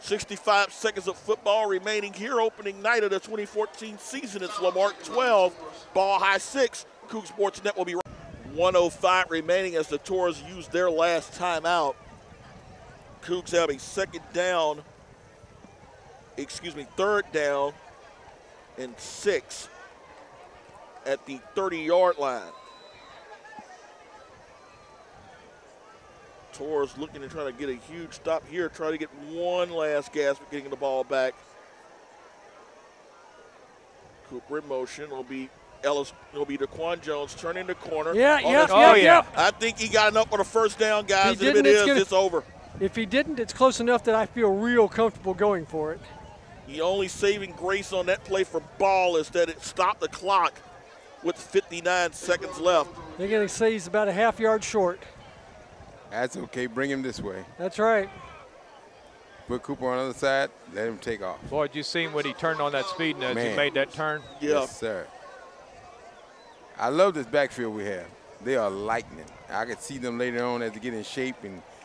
65 seconds of football remaining here, opening night of the 2014 season. It's Lamarck 12, Ball High 6. Coug Sports Net will be 1:05 remaining as the Tours use their last timeout. Cougs have a third down and 6 at the 30-yard line. Torres looking and trying to get a huge stop here, try to get one last gasp at getting the ball back. Cooper in motion. It'll be Daquan Jones turning the corner. Yeah. I think he got enough for the first down, guys. If it is, it's over. If he didn't, it's close enough that I feel real comfortable going for it. The only saving grace on that play for Ball is that it stopped the clock with 59 seconds left. They're going to say he's about a half yard short. That's okay. Bring him this way. That's right. Put Cooper on the other side. Let him take off. Boy, did you see him when he turned on that speed and as he made that turn? Yeah. Yes, sir. I love this backfield we have. They are lightning. I could see them later on as they get in shape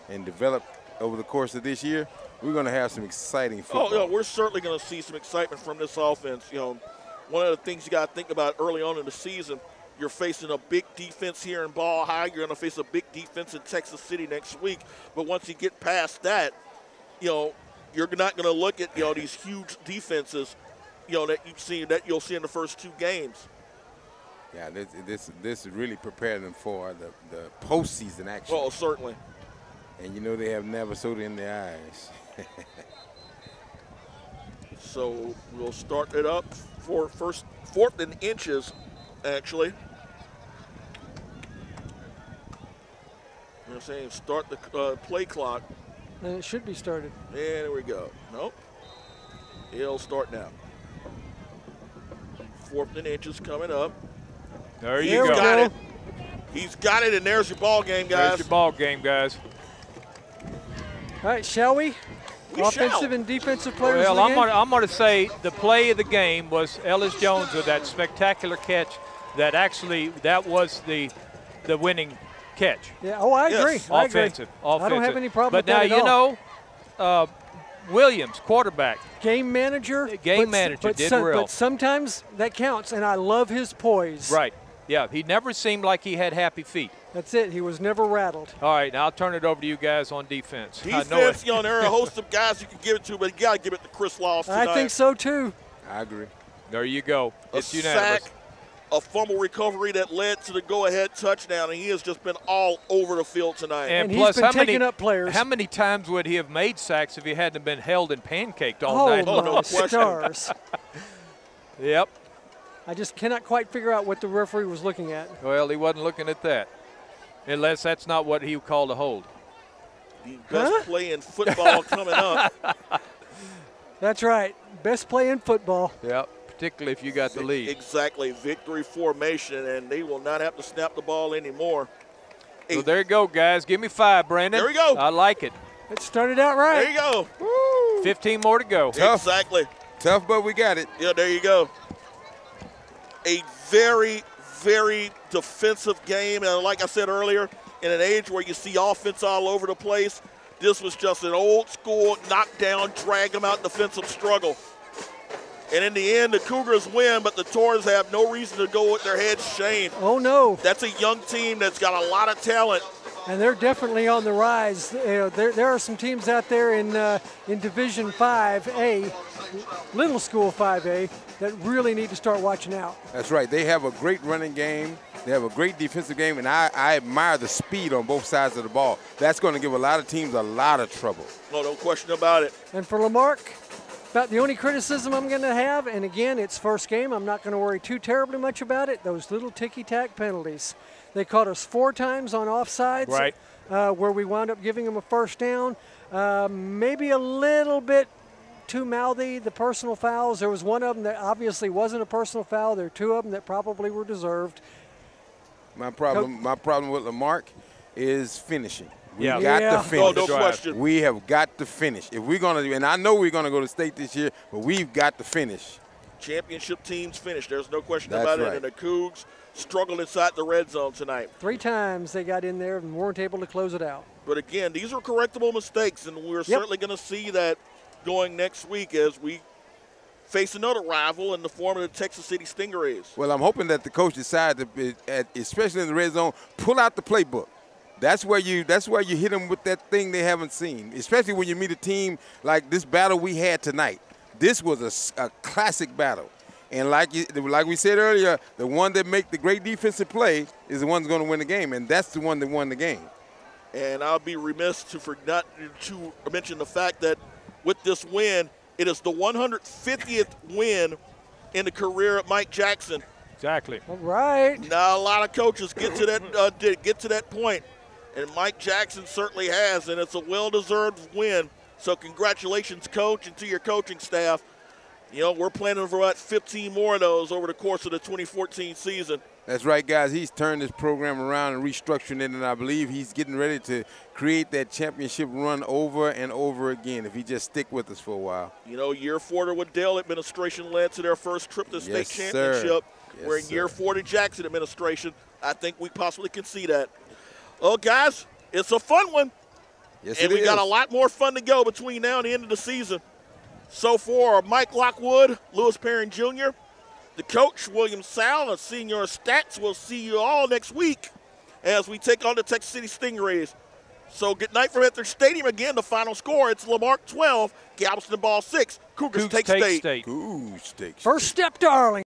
and develop over the course of this year. We're going to have some exciting football. Oh, yeah, we're certainly going to see some excitement from this offense. You know, one of the things you got to think about early on in the season, you're facing a big defense here in Ball High. You're going to face a big defense in Texas City next week. But once you get past that, you're not going to look at, these huge defenses, that you'll see in the first 2 games. Yeah, this really prepared them for the postseason action. Oh, certainly. And they have Navasota in their eyes. So we'll start it up for 4th and inches, actually. I'm saying start the play clock. And it should be started. And there we go. Nope. It'll start now. 4th and inches coming up. There you go. go. He's got it, and there's your ball game, guys. There's your ball game, guys. All right, shall we? Offensive and defensive players. Well, I'm going to say the play of the game was Ellis Jones with that spectacular catch. That was the winning catch. Yeah. Oh, I agree. Offensive. I don't have any problem but with that now, at all. Williams, quarterback. Game manager. Did real. But sometimes that counts, and I love his poise. Right. Yeah, he never seemed like he had happy feet. That's it. He was never rattled. All right, now I'll turn it over to you guys on defense. Defense, there are a host of guys you can give it to, but you got to give it to Chris Laws tonight. I think so, too. I agree. There you go. It's unanimous. Sack, a fumble recovery that led to the go-ahead touchdown, and he has just been all over the field tonight. And plus, he's been taking up players. How many times would he have made sacks if he hadn't been held and pancaked all night? Oh, my stars. Yep. I just cannot quite figure out what the referee was looking at. Well, he wasn't looking at that, unless that's not what he called a hold. The best play in football coming up. That's right. Best play in football. Yep, particularly if you got the lead. Exactly. Victory formation, and they will not have to snap the ball anymore. So there you go, guys. Give me 5, Brandon. There we go. I like it. It started out right. There you go. Woo. 15 more to go. Tough. Exactly. Tough, but we got it. Yeah, there you go. A very, very defensive game. And like I said earlier, in an age where you see offense all over the place, this was just an old school knockdown, drag them out defensive struggle. And in the end, the Cougars win, but the Tours have no reason to go with their heads shamed. Oh, no. That's a young team that's got a lot of talent. And they're definitely on the rise. There are some teams out there in Division 5A, Little School 5A, that really need to start watching out. That's right. They have a great running game. They have a great defensive game, and I admire the speed on both sides of the ball. That's going to give a lot of teams a lot of trouble. No question about it. And for Lamarque, about the only criticism I'm going to have, and again, it's first game, I'm not going to worry too terribly much about it, those little ticky-tack penalties. They caught us 4 times on offsides, right, where we wound up giving them a first down. Maybe a little bit too mouthy, the personal fouls. There was one of them that obviously wasn't a personal foul. There are 2 of them that probably were deserved. My problem with Lamarque is finishing. We got to finish. Oh, no question. We have got to finish. If we're going to, and I know we're going to go to state this year, but we've got to finish. Championship teams finish. There's no question That's about right. it. And the Cougs struggled inside the red zone tonight. 3 times they got in there and weren't able to close it out. But again, these are correctable mistakes, and we're certainly going to see that going next week as we face another rival in the form of the Texas City Stingrays. Well, I'm hoping that the coach decides to, especially in the red zone, pull out the playbook. That's where you hit them with that thing they haven't seen, especially when you meet a team like this battle we had tonight. This was a classic battle. And like we said earlier, the one that make the great defensive play is the one that's going to win the game, and that's the one that won the game. And I'll be remiss to not to mention the fact that with this win, it is the 150th win in the career of Mike Jackson. Exactly. All right. Now a lot of coaches get to that point, and Mike Jackson certainly has, and it's a well-deserved win. So congratulations, Coach, and to your coaching staff. You know, we're planning for about 15 more of those over the course of the 2014 season. That's right, guys. He's turned this program around and restructuring it, and I believe he's getting ready to create that championship run over and over again if he just stick with us for a while. You know, year 4 the Waddell administration led to their first trip to the state championship. Yes, we're in year 4 the Jackson administration. I think we possibly can see that. Oh, guys, it's a fun one. Yes, and we got a lot more fun to go between now and the end of the season. So for Mike Lockwood, Lewis Perrin Jr., the coach, William Sal, and Senior Stats, we'll see you all next week as we take on the Texas City Stingrays. So good night from at their stadium again. The final score, it's Lamarque 12, Galveston ball 6. Cougars take state. Cougs take state. First step to Arlington.